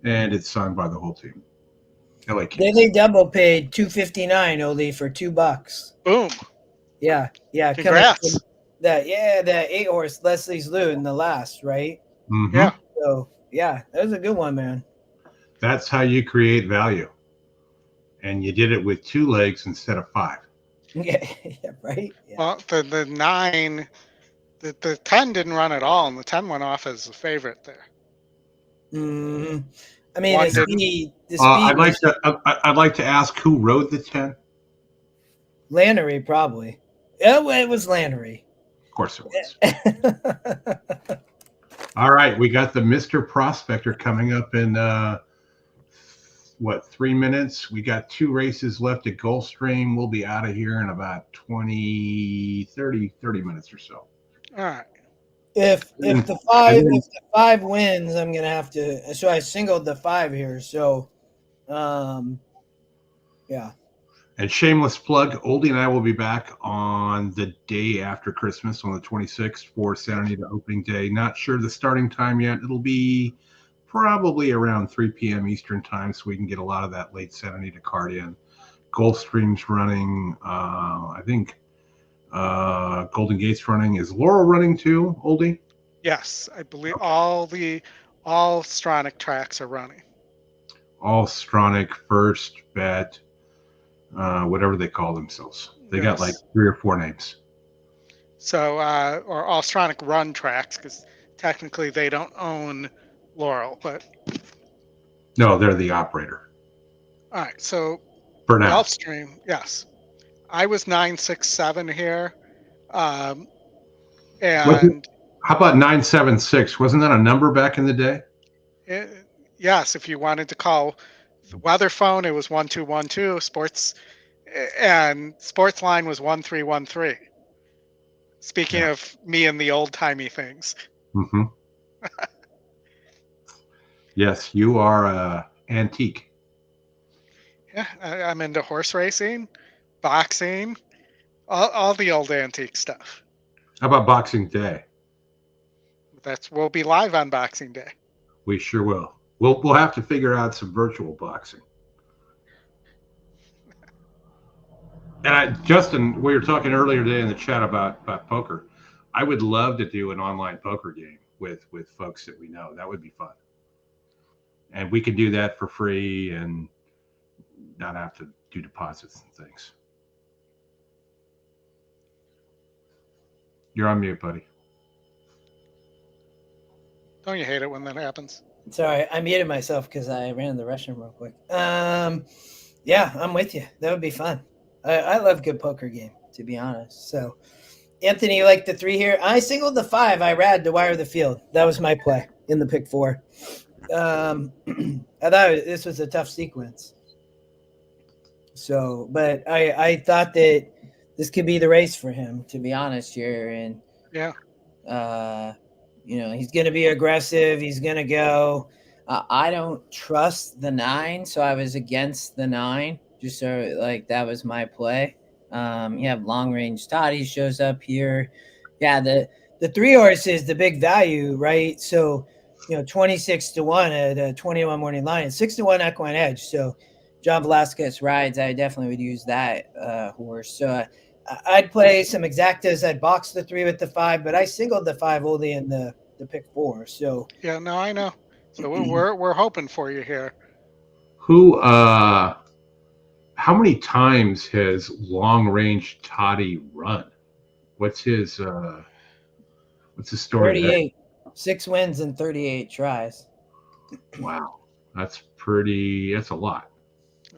and it's signed by the whole team. They double paid $259 only for $2. Boom. Yeah. Congrats. That 8-horse Leslie's Lou in the last, right? Mm-hmm. Yeah. So that was a good one, man. That's how you create value, and you did it with 2 legs instead of 5. Yeah, right. Yeah. Well, the 9, the 10 didn't run at all, and the 10 went off as a favorite there. Mm-hmm. I mean, the speed I'd like to ask who rode the 10. Lannery, probably. Yeah, well, it was Lannery. Of course it was. All right, we got the Mr. Prospector coming up in 3 minutes. We got 2 races left at Gulfstream. We'll be out of here in about 30 minutes or so. All right. If the 5 wins, I'm gonna have to. So I singled the 5 here. So, yeah. And shameless plug, Oldy and I will be back on the day after Christmas on the 26th for Santa Anita opening day. Not sure the starting time yet. It'll be probably around 3 p.m. Eastern time, so we can get a lot of that late Santa Anita card in. Gulfstream's running. I think Golden Gate's running. Is Laurel running too, Oldy? Yes, I believe all Stronic tracks are running. All Stronic, First Bet, whatever they call themselves. They got like 3 or 4 names. So, or all Stronic run tracks, because technically they don't own Laurel, but no, they're the operator. All right, so for now, Gulfstream, yes. I was 967 here, and how about 976? Wasn't that a number back in the day? Yes, if you wanted to call the weather phone, it was 1212. Sports line was 1313. Speaking of me and the old timey things. Mm-hmm. Yes, you are antique. Yeah, I'm into horse racing, boxing, all the old antique stuff. How about Boxing Day? We'll be live on Boxing Day. We sure will. We'll have to figure out some virtual boxing. And Justin, we were talking earlier today in the chat about poker. I would love to do an online poker game with folks that we know. That would be fun. And we could do that for free and not have to do deposits and things. You're on mute, buddy. Don't you hate it when that happens? Sorry, I muted myself because I ran to the restroom real quick. Yeah, I'm with you. That would be fun. I love good poker game, to be honest. So, Anthony, you like the 3 here? I singled the 5. I rad to wire the field. That was my play in the pick 4. I thought this was a tough sequence. So, but I thought that this could be the race for him, to be honest here. And yeah, he's going to be aggressive. He's going to go. I don't trust the 9, so I was against the 9. Just so that was my play. You have long range Toddy shows up here. Yeah, the 3 horse is the big value, right? So 26-1 at a 21 morning line and 6-1 EquinEdge. So John Velasquez rides. I definitely would use that horse. So I'd play some exactas. I'd box the 3 with the 5, but I singled the 5 only in the pick 4. So yeah, no, I know. So we're hoping for you here. Who? How many times has long range Toddy run? What's his story? 38. 6 wins and 38 tries. Wow, that's a lot.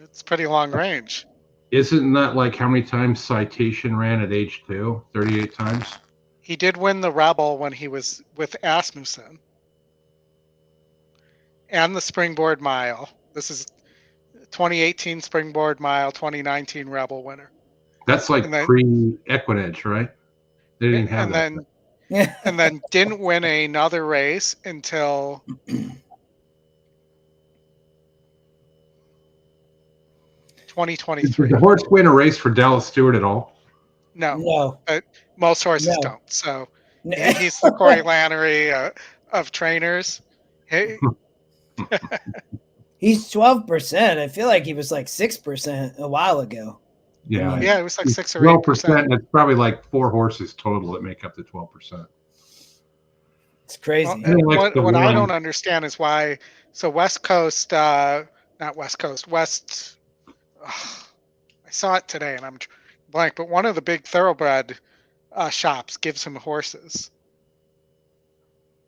It's pretty long range. Isn't that like how many times Citation ran at age 2? 38 times. He did win the Rebel when he was with Asmussen, and the Springboard Mile. This is 2018 Springboard Mile, 2019 Rebel winner. That's like pre-EquinEdge, right? They didn't have that. And then didn't win another race until 2023. Did the horse win a race for Dallas Stewart at all? No. But most horses don't. So he's the Corey Lannery of trainers. He's 12%. I feel like he was like 6% a while ago. Yeah, yeah, it was like 6 or 8%. It's probably like 4 horses total that make up the 12%. It's crazy. What I don't understand is why. So West Coast, not West Coast, West. I saw it today, and I'm blank. But one of the big thoroughbred shops gives him horses.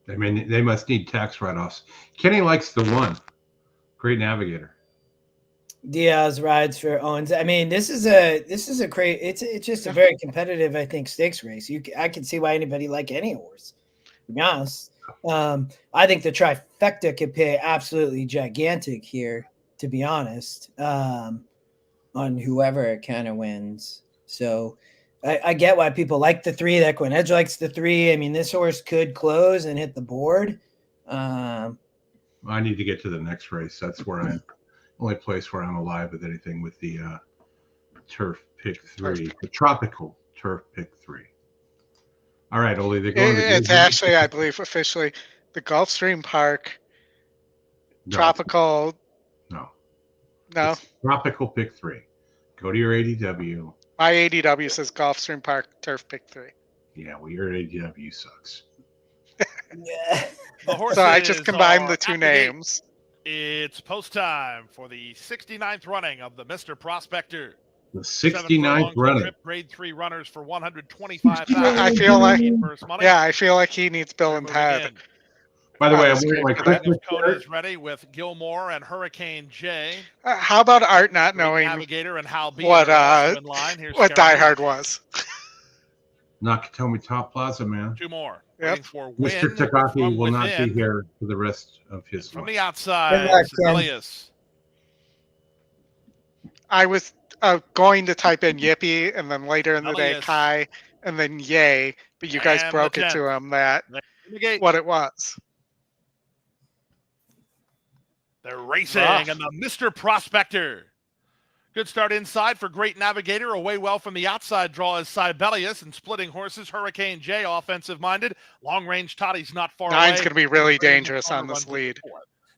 I mean, they must need tax write-offs. Kenny likes the one. Great Navigator. Diaz rides for Owens. I mean, this is a great. It's just a very competitive, I think, stakes race. I can see why anybody like any horse. To be honest, I think the trifecta could pay absolutely gigantic here. To be honest, on whoever kind of wins. So I get why people like the 3. That EquinEdge likes the 3. I mean, this horse could close and hit the board. I need to get to the next race. That's where I'm only place where I'm alive with anything with the turf pick 3, the tropical turf pick 3. All right, Ollie, they're going. It's actually, I believe, officially the Gulfstream Park tropical. No. It's tropical pick 3. Go to your ADW. My ADW says Gulfstream Park turf pick 3. Yeah, well, your ADW sucks. Yeah. So I just combined the 2 names. It's post time for the 69th running of the Mr. Prospector. The 69th running. Grade 3 runners for $125,000. I feel like he needs Bill and Ted. By the way, I'm wearing my Christmas shirt. Is ready with Gilmore and Hurricane J. How about Art not knowing Navigator and Hal B what Die Hard was? Nakatomi Top Plaza, man. 2 more. Yep. Mr. Takaki will not be here for the rest of his from life. The outside, Sibelius. I was going to type in Yippee and then later in the day Kai and then Yay, but you guys broke it to him that what it was. They're racing and the Mr. Prospector. Good start inside for Great Navigator. Away well from the outside draw is Sibelius and splitting horses. Hurricane J, offensive-minded. Long-range Toddy's not far away. 9's going to be really dangerous on this lead.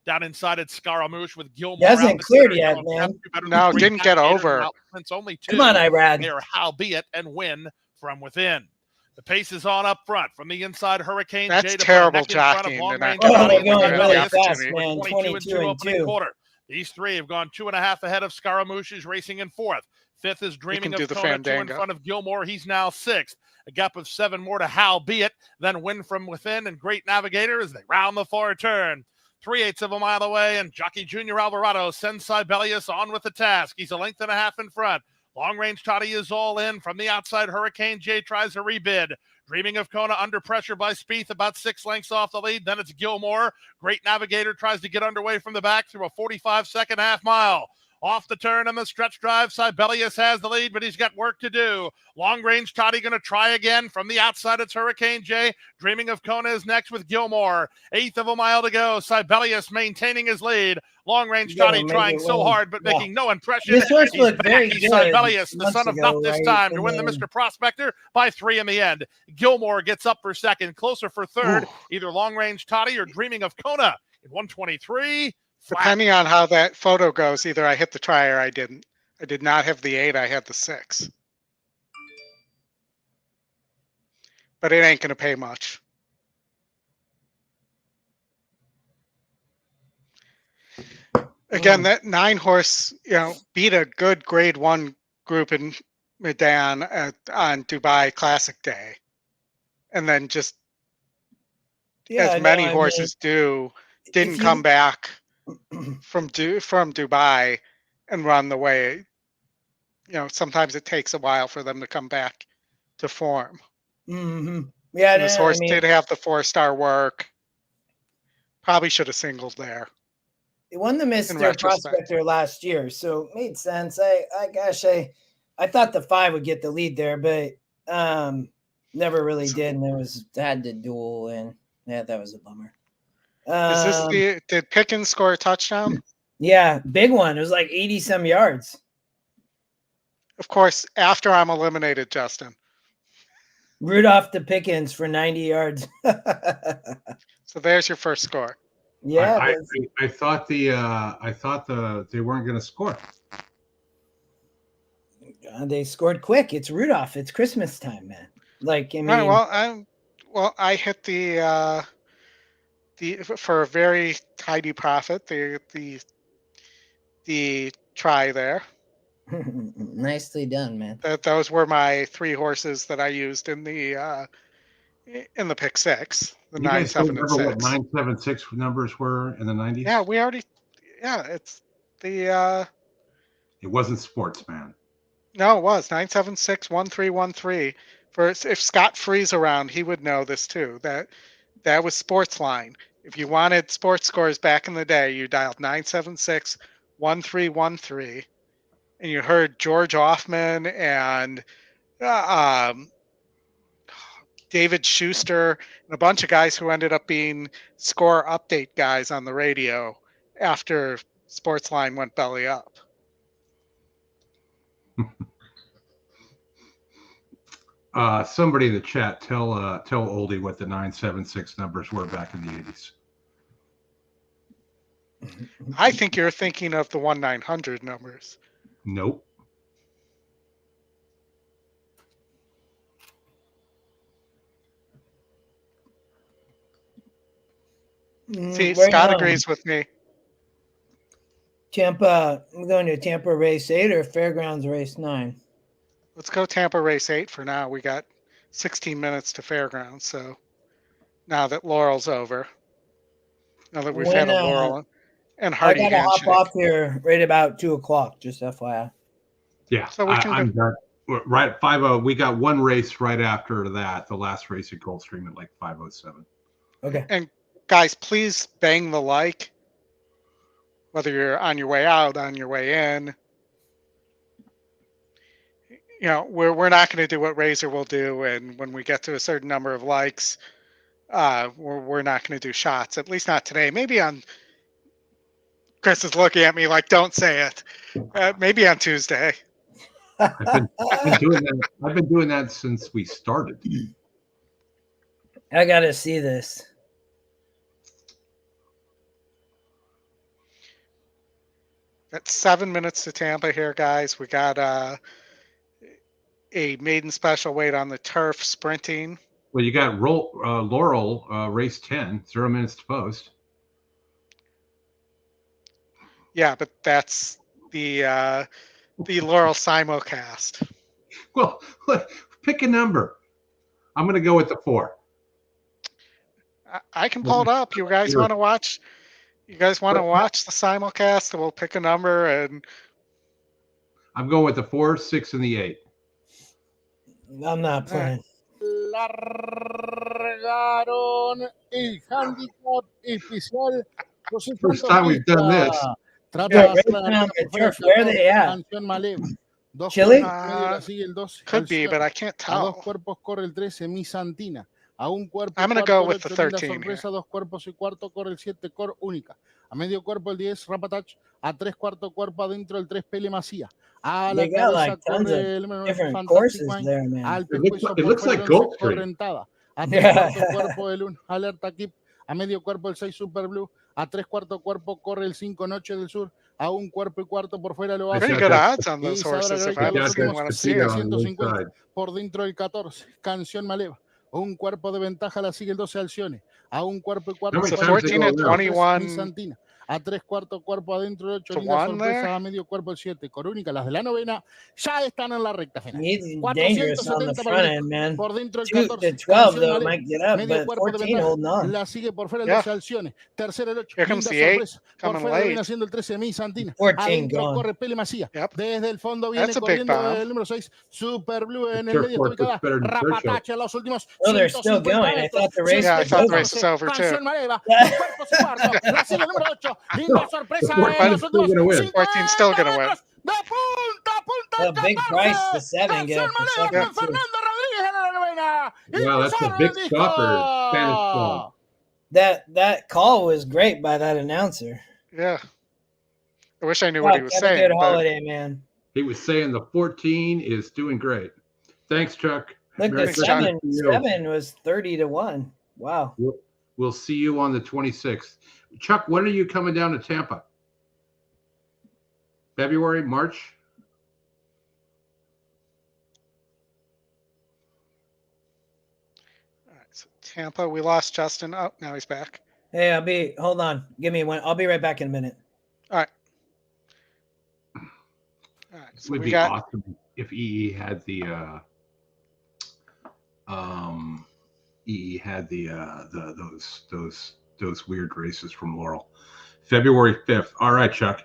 Down inside it's Scaramouche with Gilmore. He hasn't cleared yet, man. No, didn't get over. Only 2. Come on, Irad. They're Howbeit and win from within. The pace is on up front from the inside. Hurricane That's J. terrible jockeying. They're going really fast, man. 22 and 2. Quarter. These 3 have gone 2.5 ahead of Scaramouche, is racing in 4th. 5th is Dreaming of Kona, 2 in front of Gilmore. He's now 6th. A gap of 7 more to Howbeit, then Win from Within and Great Navigator as they round the far turn. 3/8 of a mile away, and Jockey Junior Alvarado sends Sibelius on with the task. He's a length and a half in front. Long-range Toddy is all in. From the outside, Hurricane J tries a rebid. Dreaming of Kona under pressure by Spieth, about 6 lengths off the lead. Then it's Gilmore. Great Navigator tries to get underway from the back through a 45-second half mile. Off the turn on the stretch drive, Sibelius has the lead, but he's got work to do. Long-range Toddy going to try again. From the outside, it's Hurricane J. Dreaming of Kona is next with Gilmore. 1/8 of a mile to go. Sibelius maintaining his lead. Long-range Toddy trying so hard, but making no impression. This horse looked very good. Sibelius, the son of Not This Time, to win the Mr. Prospector by 3 in the end. Gilmore gets up for second, closer for third. Either Long-range Toddy or Dreaming of Kona in 123. Depending on how that photo goes, either I hit the try or I didn't. I did not have the 8, I had the 6. But it ain't going to pay much. Again, that 9 horse, beat a good grade 1 group in Medan on Dubai Classic Day. And then just as many horses didn't come back from Dubai and run the way. Sometimes it takes a while for them to come back to form. Mm-hmm. Yeah, and this horse did have the 4-star work. Probably should have singled there. He won the Mr. Prospector last year, so it made sense. I thought the 5 would get the lead there, but never really did, and had to duel, and that was a bummer. Did Pickens score a touchdown? Yeah, big one. It was like 80-some yards. Of course, after I'm eliminated, Justin. Rudolph to Pickens for 90 yards. So there's your first score. Yeah, I thought they weren't going to score. They scored quick. It's Rudolph. It's Christmas time, man. Like, I mean, I hit the for a very tidy profit. The try there. Nicely done, man. Those were my 3 horses that I used in the pick 6. The 9, 7, and 6. What 9, 7, 6 numbers were in the 90s? Yeah, we already. Yeah, it's the. It wasn't Sportsman. No, it was 9, 7, 6, 1, 3, 1, 3. If Scott Free's around, he would know this too. That was Sportsline. If you wanted sports scores back in the day, you dialed 976 1313, and you heard George Hoffman and David Schuster and a bunch of guys who ended up being score update guys on the radio after Sportsline went belly up. Somebody in the chat tell Oldie what the 976 numbers were back in the 80s. I think you're thinking of the 1-900 numbers. Nope. See, Scott agrees with me. Tampa, I'm going to Tampa race 8 or Fairgrounds race 9. Let's go Tampa race 8 for now. We got 16 minutes to Fairgrounds. So now that Laurel's over, now that we've had a Laurel and Hardy I got to handshake. hop off here right about 2 o'clock, just FYI. Yeah, so I'm done. Right at 5:00. We got one race right after that, the last race at Gulfstream at like 5:07. Okay. And guys, please bang the like, whether you're on your way out, on your way in. You know, we're not going to do what Razor will do, and when we get to a certain number of likes, we're not going to do shots. At least not today. Maybe on. Chris is looking at me like, "Don't say it." Maybe on Tuesday. I've been doing that since we started. I gotta see this. Got 7 minutes to Tampa here, guys. We got a maiden special weight on the turf sprinting. Well, you got Laurel race 10, 0 minutes to post. Yeah, but that's the Laurel simulcast. Well, pick a number. I'm going to go with the 4. I can pull it up. You guys want to watch? You guys want to watch the simulcast? And we'll pick a number, and I'm going with the 4, 6, and the 8. I'm not playing. Largaron el handicap especial. First time we've done this. Where are they at? Chile? Could be, but I can't tell. A 2 cuerpos corre el 13, Mi Santina. A 1 cuerpo. I'm going to go with the 13. Sorpresa, 2 cuerpos y cuarto corre el 7, Cor Única. A medio cuerpo el 10, Rapatach. A 3 cuarto cuerpo adentro el 3, Pele Macía. A la cabeza corre el número 9, Fantastic Wine. Al It looks like Gulfstream. A 3 cuarto cuerpo el 1, Alerta Keep. A medio cuerpo el 6, Super Blue. A 3 cuarto cuerpo corre el 5, Noche del Sur. A 1 cuerpo y cuarto por fuera lo hace. Pretty good odds on those horses. If I want to see it. 150 por dentro el 14, Canción Maleva. 1 cuerpo de ventaja la sigue el 12, Alcione. A 1 cuerpo y cuarto. 14 and 21. Santina. A 3 cuarto cuerpo adentro el 8, Linda Sorpresa. A medio cuerpo el 7, Corúnica. Las de la novena ya están en la recta final. 470 por dentro el 14. 12 though might get up, medio but cuerpo 14 holding on. La sigue por fuera el 12, Alcione. Tercero el 8, Linda Sorpresa. Por fuera viene haciendo el 13, Mi Santina. Adentro corre Pele Macía. Desde el fondo viene corriendo el número 6, Super Blue en el medio está ubicada. Rapatache a los últimos. Oh, they're still going. I thought the race was over too. Canción Maleva. Cuerpo y cuarto. La sigue el número 8. Linda Sorpresa en los últimos 14's still going to win. De punta a punta. A big price to 7 get up for second. Fernando Rodríguez en la novena. Wow, that's a big stopper. Spanish ball. That call was great by that announcer. Yeah. I wish I knew what he was saying. Good holiday, man. He was saying the 14 is doing great. Thanks, Chuck. Look, the 7 was 30 to 1. Wow. We'll see you on the 26th. Chuck, when are you coming down to Tampa? February, March? All right, so Tampa, we lost Justin. Oh, now he's back. Hey, hold on. Give me one. I'll be right back in a minute. All right. All right. So it would be awesome if EE had the those weird races from Laurel. February 5th. All right, Chuck.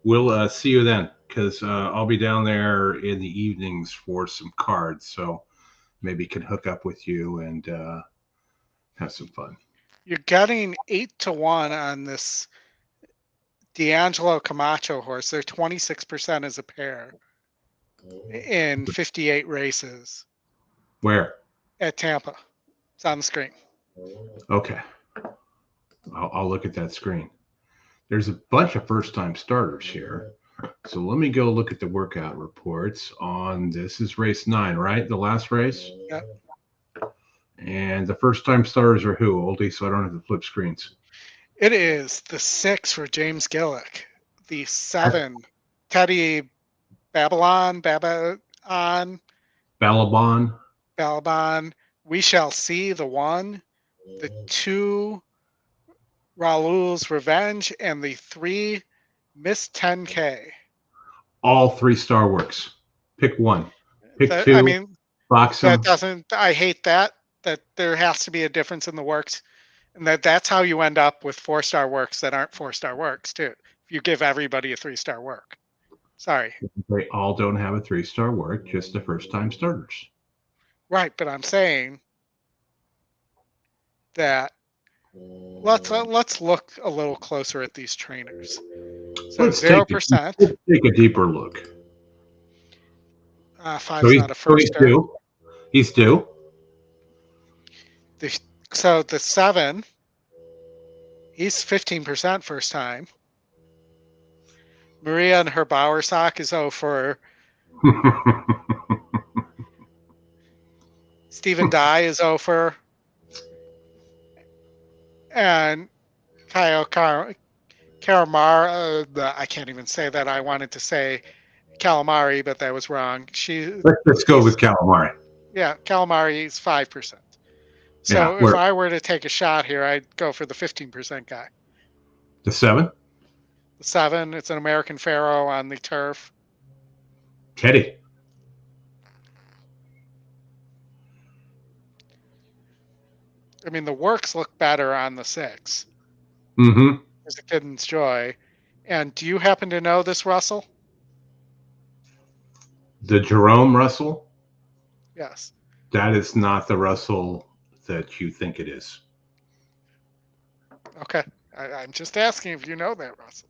We'll see you then, because I'll be down there in the evenings for some cards, so maybe can hook up with you and have some fun. You're getting 8-1 on this D'Angelo Camacho horse. They're 26% as a pair in 58 races. Where? At Tampa. It's on the screen. Okay. I'll look at that screen. There's a bunch of first-time starters here. So let me go look at the workout reports on this. Is race 9, right? The last race? Yep. And the first-time starters are who, Oldie? So I don't have to flip screens. It is the 6 for James Gillick. The 7, Teddy Balabon. We Shall See, the 1. The 2, Raoul's Revenge, and the 3, Miss 10K. All 3-star works. Pick one. Pick two. I mean, box them. That doesn't. I hate that. That there has to be a difference in the works, and that's how you end up with 4-star works that aren't 4-star works too. If you give everybody a 3-star work. Sorry. They all don't have a 3-star work. Just the first-time starters. Right, but I'm saying that. Let's look a little closer at these trainers. So 0%. Take a deeper look. 5's not a first-star. He's due. So the 7, he's 15% first time. Maria and her Bauer sock is 0 for. Stephen Dye is 0 for. And Kyle Karamar, I can't even say that. I wanted to say calamari, but that was wrong. Let's go with calamari. Yeah, calamari is 5%. So if I were to take a shot here, I'd go for the 15% guy. The 7? The 7, it's an American Pharaoh on the turf. Teddy. I mean, the works look better on the 6. Mm-hmm. There's a Kidden's Joy. And do you happen to know this Russell? The Jerome Russell? Yes. That is not the Russell that you think it is. Okay. I'm just asking if you know that, Russell.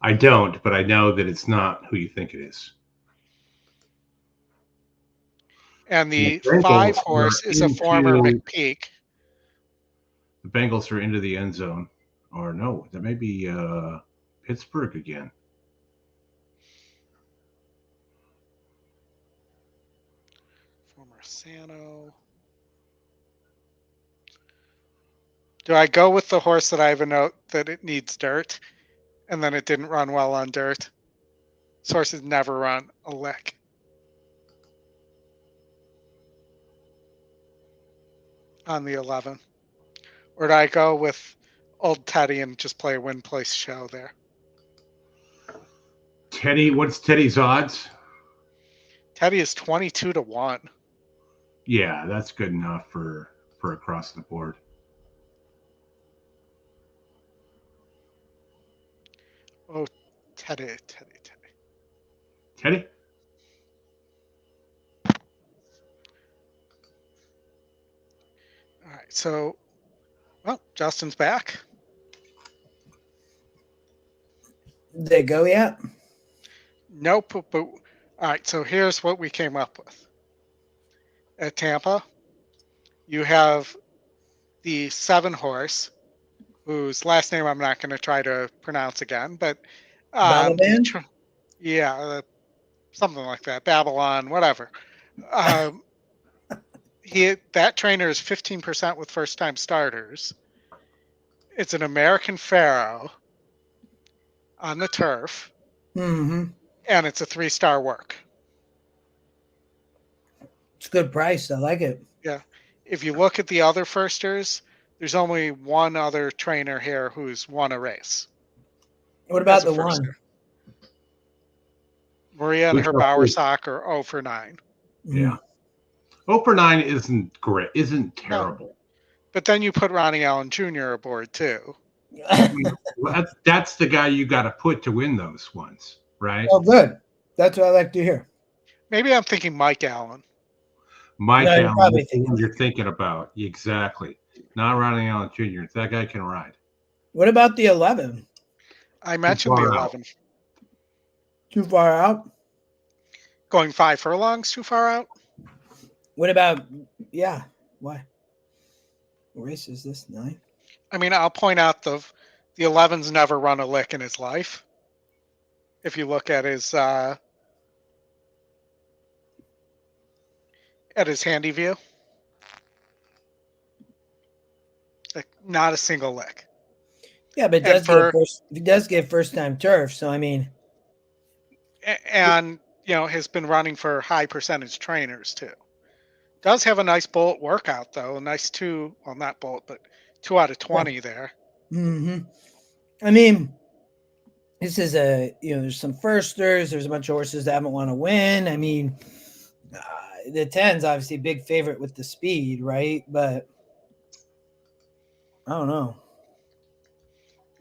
I don't, but I know that it's not who you think it is. And the 5 horse is a former McPeak. The Bengals are into the end zone. Or no, that may be Pittsburgh again. Former Sano. Do I go with the horse that I have a note that it needs dirt, and then it didn't run well on dirt? This horse has never run a lick. On the 11. Or do I go with old Teddy and just play a win place show there? Teddy, what's Teddy's odds? Teddy is 22-1. Yeah, that's good enough for across the board. Oh, Teddy. Teddy? All right, so, well, Justin's back. Did they go yet? Nope. But all right, so here's what we came up with. At Tampa, you have the 7 horse, whose last name I'm not going to try to pronounce again, but yeah, something like that, Babylon, whatever. that trainer is 15% with first-time starters. It's an American Pharaoh on the turf, and it's a 3-star work. It's a good price. I like it. Yeah. If you look at the other firsters, there's only one other trainer here who's won a race. What about the one? Maria and her Bowersock are 0 for 9. Yeah. 0 for 9 isn't great, isn't terrible. No. But then you put Ronnie Allen Jr. aboard too. That's the guy you got to put to win those ones, right? Oh, good. That's what I like to hear. Maybe I'm thinking Mike Allen. Mike Allen, you're thinking about. Exactly. Not Ronnie Allen Jr. That guy can ride. What about the 11? I mentioned the 11. Too far out? Going 5 furlongs too far out? What about, yeah, why? What race is this, 9? I mean, I'll point out the 11's never run a lick in his life. If you look at his handy view. Like, not a single lick. Yeah, but he does get first-time turf, so I mean. And, has been running for high-percentage trainers, too. Does have a nice bolt workout, though. A nice 2, well, not bolt, but 2 out of 20 there. I mean, this is there's some firsters. There's a bunch of horses that haven't won a win. I mean, the 10's obviously a big favorite with the speed, right? But I don't know.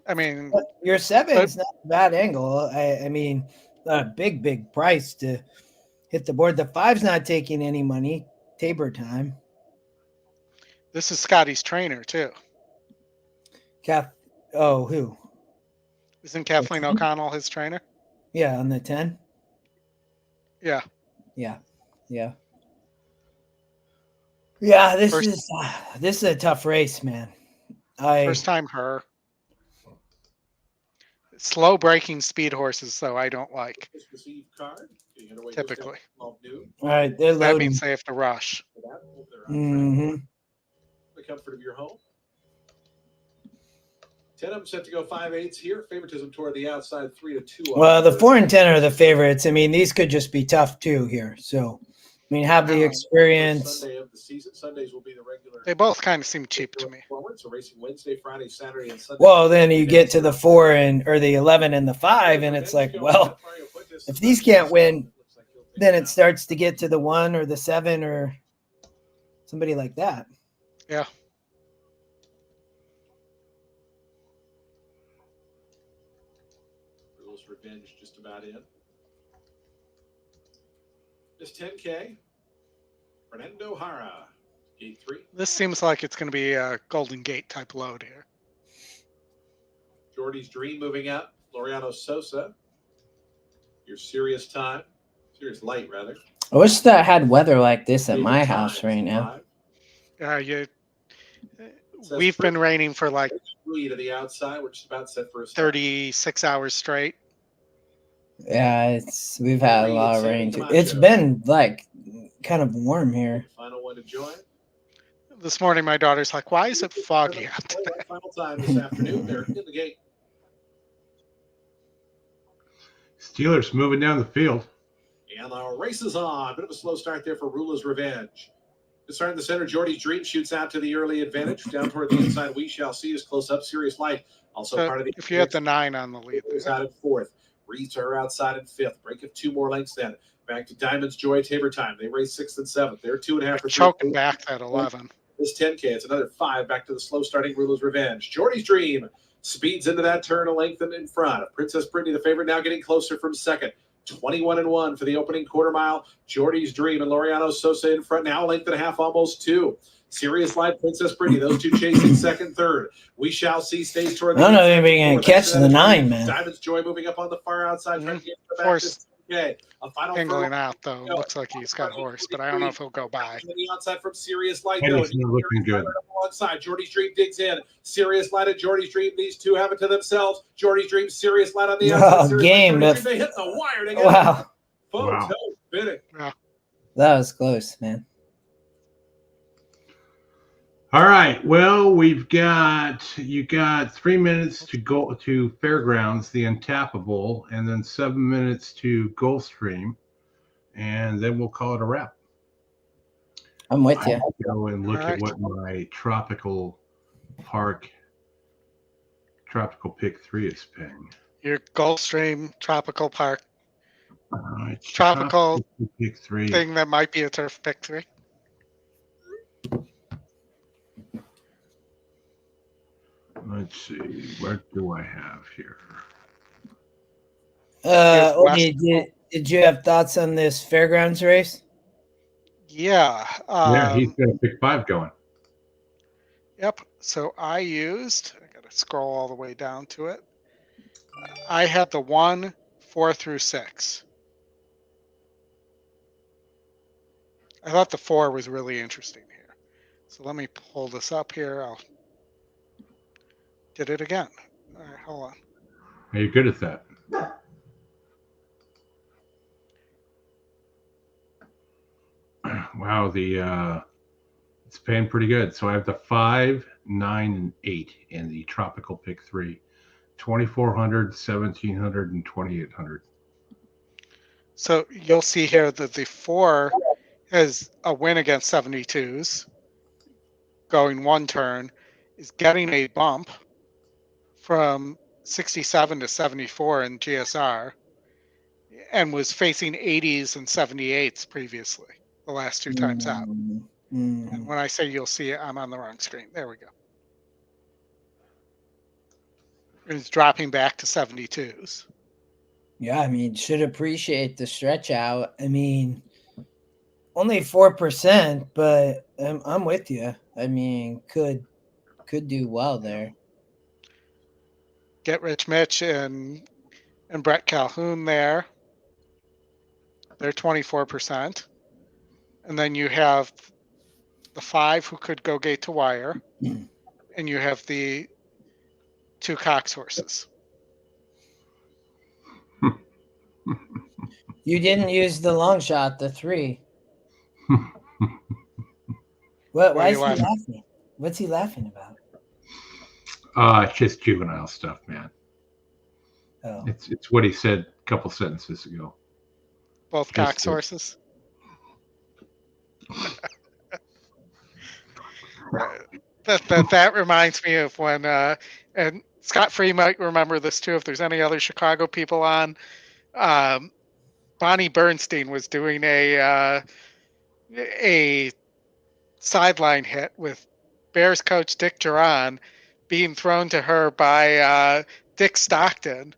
I mean, your 7's not a bad angle. I mean, a big price to hit the board. The 5's not taking any money. Tabor time. This is Scotty's trainer too. Who? Isn't Kathleen O'Connell his trainer? Yeah, on the 10. Yeah. This is a tough race, man. First time her. Slow breaking speed horses, though, I don't like. Typically. All right, they're loading. That means they have to rush. The comfort of your home. 10 of them set to go 5/8 here. Favoritism toward the outside, 3-2. Well, the 4 and 10 are the favorites. I mean, these could just be tough too here. So, I mean, have the experience. Sunday of the season. Sundays will be the regular. They both kind of seem cheap to me. So racing Wednesday, Friday, Saturday, and Sunday. Well, then you get to the 4 or the 11 and the 5, and it's like, well, if these can't win, then it starts to get to the 1 or the 7 or somebody like that. Yeah. Revenge just about in. This 10K. Fernando Jara, gate 3. This seems like it's going to be a Golden Gate type load here. Jordy's Dream moving up. Laureano Sosa. Your serious time. Serious light, rather. I wish that had weather like this at my house right now. We've been raining for like to the outside, which is about set for 36 hours straight. Yeah, we've had a lot of rain too. It's been like kind of warm here. Final one to join. This morning, my daughter's like, "Why is it foggy out today?" Final time this afternoon. They're in the gate. Steelers moving down the field. And our race is on. Bit of a slow start there for Rula's Revenge. To start in the center, Jordy's Dream shoots out to the early advantage. Down toward the inside, We Shall See is close up. Serious Light, also part of the. If you had the 9 on the lead, who's out in 4th. Reeds are outside in 5th. Break of 2 more lengths then. Back to Diamond's Joy, Tabor Time. They race 6th and 7th. They're 2.5 for choking back that 11. This 10K, it's another 5 back to the slow starting Rula's Revenge. Jordy's Dream speeds into that turn a length in front. Princess Brittany, the favorite, now getting closer from 2nd. 21-1 for the opening quarter mile. Jordy's Dream and Laureano Sosa in front now, length and a half, almost 2. Serious Light, Princess Brittany, those two chasing 2nd, 3rd. We Shall See stays toward the. I don't know if anybody can catch the 9, man. Diamond's Joy moving up on the far outside. Of course, angling out though. Looks like he's got horse, but I don't know if he'll go by. The outside from Serious Light. It's not looking good. Alongside Jordy's Dream digs in. Serious Light and Jordy's Dream. These two have it to themselves. Jordy's Dream, Serious Light on the outside. Game. They hit the wire together. Wow. Wow. That was close, man. All right. Well, you got 3 minutes to go to Fairgrounds, the Untappable, and then 7 minutes to Gulfstream, and then we'll call it a wrap. I'm with you. I'll go and look at what my tropical pick 3 is paying. Your Gulfstream tropical park. Tropical pick 3 thing that might be a turf pick 3. Let's see. What do I have here? Did you have thoughts on this Fairgrounds race? Yeah. He's got a pick 5 going. Yep. So I got to scroll all the way down to it. I had the 1, 4 through 6. I thought the 4 was really interesting here. So let me pull this up here. Did it again. All right, hold on. Are you good at that? Wow, it's paying pretty good. So I have the 5, 9, and 8 in the tropical pick 3, 2,400, 1,700, and 2,800. So you'll see here that the 4 has a win against 72s, going 1 turn, is getting a bump from 67 to 74 in GSR, and was facing 80s and 78s previously, the last 2 times out. And when I say you'll see it, I'm on the wrong screen. There we go. It's dropping back to 72s. Yeah, I mean, should appreciate the stretch out. I mean, only 4%, but I'm with you. I mean, could do well there. Get Rich Mitch and Brett Calhoun there. They're 24%. And then you have the 5 who could go gate to wire. And you have the 2 Cox horses. You didn't use the long shot, the 3. Why is he laughing? What's he laughing about? It's just juvenile stuff, man. Oh. It's what he said a couple sentences ago. Both Cox horses. That reminds me of when and Scott Free might remember this too if there's any other Chicago people on. Bonnie Bernstein was doing a sideline hit with Bears coach Dick Duran being thrown to her by Dick Stockton,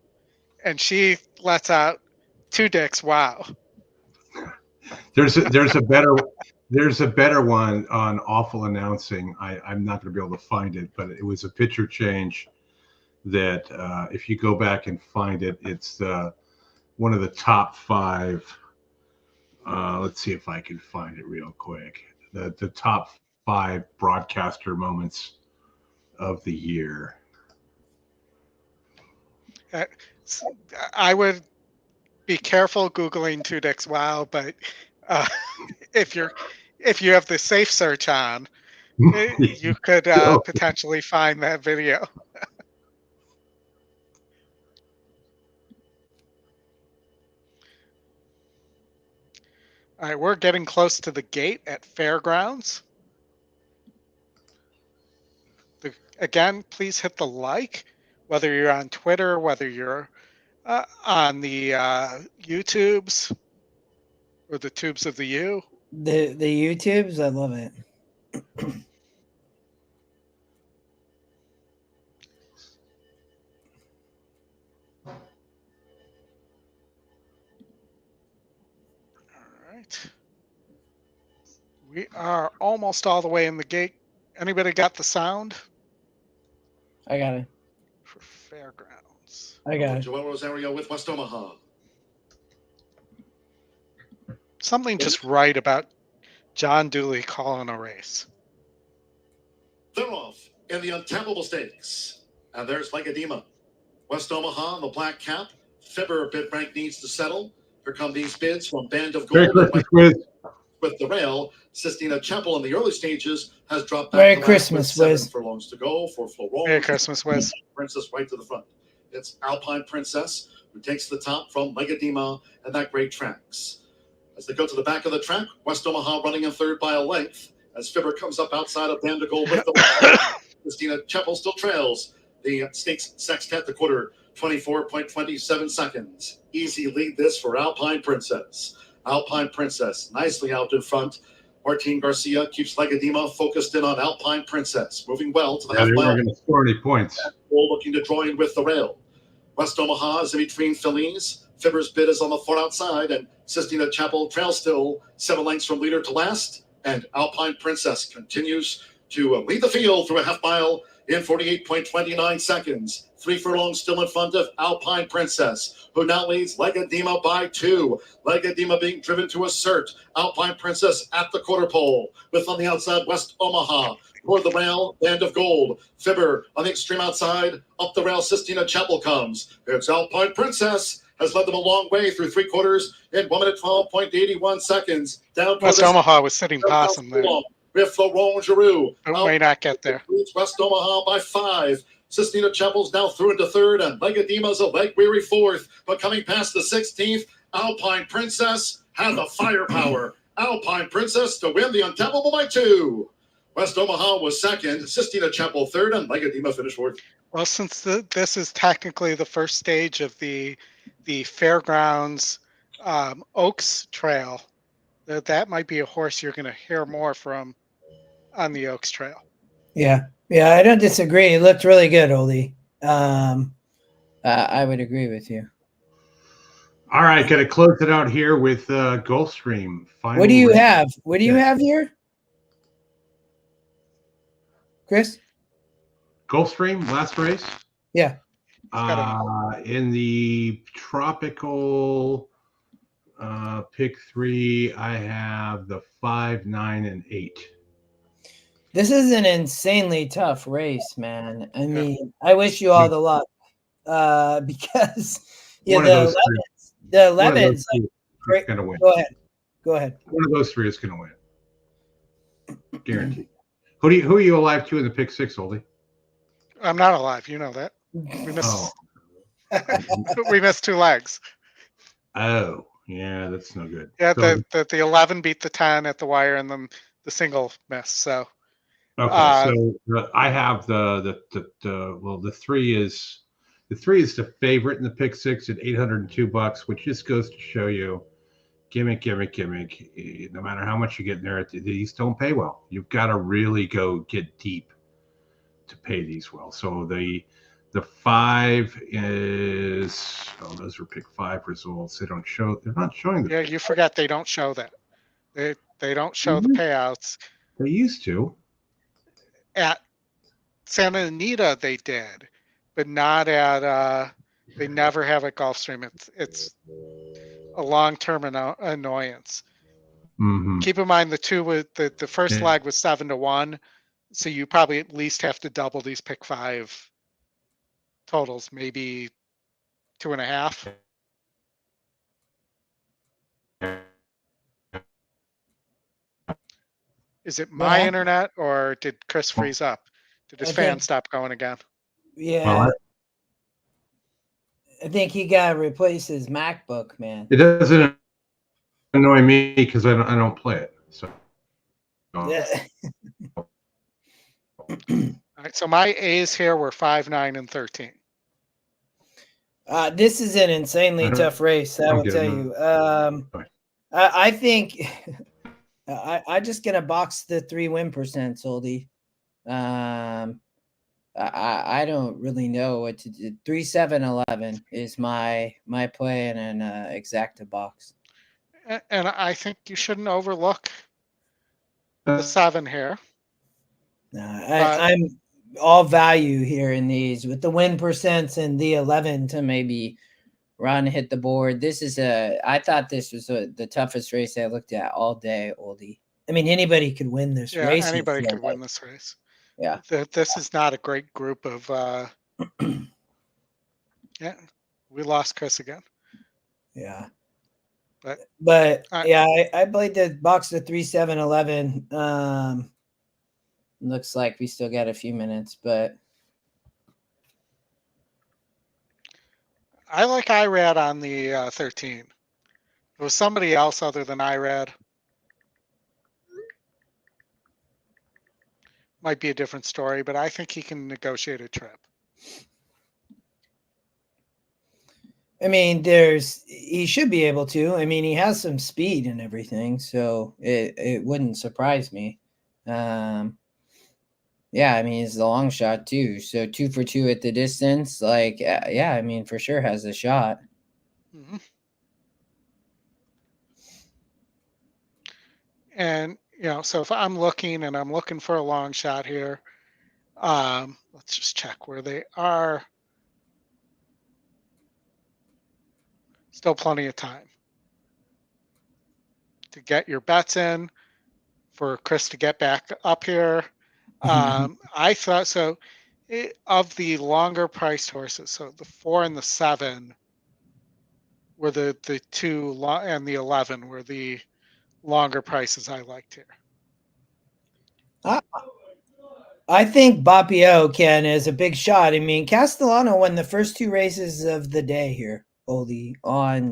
and she lets out 2 dicks. Wow. There's a better one on awful announcing. I'm not going to be able to find it, but it was a picture change that if you go back and find it, it's one of the top 5. Let's see if I can find it real quick. The top 5 broadcaster moments of the year. I would be careful Googling 2 dicks. Wow, but if you have the safe search on, you could potentially find that video. All right, we're getting close to the gate at Fairgrounds. Again, please hit the like, whether you're on Twitter, whether you're on the YouTubes or the tubes of the U. The YouTubes, I love it. We are almost all the way in the gate. Anybody got the sound? I got it. For Fairgrounds. I got it. Joel Rosario with West Omaha. Something just right about John Dooley calling a race. They're off in the Untappable Stakes. And there's Legadima. West Omaha, the black cap. Fibber bid rank needs to settle. Here come these bids from Band of Gold. with the rail. Sistina Chapel in the early stages has dropped back. Merry Christmas, Wiz. 7 furlongs to go for Florent. Merry Christmas, Wiz. Princess right to the front. It's Alpine Princess who takes the top from Legadima and that great tracks. As they go to the back of the track, West Omaha running in third by a length. As Fibber comes up outside of Bandigold with the Sistina Chapel still trails the Stakes Sextet, the quarter, 24.27 seconds. Easy lead this for Alpine Princess. Alpine Princess nicely out in front. Martin Garcia keeps Legadima focused in on Alpine Princess. Moving well to the half mile. They're not going to score any points. Looking to draw in with the rail. West Omaha is in between fillies. Fibber's bid is on the far outside, and Sistina Chapel trails still 7 lengths from leader to last. And Alpine Princess continues to lead the field through a half mile in 48.29 seconds. 3 furlongs still in front of Alpine Princess, who now leads Legadima by 2. Legadima being driven to assert. Alpine Princess at the quarter pole, with on the outside West Omaha. Toward the rail, Band of Gold. Fibber on the extreme outside. Up the rail, Sistina Chapel comes. It's Alpine Princess. Has led them a long way through 3 quarters in 1 minute 12.81 seconds. Down West Omaha was sitting possum there. With Florent Giroux. May not get there. West Omaha by 5. Sistina Chapel's now through into third, and Legadima's a leg-weary fourth. But coming past the 16th, Alpine Princess had the firepower. Alpine Princess to win the Untappable by 2. West Omaha was second, Sistina Chapel third, and Legadima finished fourth. Well, since this is technically the first stage of the Fairgrounds Oaks Trail, that might be a horse you're going to hear more from on the Oaks Trail. Yeah, I don't disagree. It looked really good, Oldy. I would agree with you. All right, got to close it out here with Gulfstream. What do you have? What do you have here, Chris? Gulfstream, last race? Yeah. In the tropical pick 3, I have the 5, 9, and 8. This is an insanely tough race, man. I mean, I wish you all the luck because the 11's like, going to win. Go ahead. One of those 3 is going to win. Guaranteed. Who are you alive to in the pick 6, Oldie? I'm not alive. You know that. We missed. We missed 2 legs. Oh, yeah, that's no good. Yeah, so, the 11 beat the 10 at the wire, and then the single missed. So. Okay, so I have the 3 is the favorite in the pick 6 at $802, which just goes to show you gimmick. No matter how much you get in there, these don't pay well. You've got to really go get deep to pay these well. So the 5 is those are pick 5 results. They're not showing. Yeah, you forgot they don't show that. They don't show the payouts. They used to. At Santa Anita they did, but not at they never have at Gulfstream. It's a long-term annoyance. Mm-hmm. Keep in mind the first leg was 7-1, so you probably at least have to double these pick 5 totals, maybe 2.5. Is it my internet, or did Chris freeze up? Did his fan stop going again? Yeah. I think he got to replace his MacBook, man. It doesn't annoy me because I don't play it. So. Yeah. All right, so my A's here were 5, 9, and 13. This is an insanely tough race, I will tell you. I think I just gonna box the 3 win percents, Oldie. I don't really know what to do. 3, 7, 11 is my play in an exacta box. And I think you shouldn't overlook the 7 here. I'm all value here in these with the win percents and the 11 to maybe run, hit the board. I thought this was the toughest race I looked at all day, Oldie. I mean, anybody could win this race. Anybody could win this race. Yeah. This is not a great group of yeah. We lost Chris again. Yeah. But yeah, I played the box to 3, 7, 11. Looks like we still got a few minutes, but I like IRAD on the 13. If it was somebody else other than IRAD, might be a different story, but I think he can negotiate a trip. I mean, he should be able to. I mean, he has some speed and everything, so it wouldn't surprise me. Yeah, I mean, he's a long shot too. So 2 for 2 at the distance, like, yeah, I mean, for sure has a shot. Mm-hmm. And so if I'm looking and I'm looking for a long shot here, let's just check where they are. Still plenty of time to get your bets in for Chris to get back up here. I thought so. Of the longer priced horses, so the 4 and the 7 were the 2 and the 11 were the longer prices I liked here. I think Bapio is a big shot. I mean, Castellano won the first 2 races of the day here, Oldy,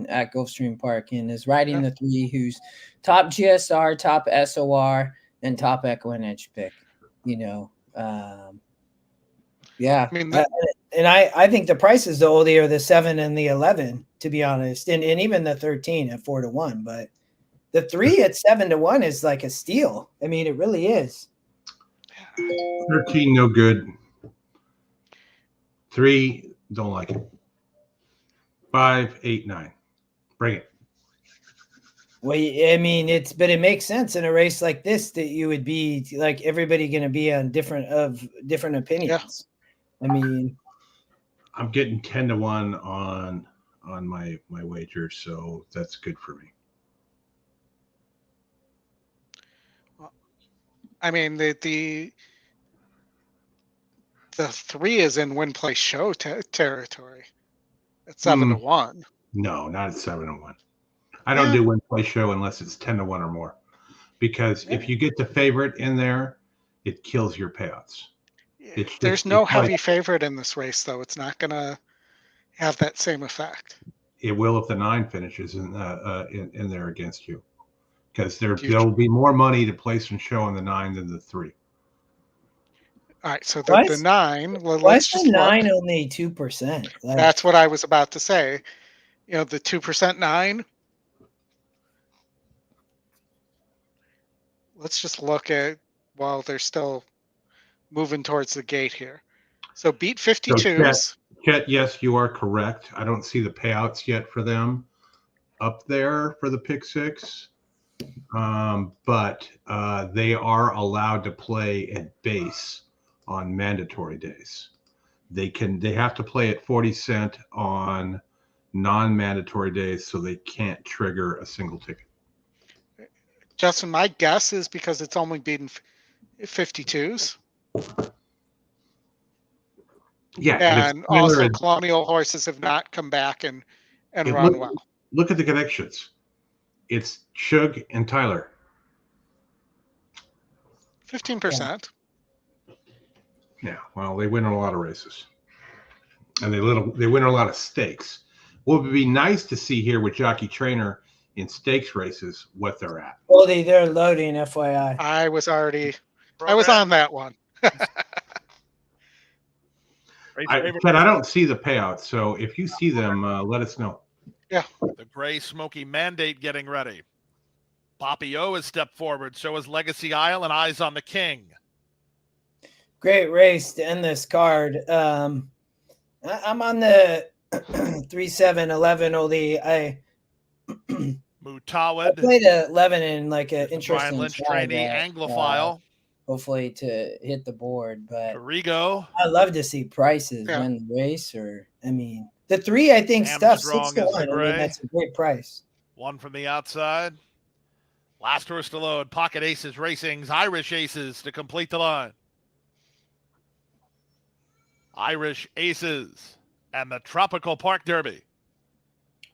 at Gulfstream Park, and is riding the 3 who's top GSR, top SOR, and top EquinEdge pick. Yeah. I mean, I think the prices, the Oldy, are the 7 and the 11, to be honest, and even the 13 at 4 to 1. But the 3 at 7 to 1 is like a steal. I mean, it really is. 13, no good. 3, don't like it. 5, 8, 9, bring it. Well, I mean, but it makes sense in a race like this that you would be like everybody going to be on different opinions. Yeah. I mean, I'm getting 10 to 1 on my wager, so that's good for me. Well, I mean, the 3 is in win play show territory at 7 to 1. No, not at 7 to 1. I don't do win play show unless it's 10 to 1 or more, because if you get the favorite in there, it kills your payouts. There's no heavy favorite in this race, though. It's not going to have that same effect. It will if the 9 finishes in there against you, because there'll be more money to place and show on the 9 than the 3. All right, so the 9. Well, let's just 9 only 2%. That's what I was about to say. The 2% 9. Let's just look at while they're still moving towards the gate here. So beat 52s. Chet, yes, you are correct. I don't see the payouts yet for them up there for the pick 6. But they are allowed to play at base on mandatory days. They have to play at 40 cent on non-mandatory days, so they can't trigger a single ticket. Justin, my guess is because it's only beaten 52s. Yeah, and also colonial horses have not come back and run well. Look at the connections. It's Shug and Tyler. 15%. Yeah, well, they win a lot of races, and they win a lot of stakes. What would be nice to see here with Jockey Trainer in stakes races, what they're at. Well, they're loading, FYI. I was on that one. I don't see the payouts, so if you see them, let us know. Yeah. The Gray Smoky Mandate getting ready. Papio has stepped forward. So is Legacy Isle and Eyes on the King. Great race to end this card. I'm on the 3-7-11 Oldie. Mutawid. I played 11 in like an interesting Brian Lynch trainee Anglophile. Hopefully to hit the board, but Rigo. I love to see prices win the race. The 3 I think stuff 6 to 1. I mean, that's a great price. 1 from the outside. Last horse to load. Pocket Aces Racing's Irish Aces to complete the line. Irish Aces and the Tropical Park Derby.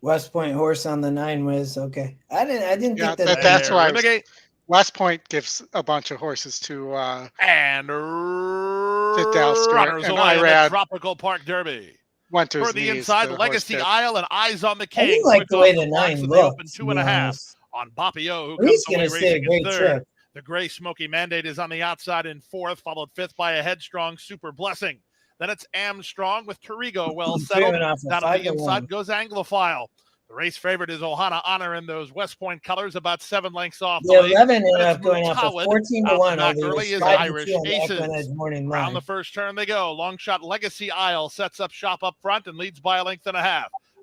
West Point horse on the 9 was okay. I didn't think that. That's why West Point gives a bunch of horses to and runners away in the Tropical Park Derby. Went to for the inside, Legacy Isle and Eyes on the King. I didn't like the way the 9 looked. 2.5 on Bapio, who he's comes away racing in third. Trip. The Gray Smoky Mandate is on the outside in 4th, followed 5th by a Headstrong Super Blessing. Then it's Amstrong with Torigo well settled. Down at the inside goes Anglophile. The race favorite is Ohana Honor in those West Point colors, about 7 lengths off the 11 ended up going off of 14-1. Early is Irish Aces. Around the first turn they go. Long shot Legacy Isle sets up shop up front and leads by 1.5 lengths.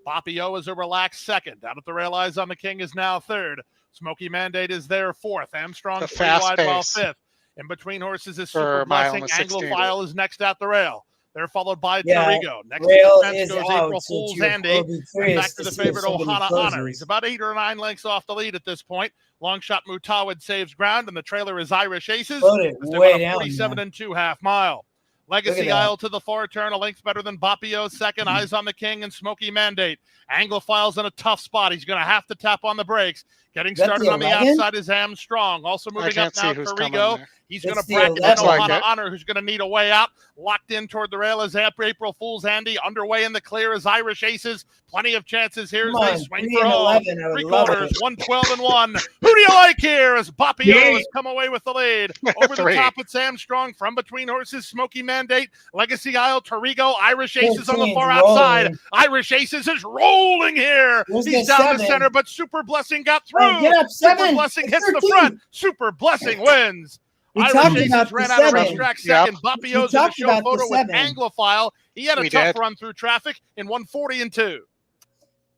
Bapio is a relaxed second. Down at the rail, Eyes on the King is now 3rd. Smoky Mandate is there 4th. Armstrong 3 wide while 5th. In between horses is Super Blessing. Anglophile is next at the rail. They're followed by Torigo. Next rail to the fence goes April Fool's Andy. And back to the favorite Ohana Honor. He's about 8 or 9 lengths off the lead at this point. Long shot Mutawid saves ground, and the trailer is Irish Aces. Way down, 47.5 mile. Legacy Isle to the far turn, a length better than Bapio. Second, Eyes on the King and Smoky Mandate. Anglophile's in a tough spot. He's going to have to tap on the brakes. Getting started on the outside is Armstrong. Also moving up now, Torigo. He's going to bracket in Ohana Honor, who's going to need a way out. Locked in toward the rail is April Fool's Andy. Underway in the clear is Irish Aces. Plenty of chances here as they swing for home. 3/4, 112-1. Who do you like here as Bapio has come away with the lead? Over the top, it's Armstrong. From between horses, Smoky Mandate, Legacy Isle, Torigo, Irish Aces on the far outside. Irish Aces is rolling here. He's down the center, but Super Blessing got through. Super Blessing hits the front. Super Blessing wins. Irish Aces ran out of racetrack second. Bapio's in the show photo with Anglophile. He had a tough run through traffic in 140-2.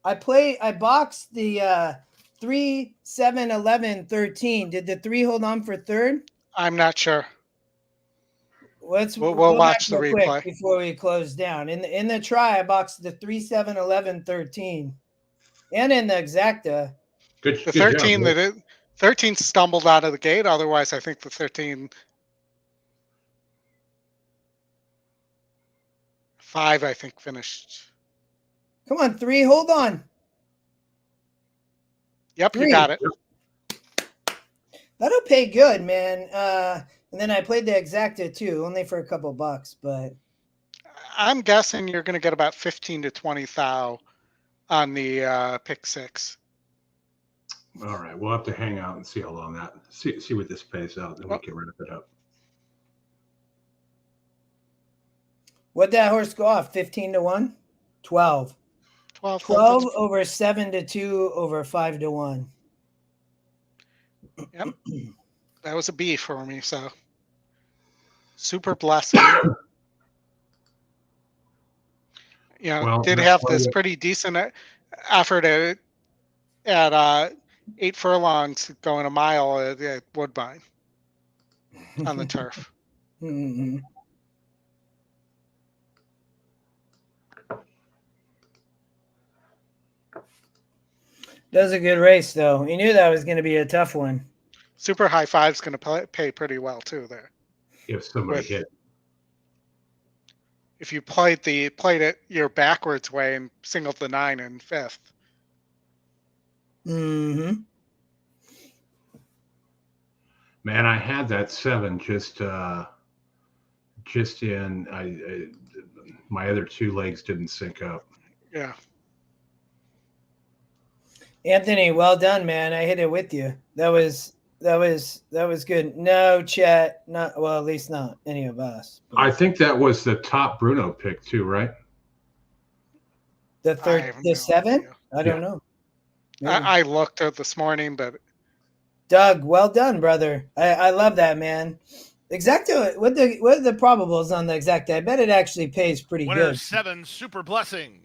I boxed the 3, 7, 11, 13. Did the 3 hold on for 3rd? I'm not sure. We'll watch the replay before we close down. In the try, I boxed the 3, 7, 11, 13. And in the exacta. The 13 job, 13 stumbled out of the gate. Otherwise, I think the 13 5, I think, finished. Come on, 3, hold on. Yep, 3. You got it. That'll pay good, man. And then I played the exacta too, only for a couple bucks, but I'm guessing you're going to get about 15 to 20 thou on the pick 6. All right, we'll have to hang out and see how long that see what this pays out, then we can wrap it up. What'd that horse go off? 15-1? 12. 12 over 7-2 over 5-1. Yep. That was a B for me, so Super Blessing. Did have this pretty decent effort at 8 furlongs going a mile at Woodbine on the turf. Mm-hmm. That was a good race, though. You knew that was going to be a tough one. Super High Five's going to pay pretty well too there. If somebody hit. If you played it your backwards way and singled the 9 in 5th. Mm-hmm. Man, I had that 7 just in. My other 2 legs didn't sync up. Yeah. Anthony, well done, man. I hit it with you. That was good. No, Chet, not well, at least not any of us. But I think that was the top Bruno pick too, right? The 7? I don't know. I looked at this morning, but Doug, well done, brother. I love that, man. Exacta, what are the probables on the exacta? I bet it actually pays pretty Winner good. 7, Super Blessing.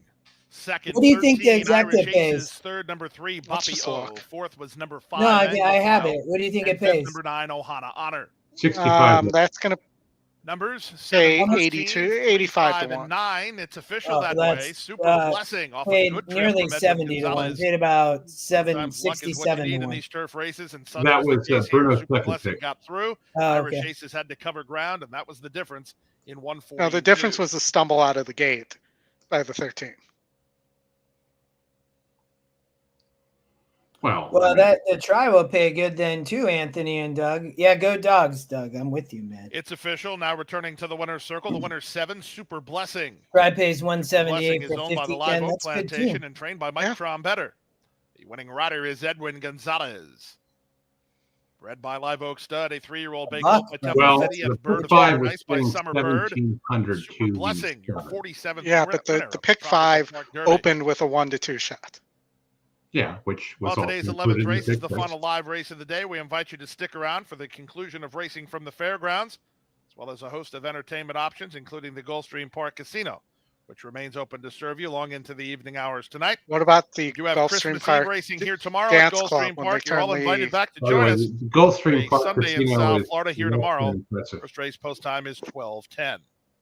Second, what do you think the exacta Irish pays? Aces, third, number 3, Bapio. 4th was number 5. No, I have it. What do you think it pays? Number 9, Ohana Honor. 65. That's gonna numbers say 85 to 1. 9. It's official that way. Super Blessing off paid a good nearly 70 to 1. Paid about 767 to 1. In these turf races, and that was Bruno's Super Blessing pick. got through. Irish Aces had to cover ground, and that was the difference in 140. No, the difference was the stumble out of the gate by the 13. Well, that the try will pay good then too, Anthony and Doug. Yeah, go Dogs, Doug. I'm with you, man. It's official. Now returning to the winner's circle. The winner's 7, Super Blessing. Try pays 178 Blessing for is owned by the 50 Live Oak That's Plantation and trained by Mike Trombetter. The winning rider is Edwin Gonzalez. Bred by Live Oak Stud, a 3-year-old baked by Temple City and Bird of Paradise by Summer Bird. Super Blessing, your 47th. Yeah, but the pick 5 opened with a 1-2 shot. Yeah, which was today's 11th race is the final live race of the day. We invite you to stick around for the conclusion of racing from the fairgrounds, as well as a host of entertainment options, including the Gulfstream Park Casino, which remains open to serve you long into the evening hours tonight. What about the Gulfstream Park racing here tomorrow at Gulfstream Park? You're all invited back to join us. Gulfstream Park Sunday in South Florida here tomorrow. First race post time is 12:10.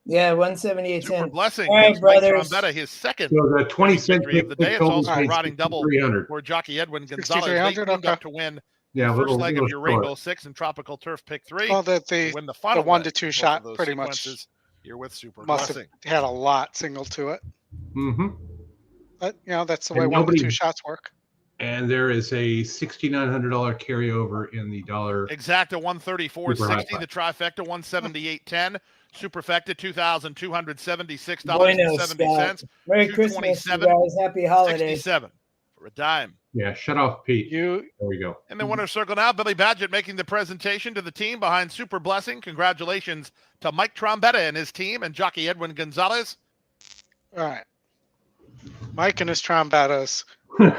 Yeah, 178.10. Super Blessing. All right, brothers. His second. So the 20-cent victory of the day. It's also a riding double for jockey Edwin Gonzalez. Up to win the first leg of your Rainbow 6 and Tropical Turf Pick 3. Well, win the final 1-2 shot pretty much. You're with Super Must Blessing. have had a lot single to it. Mm-hmm. But that's the way 1-2 shots work. And there is a $6,900 carryover in the dollar. Exacta 134.60. The trifecta 178.10. Superfecta $2,276.70. Merry Christmas, you guys. Happy holidays. 67 for a dime. Yeah, shut off, Pete. There we go. In the winner's circle now, Billy Badgett making the presentation to the team behind Super Blessing. Congratulations to Mike Trombetta and his team and jockey Edwin Gonzalez. All right. Mike and his Trombettas. I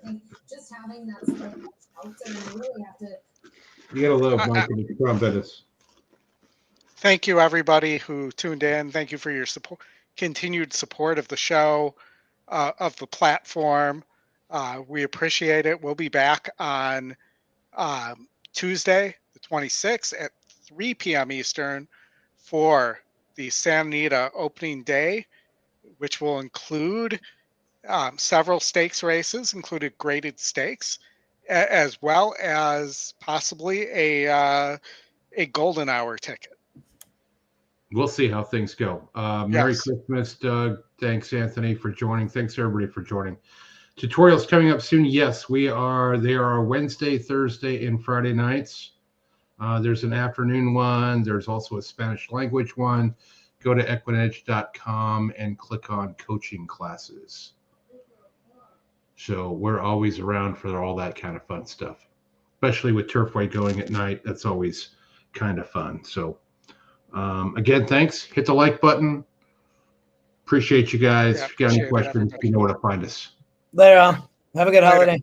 think just having that support helps, and you really have to. You gotta love Mike and his Trombettas. Thank you, everybody who tuned in. Thank you for your support, continued support of the show, of the platform. We appreciate it. We'll be back on Tuesday, the 26th at 3 p.m. Eastern for the Santa Anita opening day, which will include several stakes races, included graded stakes, as well as possibly a golden hour ticket. We'll see how things go. Merry Christmas, Doug. Thanks, Anthony, for joining. Thanks, everybody, for joining. Tutorials coming up soon. Yes, they are Wednesday, Thursday, and Friday nights. There's an afternoon one. There's also a Spanish language one. Go to EquinEdge.com and click on coaching classes. So we're always around for all that kind of fun stuff, especially with Turfway going at night. That's always kind of fun. So again, thanks. Hit the like button. Appreciate you guys. If you got any questions, you know where to find us. Later on. Have a good holiday.